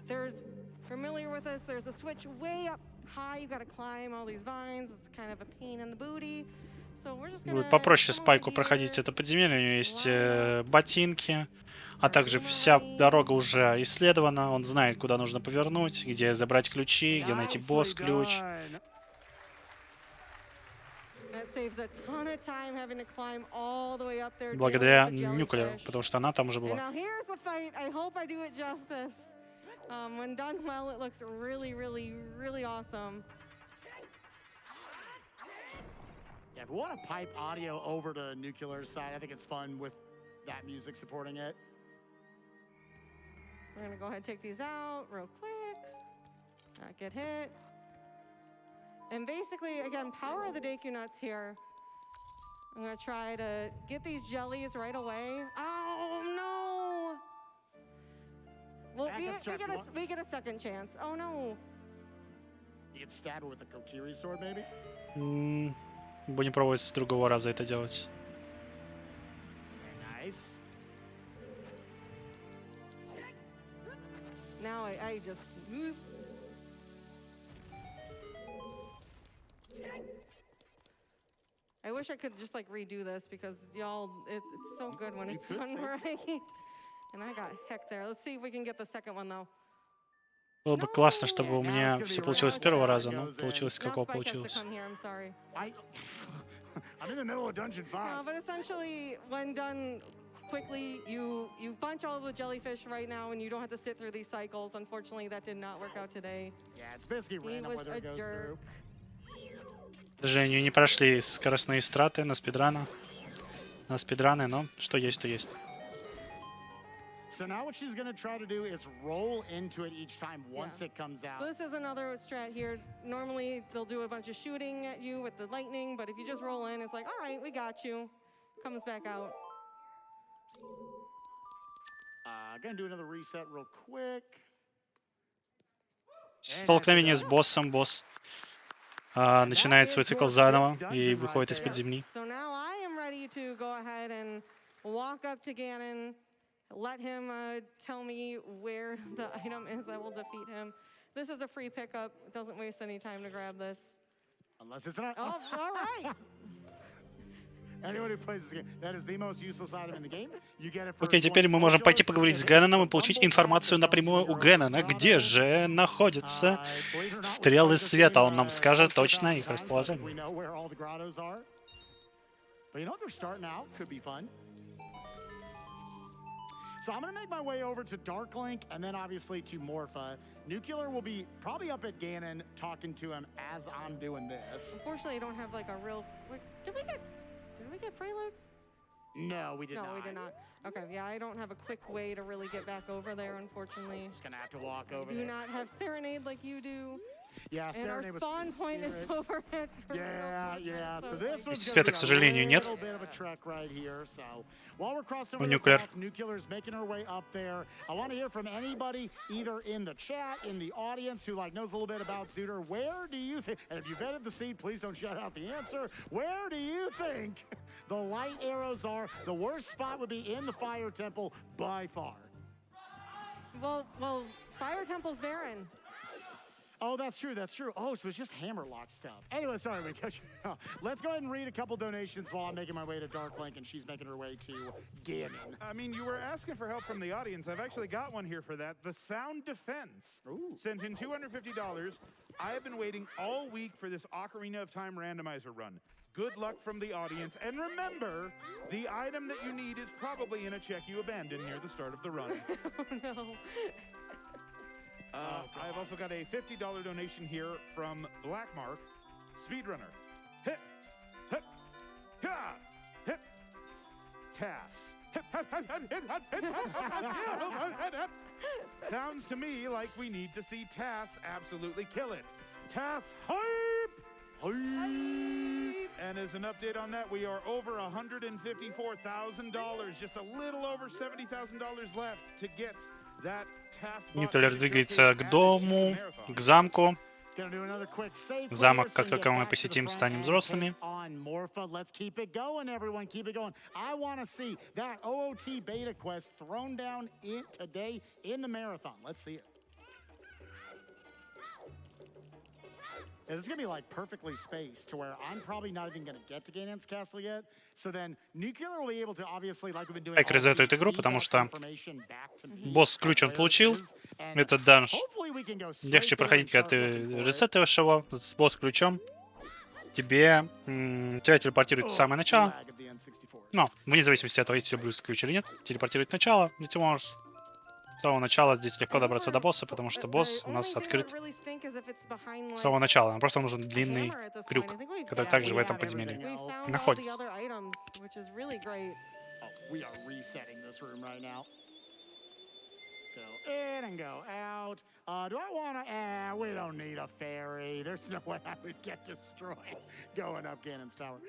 There's, familiar with this, there's a switch way up high. You've got to climb all these vines. It's kind of a pain in the booty. So we're just gonna попроще спайку проходить это подземелье. У него есть ботинки, а также вся дорога уже исследована. Он знает, куда нужно повернуть, где забрать ключи, где найти босс-ключ. Благодаря Нукулеру, потому что она там уже была. When done well, it looks really, really, really awesome. Yeah, if we want to pipe audio over to Nukkuler's side, I think it's fun with that music supporting it. We're gonna go ahead and take these out real quick. Not get hit. And basically, again, power of the Deku Nuts here. I'm gonna try to get these jellies right away. Oh no! Well, we get a second chance. Oh no! You can stab it with the Kokiri sword, maybe? Будем пробовать с другого раза это делать. Nice. Now I just. I wish I could just like redo this because y'all, it's so good when it's done right. And I got heck there. Let's see if we can get the second one though. Было бы классно, чтобы у меня все получилось с первого раза, но получилось какого получилось. I'm in the middle of dungeon 5. But essentially, when done quickly, you bunch all the jellyfish right now, and you don't have to sit through these cycles. Unfortunately, that did not work out today. Yeah, it's basically random whether it goes through. К сожалению, не прошли скоростные страты на спидраны, но что есть, то есть. So now what she's going to try to do is roll into it each time once it comes out. So this is another strat here. Normally, they'll do a bunch of shooting at you with the lightning, but if you just roll in, it's like, all right, we got you. Comes back out. Gonna do another reset real quick. Столкновение с боссом, босс начинает свой цикл заново и выходит из-под земли. So now I am ready to go ahead and walk up to Ganon, let him tell me where the item is that will defeat him. This is a free pickup. It doesn't waste any time to grab this. Unless it's not. Oh, all right. Anyone who plays this game, that is the most useless item in the game. You get it for Окей, теперь мы можем пойти поговорить с Гэноном и получить информацию напрямую у Гэнона, где же находятся стрелы света. Он нам скажет точно их расположение. So I'm going to make my way over to Dark Link and then obviously to Morpha. Nukkuler will be probably up at Ganon talking to him as I'm doing this. Unfortunately, I don't have like a real... Wait, did we get Prelude? No, we did not. No, we did not. Okay, yeah, I don't have a quick way to really get back over there, unfortunately. Just going to have to walk over I there. do not have Serenade like you do. Yeah, and our spawn point is over at... Yeah. So this was Света, к сожалению, нет. У Nukkuler. Nukkuler's making her way up there. I want to hear from anybody, either in the chat, in the audience, who knows a little bit about Zooter. Where do you think, and if you vetted the seed, please don't shout out the answer. Where do you think the light arrows are? The worst spot would be in the Fire Temple by far. Well, Fire Temple's barren. Oh, that's true. Oh, so it's just Hammerlock stuff. Anyway, sorry, we cut you off. Let's go ahead and read a couple donations while I'm making my way to Dark Link and she's making her way to Ganon. I mean, you were asking for help from the audience. I've actually got one here for that. The Sound Defense sent in $250. I have been waiting all week for this Ocarina of Time randomizer run. Good luck from the audience. And remember, the item that you need is probably in a check you abandoned near the start of the run. Oh, no. I've also got a $50 donation here from Blackmark, Speedrunner. Hip, hip, ha, hip, Tass. Sounds to me like we need to see Tass absolutely kill it. Tass, hype! Hype! And as an update on that, we are over $154,000, just a little over $70,000 left to get that task. Nukkuler двигается к дому, к замку. Замок, как только мы посетим, станем взрослыми. Let's keep it going, everyone. Keep it going. I want to see that OOT beta quest thrown down today in the marathon. Let's see it. It's going to be perfectly spaced to where I'm probably not even going to get to Ganon's castle yet. So then Nukkuler will be able to obviously, like we've been doing, резетует игру, потому что босс ключ он получил. Это данж. Легче проходить, когда ты ресетаешь его с босс ключом. Тебя телепортирует в самое начало. Но, вне зависимости от того, есть ли брюс ключ или нет, телепортирует в начало, и ты можешь с самого начала здесь легко добраться до босса, потому что босс у нас открыт с самого начала. Нам просто нужен длинный крюк, который также в этом подземелье находится. Go in and go out. Do I want to? We don't need a ferry. There's no way I would get destroyed going up Ganon's Tower.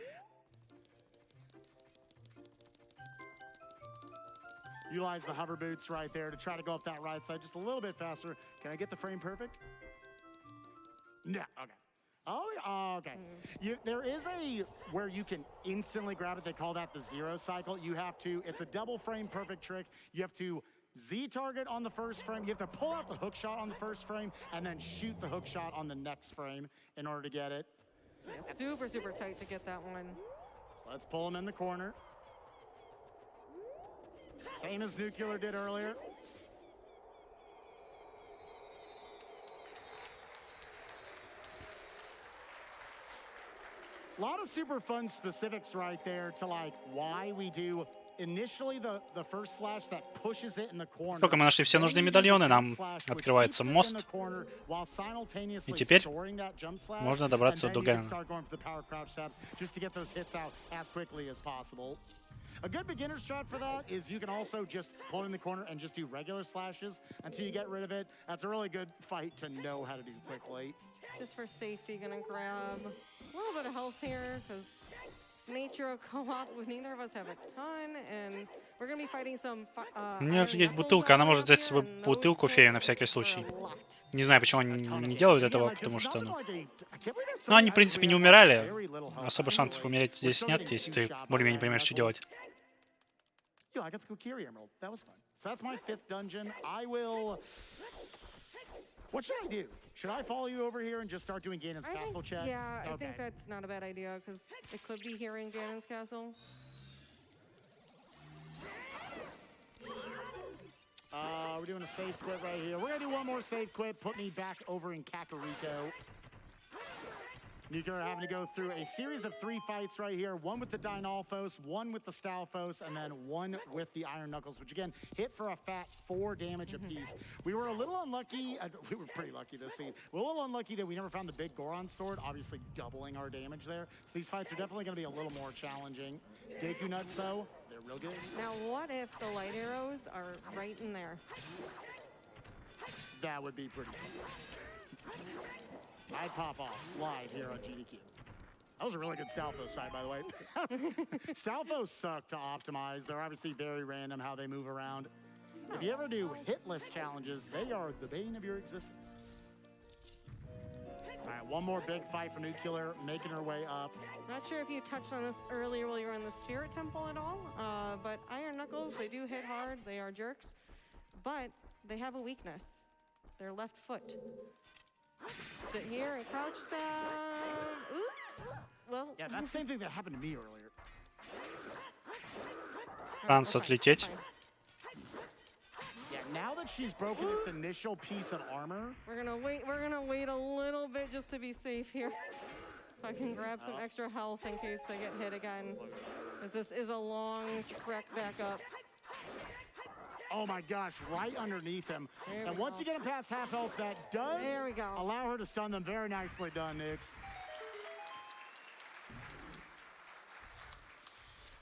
Utilize the hover boots right there to try to go up that right side just a little bit faster. Can I get the frame perfect? No. Okay. Oh, okay. There is where you can instantly grab it. They call that the zero cycle. You have to, it's a double frame perfect trick. You have to Z target on the first frame. You have to pull out the hook shot on the first frame and then shoot the hook shot on the next frame in order to get it. Yeah, super, super tight to get that one. So let's pull him in the corner. Same as Nukkuler did earlier. A lot of super fun specifics right there to why we do initially the first slash that pushes it in the corner. Только мы нашли все нужные медальоны, нам открывается мост. И теперь можно добраться до Гэнона. A good beginner strat for that is you can also just pull it in the corner and just do regular slashes until you get rid of it. That's a really good fight to know how to do quickly. Just for safety, gonna grab a little bit of health here, because Ichiro co-op. Neither of us have a ton, and we're gonna be fighting some. У нее Iron офигеть Knuckles бутылка, она coming может up взять с here, собой and those бутылку hit фея на всякий for a случай. lot. Не знаю, почему они не делают этого, потому что, ну... Ну, они, в принципе, не не умирали. Особо шансов умереть здесь нет, если ты более-менее понимаешь, что делать. Yo, I got the Kokiri Emerald. That was fun. So that's my 5th dungeon. I will... What should I do? Should I follow you over here and just start doing Ganon's Castle checks? Yeah, I Okay. think that's not a bad idea, because it could be here in Ganon's Castle. We're doing a save quit right here. We're gonna do one more save quit. Put me back over in Kakariko. Nukkuler having to go through a series of 3 fights right here. One with the Dynalphos, one with the Stalfos, and then one with the Iron Knuckles, which again, hit for a fat 4 damage apiece. We were a little unlucky. We were pretty lucky this scene. We're a little unlucky that we never found the big Goron sword, obviously doubling our damage there. So these fights are definitely gonna be a little more challenging. Deku Nuts though, they're real good. Now, what if the light arrows are right in there? That would be pretty cool. I'd pop off live here on GDQ. That was a really good Stalfos fight, by the way. Stalfos suck to optimize. They're obviously very random how they move around. If you ever do hitless challenges, they are the bane of your existence. All right, one more big fight for Nukkuler, making her way up. Not sure if you touched on this earlier while you were in the Spirit Temple at all, but Iron Knuckles, they do hit hard. They are jerks, but they have a weakness. Their left foot. Sit here and crouch down. Ooh. Well. Yeah, that's the same thing that happened to me earlier. Шанс отлететь. Yeah, now that she's broken its initial piece of armor. We're gonna wait a little bit just to be safe here. So I can grab some extra health in case I get hit again. Because this is a long trek back up. Oh my gosh, right underneath him. And once you get him past half health, that does allow her to stun them. Very nicely done, Nix.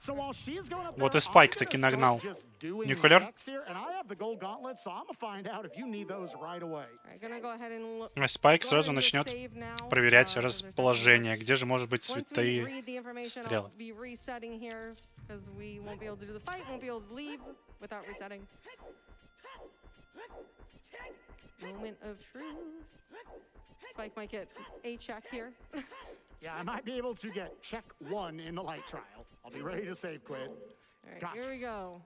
So while she's going up there, Вот и Спайк таки нагнал Nukkuler. Спайк сразу начнет проверять расположение, где же может быть святые стрелы. Because we won't be able to do the fight, won't be able to leave without resetting. Moment of truth. Spike might get a check here. Yeah, I might be able to get check 1 in the light trial. I'll be ready to save quit. All right, here we go.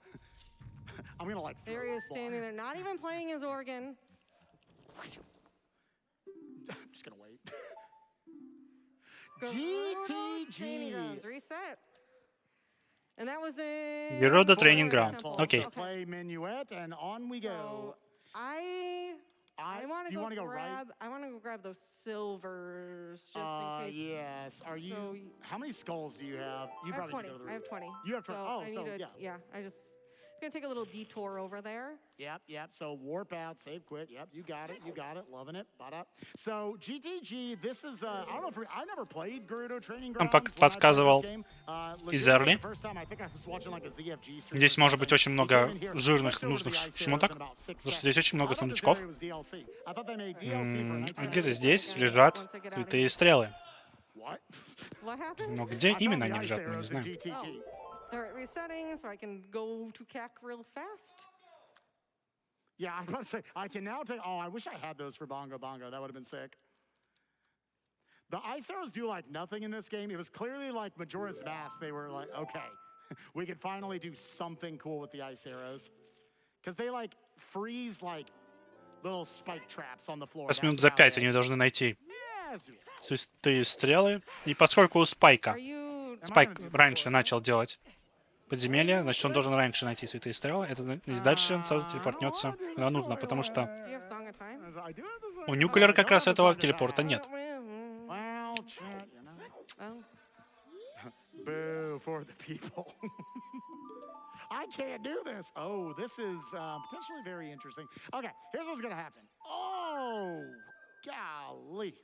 I'm gonna like. There he is standing there, not even playing his organ. I'm just gonna wait. GTG. Reset. And that was in Gerudo Training Ground. Okay. Play minuet and on we go. So I want to go grab. I want to go grab those silvers just in case. Yes. Are you? So, how many skulls do you have? You I have 20. Go to the I have 20. You have 20. Yeah. I just gonna take a little detour over there. Yep. So warp out, save, quit. Yep, you got it. Loving it. So GTG, this is I don't know if I never played Gerudo Training Grounds. Он подсказывал из early. Здесь может быть очень много жирных нужных шмоток, потому что здесь очень много сундучков. А где-то здесь лежат святые стрелы. Но где именно они лежат, мы не знаем. They're resetting, so I can go to CAC real fast. Yeah, I was about to say, I can now take... Oh, I wish I had those for Bongo Bongo. That would have been sick. The ice arrows do, like, nothing in this game. It was clearly like Majora's Mask. They were like, okay, we can finally do something cool with the ice arrows. Because they, like, freeze, like, little spike traps on the floor. 8 минут за 5 они должны найти святые стрелы. И поскольку у Спайка... Спайк раньше начал делать подземелье, значит, он должен раньше найти святые стрелы, и дальше он сразу телепортнется куда нужно, потому что у Nukkuler как раз этого телепорта нет. Boo for the people. I can't do this. Oh, this is potentially very interesting. Okay, here's what's gonna happen. Oh, golly.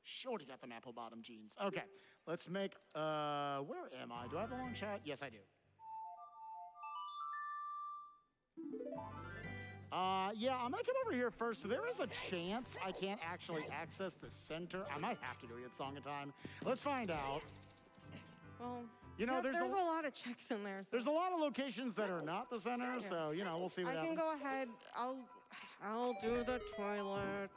Shorty got them apple bottom jeans. Okay, let's make, where am I? Do I have a long shot? Yes, I do. Yeah, I'm gonna come over here first. So there is a chance I can't actually access the center. I might have to do it Song of Time. Let's find out. Well, You know, there's a lot of checks in there. So. There's a lot of locations that are not the center, so, you know, we'll see what happens. I can go ahead. I'll do the toilet.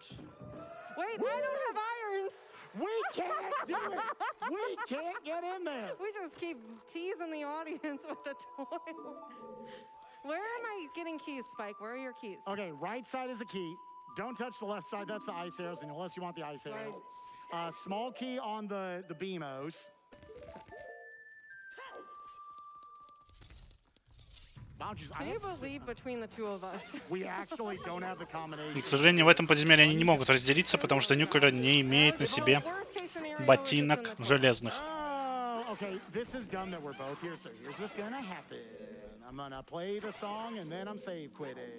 Wait, I don't have irons. We can't do it. We can't get in there. We just keep teasing the audience with the toilet. Where am I getting keys, Spike? Where are your keys? Okay, right side is a key. Don't touch the left side. That's the ice arrows, unless you want the ice arrows. Right. Small key on the BMOs. Can you believe between the two of us? We actually don't have the combination. И, к сожалению, в этом подземелье они не могут разделиться, потому что Nukkuler не имеет на себе ботинок железных. Okay, this is dumb that we're both here, so here's what's gonna happen. I'm gonna play the song and then I'm save quitting.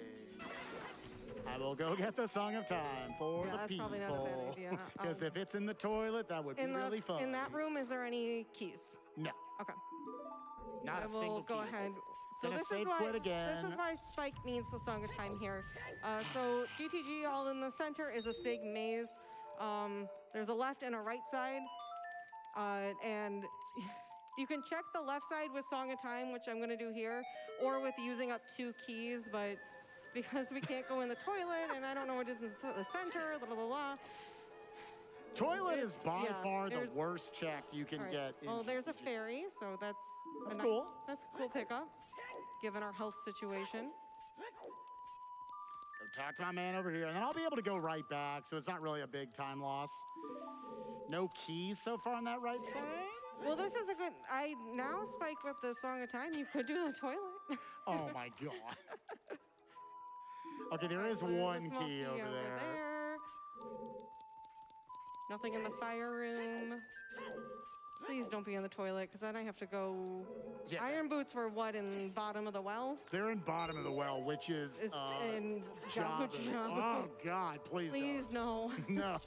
I will go get the Song of Time for the people. Because if it's in the toilet, that would be really fun. In that room, is there any keys? No. Okay. Not a single key. Go ahead. So this is why Spike needs the Song of Time here. So GTG all in the center is this big maze. There's a left and a right side. And you can check the left side with Song of Time, which I'm going to do here, or with using up 2 keys, but because we can't go in the toilet, and I don't know what is in the center, blah, blah, blah. Toilet is by far the worst check you can get. Well, there's a ferry, so that's cool. That's a cool pickup, given our health situation. Go talk to my man over here, and then I'll be able to go right back, so it's not really a big time loss. No keys so far on that right side. Well, this is a good. Now Spike with the Song of Time. You could do the toilet. Oh my god. Okay, there is one key over there. Nothing in the fire room. Please don't be in the toilet, because then I have to go. Yeah. Iron boots were what, in bottom of the well? They're in bottom of the well, which is in Java. Oh God, please no. No.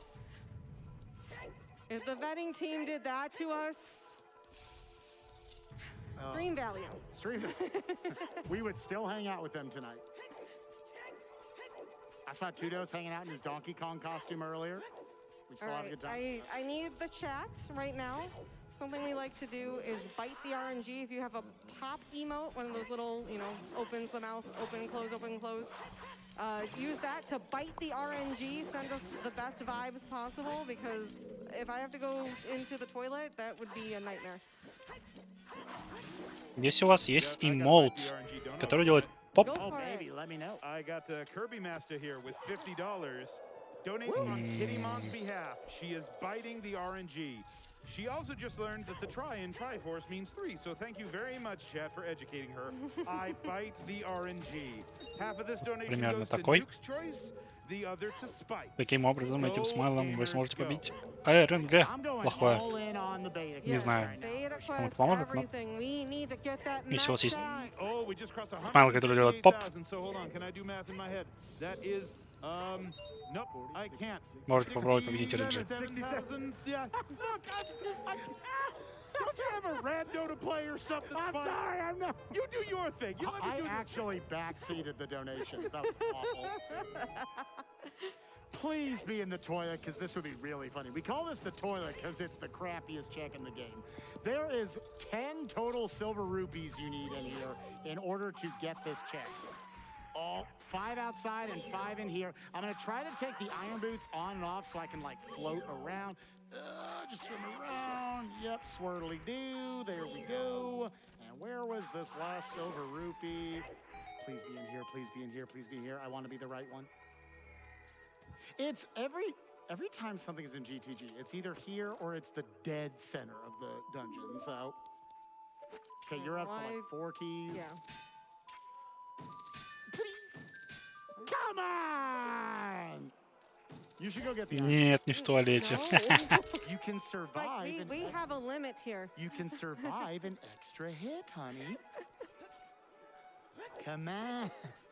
If the vetting team did that to us, stream value. We would still hang out with them tonight. I saw Tudos hanging out in his Donkey Kong costume earlier. We still have a good time. I need the chat right now. Something we like to do is bite the RNG. If you have a pop emote, one of those little, opens the mouth, open, close. Use that to bite the RNG, send us the best vibes possible, because if I have to go into the toilet, that would be a nightmare. Если у вас есть emote, который делает поп. Oh, baby, let me know. I got the Kirby Master here with $50. Donating on Kitty Mon's behalf. She is biting the RNG. She also just learned that the try in Triforce means 3, so thank you very much, chat, for educating her. I bite the RNG. Half of this donation goes to Nuke's choice, the other to Spike. Таким образом, этим смайлом вы сможете победить РНГ. Плохое. Не знаю, что кому-то поможет, но если у вас есть смайл, который делает поп, Nope, I can't. можете попробовать победить РНГ. Don't you have a rando to play or something? I'm sorry, I'm not. You do your thing. You let me do actually backseated the donations. That was awful. Please be in the toilet, because this would be really funny. We call this the toilet because it's the crappiest check in the game. There is 10 total silver rupees you need in here in order to get this check. 5 outside and 5 in here. I'm going to try to take the iron boots on and off so I can, float around. Just swim around. Yep, swirly-doo. There we go. And where was this last silver rupee? Please be in here. Please be in here. Please be in here. I want to be the right one. It's every time something's in GTG, it's either here or it's the dead center of the dungeon. So, okay, you're up to 4 keys. Yeah. Please. Come on! You should go get the Нет, не в туалете. You can survive. We have a limit here. You can survive an extra hit, honey. Come on.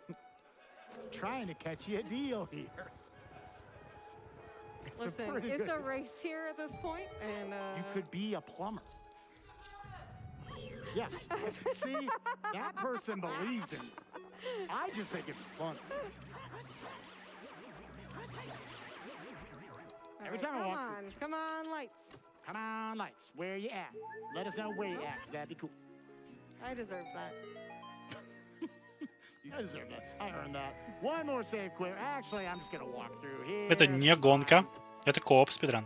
I'm trying to catch you a deal here. Listen, it's a race here at this point, and you could be a plumber. Yeah. See, that person believes in you. I just think it'd be fun. Every time I walk. Come on, lights. Come on, lights. Where you at? Let us know where you at, 'cause that'd be cool. I deserve that. I deserve that. I earned that. One more save quit. Actually, I'm just gonna walk through here. Это не гонка, это кооп спидран.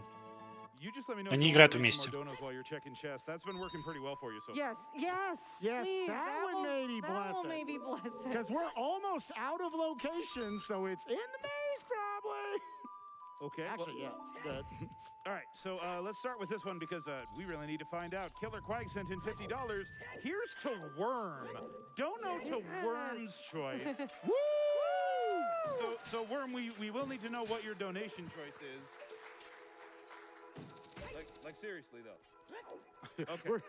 You just let me know Они if you играют want to read some вместе. more donos while you're checking chests. That's been working pretty well for you so Yes, yes, Yes, please. that would maybe bless That will it. maybe bless it. Because we're almost out of locations, so it's in the maze, probably. Okay. Actually, yeah. But All right, so let's start with this one because we really need to find out. Killer Quag sent in $50. Here's to Worm. Dono to Worm's choice. woo! So Worm, we will need to know what your donation choice is. Like seriously though. Okay.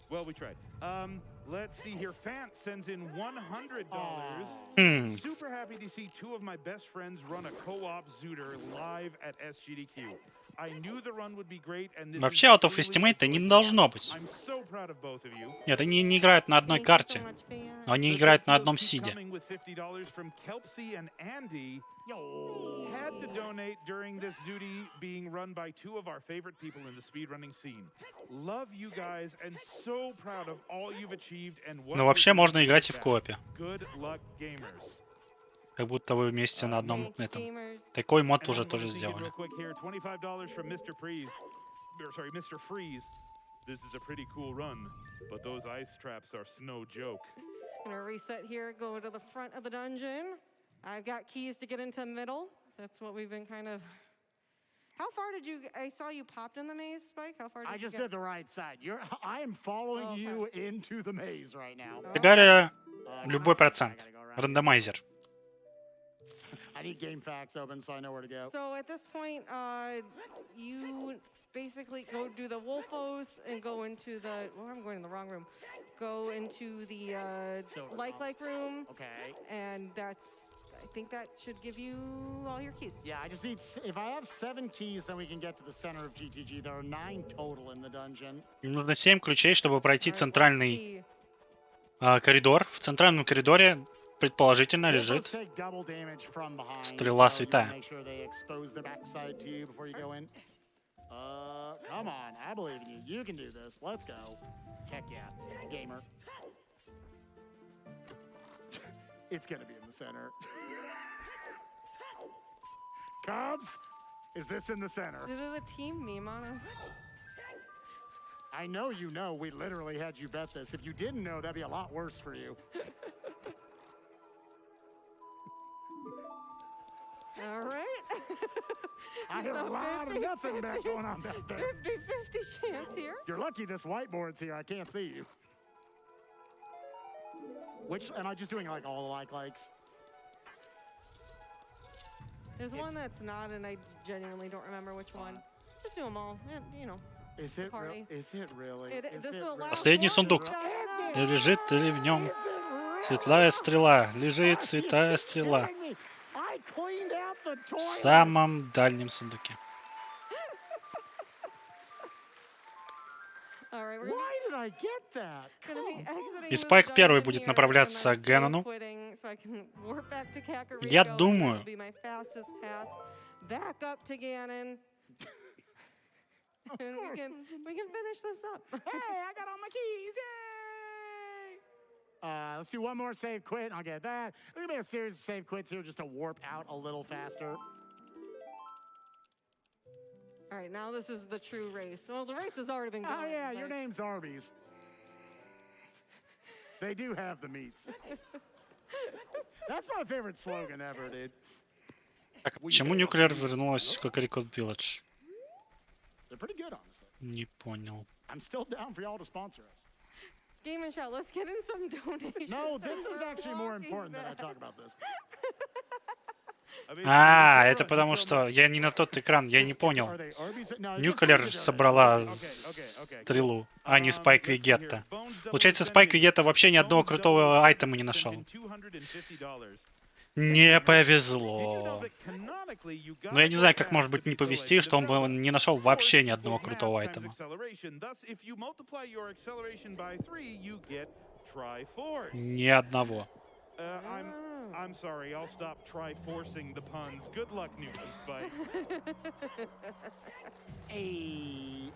Well, we tried. Let's see here. Fant sends in $100. Super happy to see two of my best friends run a co-op Zooter live at SGDQ. I knew the run would be great, and this Вообще, is Out of truly Estimate не a должно быть. I'm so proud of both of you. Нет, они не играют на одной Thank you so карте. much, Fan. Но они The играют на good одном feels keep сиде. coming with $50 from Kelpsy and Andy. Yo. Had to donate during this Zooty being run by two of our favorite people in the speedrunning scene. Love you guys and so proud of all you've achieved and what Но you're вообще doing можно to играть и give в back. коопе. Good luck, gamers. Как будто вы вместе на одном Thank you, этом. gamers. Такой мод And тоже I'm gonna тоже sneak in сделали. real quick here. $25 from Mr. Freeze. Sorry, Mr. Freeze. This is a pretty cool run, but those ice traps are no joke. Gonna reset here, go to the front of the dungeon. I've got keys to get into middle. That's what we've been kind of... How far did you... I saw you popped in the maze, Spike. How far did I you just get? did the right side. I am following Okay. you into the maze right now. Фигаля Come любой on, процент. I gotta go around. Рандомайзер. I need game facts open so I know where to go. So at this point, you basically go do the Wolfos and go into the... Well, I'm going in the wrong room. Go into the Silver like room, Okay. and that's... I think that should give you all your keys. Yeah, I just need. If I have 7 keys, then we can get to the center of GTG. There are 9 total in the dungeon. Им нужно 7 ключей, чтобы пройти All right, let's центральный see. коридор. В центральном коридоре, предположительно, Wolfos лежит take double damage from behind, Стрела so you святая. wanna make sure they expose the backside to you before you go in. Come on, I believe in you. You can do this. Let's go. Heck yeah, gamer. It's gonna be in the center. Cubs, is this in the center? Did the team meme on us? I know you know. We literally had you bet this. If you didn't know, that'd be a lot worse for you. All right. I hear a So lot of 50, nothing back going on back there. 50-50 chance here. You're lucky this whiteboard's here. I can't see you. Which, am I just doing like all the likes? There's one that's not, and I genuinely don't remember which one. Just do them all. You know. Is it Party. Is it really? This is the really? last Последний one. сундук. Done. И лежит ли в нем Is it really? светлая стрела? Лежит святая стрела Kidding me? I cleaned out the в toilet. самом дальнем сундуке. All right, we're Why did I get that? gonna be exiting И this Спайк первый dungeon будет here, направляться and к then Геннону. quitting so I can warp back to Kakariko, Я and думаю- that'll be my fastest path back up to Ganon. And we can finish this up. Hey, I got all my keys. Yay! Let's do one more save quit, and I'll get that. There's gonna be a series of save quits here just to warp out a little faster. All right, now this is the true race. Well, the race has already been going. Oh yeah, your but- name's Arby's. They do have the meats. That's my favorite slogan ever, dude. Так, почему Nukkuler вернулась в Kakariko Village? They're pretty good, honestly. Не понял. I'm still down for y'all to sponsor us. Game and Shout, let's get in some donations. No, as this is we're actually more walking important that I back. talk about this. I mean, Это потому что я не на tот экран, я не понял. Are they Arby's? No, just Nukkuler some of the собрала okay. стрелу, а не спайкевегета. Bones Double Получается, sent in- спайкевегета вообще ни одного Bones крутого Double айтема не sent нашел. in $250. Не Did you know повезло. that canonically you Но я не gotta знаю, go как fast может to быть не beat the повезти, Legend что он of бы Zelda. не нашел вообще ни Force одного equals крутого mass times айтема. acceleration. Thus, if you multiply your acceleration by 3, you get Triforce. Ни одного. I'm sorry. I'll stop forcing the puns. Good luck, Nuki Spike. Hey.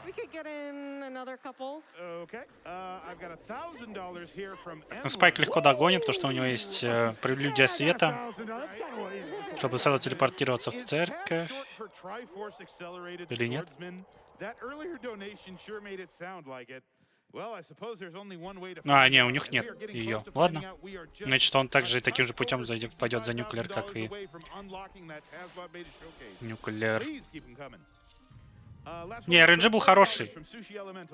We could get in another couple. Okay. I've got $1,000 here from Спайк легко догонит, потому что у него есть прелюдия света, чтобы сразу телепортироваться в церковь. Или нет? А, не, у них нет ее. Ладно. Значит, он также таким же путем пойдет за Нуккулер, как и Нуккулер. Не, RNG был хороший.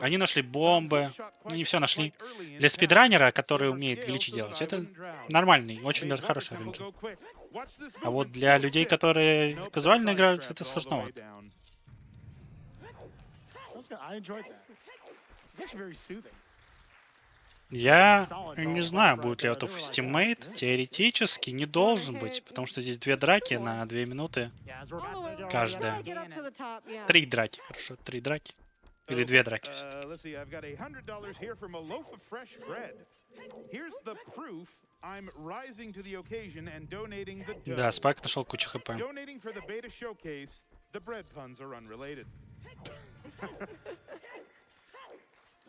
Они нашли бомбы. Ну, не все нашли. Для спидранера, который умеет гличи делать, это нормальный, очень даже хороший RNG. А вот для людей, которые казуально играют, это сложновато. Я не знаю, будет ли это фестимейт. Теоретически не должен быть, потому что здесь 2 драки на 2 минуты. Каждая. 3 драки, хорошо, 3 драки. Или 2 драки. Да, Спайк нашел кучу хп.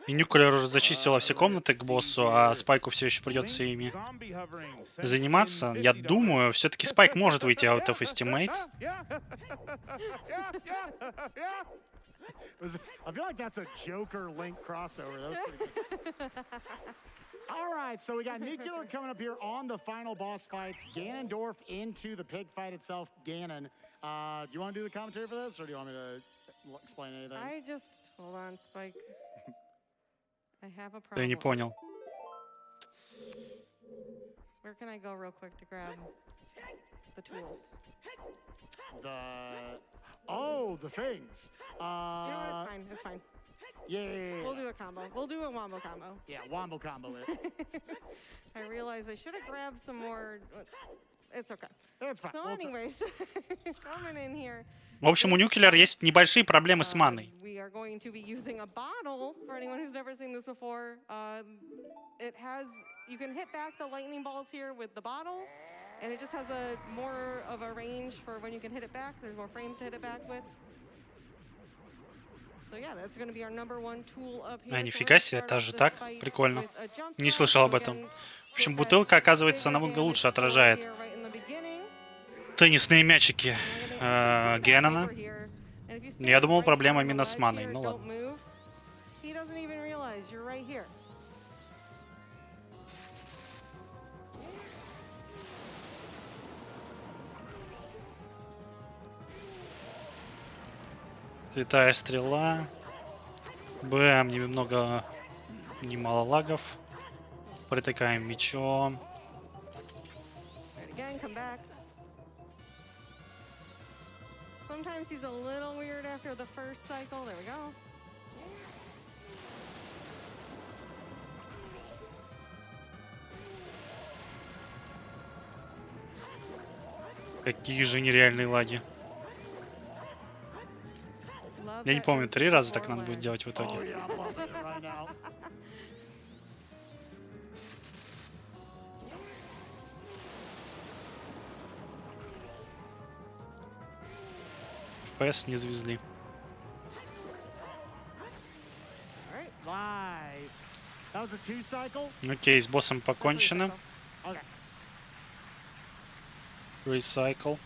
И Нуккулер уже зачистила все комнаты к боссу, а Спайку все еще придется ими заниматься. Я думаю, все-таки Спайк может выйти out of estimate. I feel like that's a Joker Link crossover. That was pretty good. All right, so we got Nukkuler coming up here on the final boss fights. Ganondorf into the pig fight itself. Ganon, do you want to do the commentary for this, or do you want me to explain anything? I just hold on, Spike. I have a problem. Я не понял. Where can I go real quick to grab the tools? The things. You know what? It's fine. It's fine. Yeah. We'll do a combo. We'll do a wombo combo. Yeah, wombo combo it. I realized I should have grabbed some more. It's okay. It's fine. So anyways, coming in here. В общем, у Нуккулер есть небольшие проблемы с маной. We are going to be using a bottle for anyone who's never seen this before. It has, you can hit back the lightning balls here with the bottle, and it just has a more of a range for when you can hit it back. There's more frames to hit it back with. So yeah, that's going to be our number 1 tool up here. А, нифига себе, это же так? Прикольно. Не слышал об этом. В общем, бутылка, оказывается, намного лучше отражает теннисные мячики Генона. Я думал, проблема именно с маной. Ну ладно. Святая стрела. Бэм, немало лагов. Притыкаем мечом. Sometimes he's a little weird after the first cycle. There we go. Какие же нереальные лаги. Я не помню, 3 раза так надо будет делать в итоге. FPS не завезли. Окей, с боссом покончено. Recycle.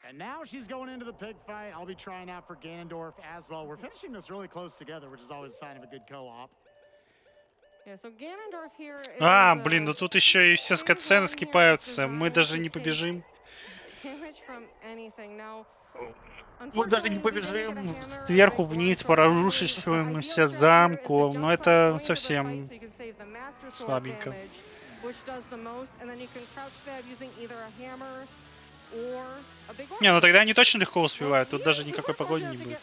And now she's going into the pig fight. I'll be trying out for Ganondorf as well. We're finishing this really close together, which is always a sign of a good co-op. Yeah, so Ganondorf here is, А, блин, ну тут еще и все скатсцены скипаются. Мы даже не побежим. Мы даже не побежим сверху вниз по разрушившемуся замку. Но это совсем слабенько. Не, ну тогда они точно легко успевают. Тут даже никакой погоди не будет.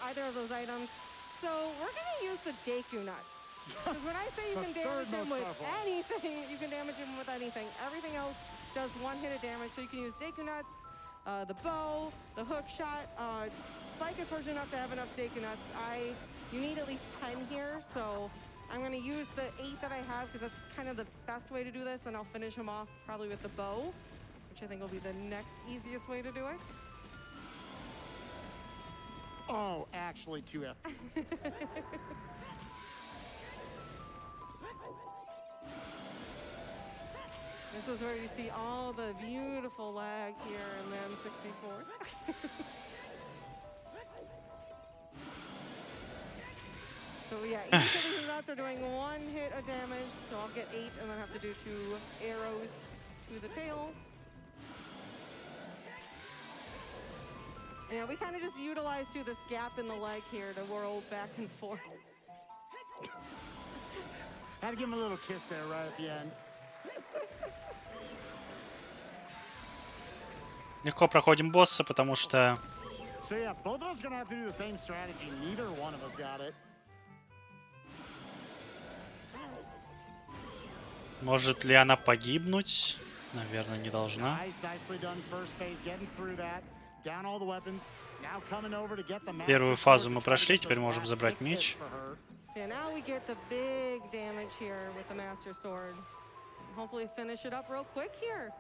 Because when I say you can damage him with anything, you can damage him with anything. Everything else does 1 hit of damage, so you can use Deku Nuts, the bow, the hook shot. Spike is fortunate enough to have enough Deku Nuts. You need at least 10 here, so I'm going to use the 8 that I have because that's kind of the best way to do this, and I'll finish him off probably with the bow, which I think will be the next easiest way to do it. Oh, actually 2 FPs. This is where you see all the beautiful lag here in the N64. So yeah, each of these nuts are doing 1 hit of damage, so I'll get 8 and then have to do 2 arrows through the tail. Yeah, we kind of just utilize through this gap in the leg here to whirl back and forth. Had to give him a little kiss there right at the end. Легко проходим босса, потому что So yeah, both of us are gonna have to do the same strategy. Neither one of us got it. может ли она погибнуть? Наверное, не должна. Nicely done first phase, getting through that. Down all the weapons. Now coming over to get the master Первую sword фазу to мы try to прошли, get теперь those можем last забрать 6 hits меч. for her. Yeah, now we get the big damage here with the Master Sword. Hopefully finish it up real quick here.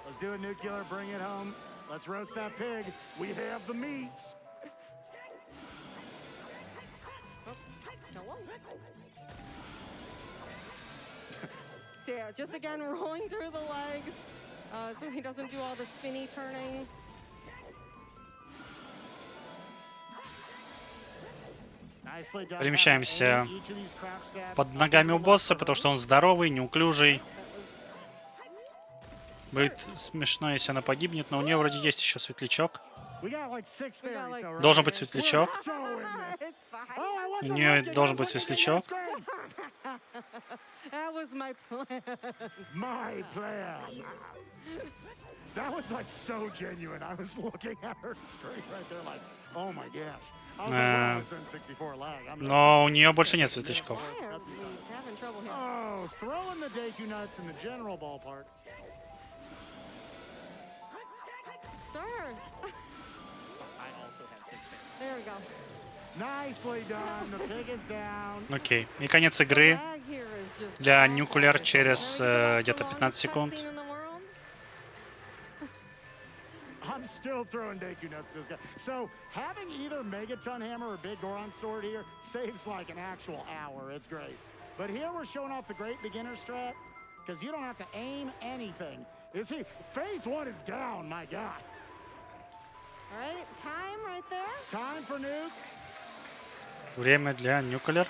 Let's do it, Nukkuler. Bring it home. Let's roast that pig. We have the meats. Oh, hello. So yeah, just again rolling through the legs so he doesn't do all the spinny turning. Nicely done. Перемещаемся Each of these crouch stabs под up ногами into у the left босса, for потому her. что он здоровый, неуклюжий. That was... Будет смешно, если она погибнет, но у нее вроде есть еще светлячок. We got like 6 We got fairies, like- though, right? Должен быть We're светлячок. so in there. It's fine. Oh, I У wasn't нее looking, I должен was быть looking at the светлячок. screen. That was my plan. My plan. That was like so genuine. I was looking at her screen right there like, oh my gosh. I was like, wow, it's N64 lag. I'm not- Но у нее больше нет светлячков. I am having trouble here. Oh, throwing the Deku nuts in the general ballpark. Sir. I also have 6 fairies. There we go. Nicely done. The pig is down. Окей. И конец игры. Lag here is just Для fantastic. Nukkuler через Can we get the где-то longest 15 секунд. cutscene in the world? I'm still throwing Deku nuts at this guy. So having either Megaton Hammer or Big Goron Sword here saves like an actual hour. It's great. But here we're showing off the great beginner strat because you don't have to aim anything. You see, phase 1 is down, my God. All right, time right there. Time for Nuke. Время для Nukkuler.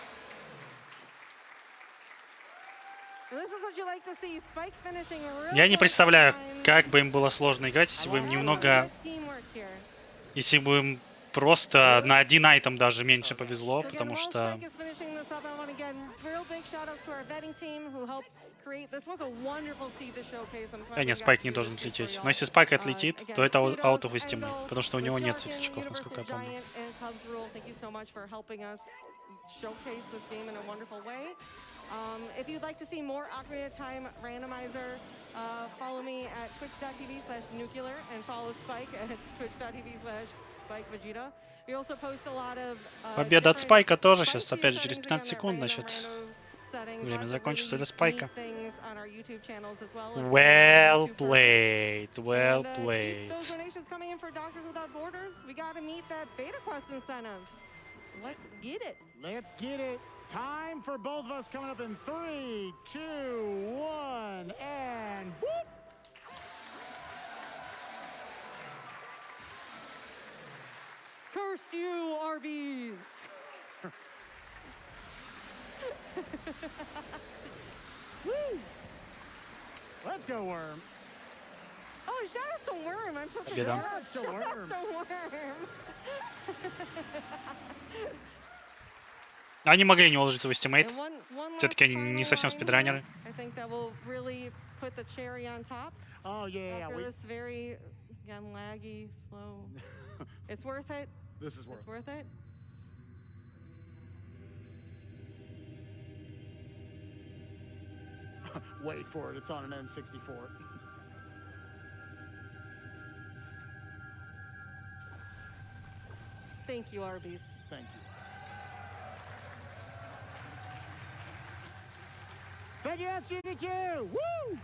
And this is what you like to see, Spike finishing real Я не close представляю, behind. как бы им было сложно играть, если бы им немного... Teamwork here. Если бы им просто на один айтем даже меньше повезло, So again, потому while что... Spike is finishing this up, I want to get real big shout outs to our vetting team who helped create this. Was a wonderful seed to showcase. I'm so happy нет, we got Спайк to не do должен this for лететь. y'all. Но если Спайк отлетит, Again, то это kudos, out of his Endo, teammate, потому что у него нет Woodchuck, and светлячков, насколько я Universal помню. Giant and Cubs Rule, thank you so much for helping us showcase this game in a wonderful way. If you'd like to see more Ocarina of Time randomizer, follow me at twitch.tv/Nukkuler and follow Spike at twitch.tv/spikevegeta. We also post a lot of Победа от different Спайка тоже spicy сейчас, опять же, через settings, 15 again, секунд, that значит, random settings, время lots of закончится really для Спайка. neat things on our YouTube channels as well, if you're a Well YouTube person. played, well And, played. keep those donations coming in for Doctors Without Borders. We got to meet that beta quest incentive. Let's get it. Let's get it. Time for both of us coming up in 3, 2, 1, and whoop. Curse you, Arby's. Woo. Let's go, Worm. Oh, shout out to Worm. I'm such a Победа. shout out to Worm. Они могли не уложиться в эстимейт. And one Все-таки last они не final совсем line спидранеры. I think that will really put the cherry on top Oh, yeah. after this very, again, laggy, slow. It's worth it. This is worth It's worth it. Wait for it. It's on an N64. Thank you, Arby's. Thank you. Thank you, SGDQ! Woo!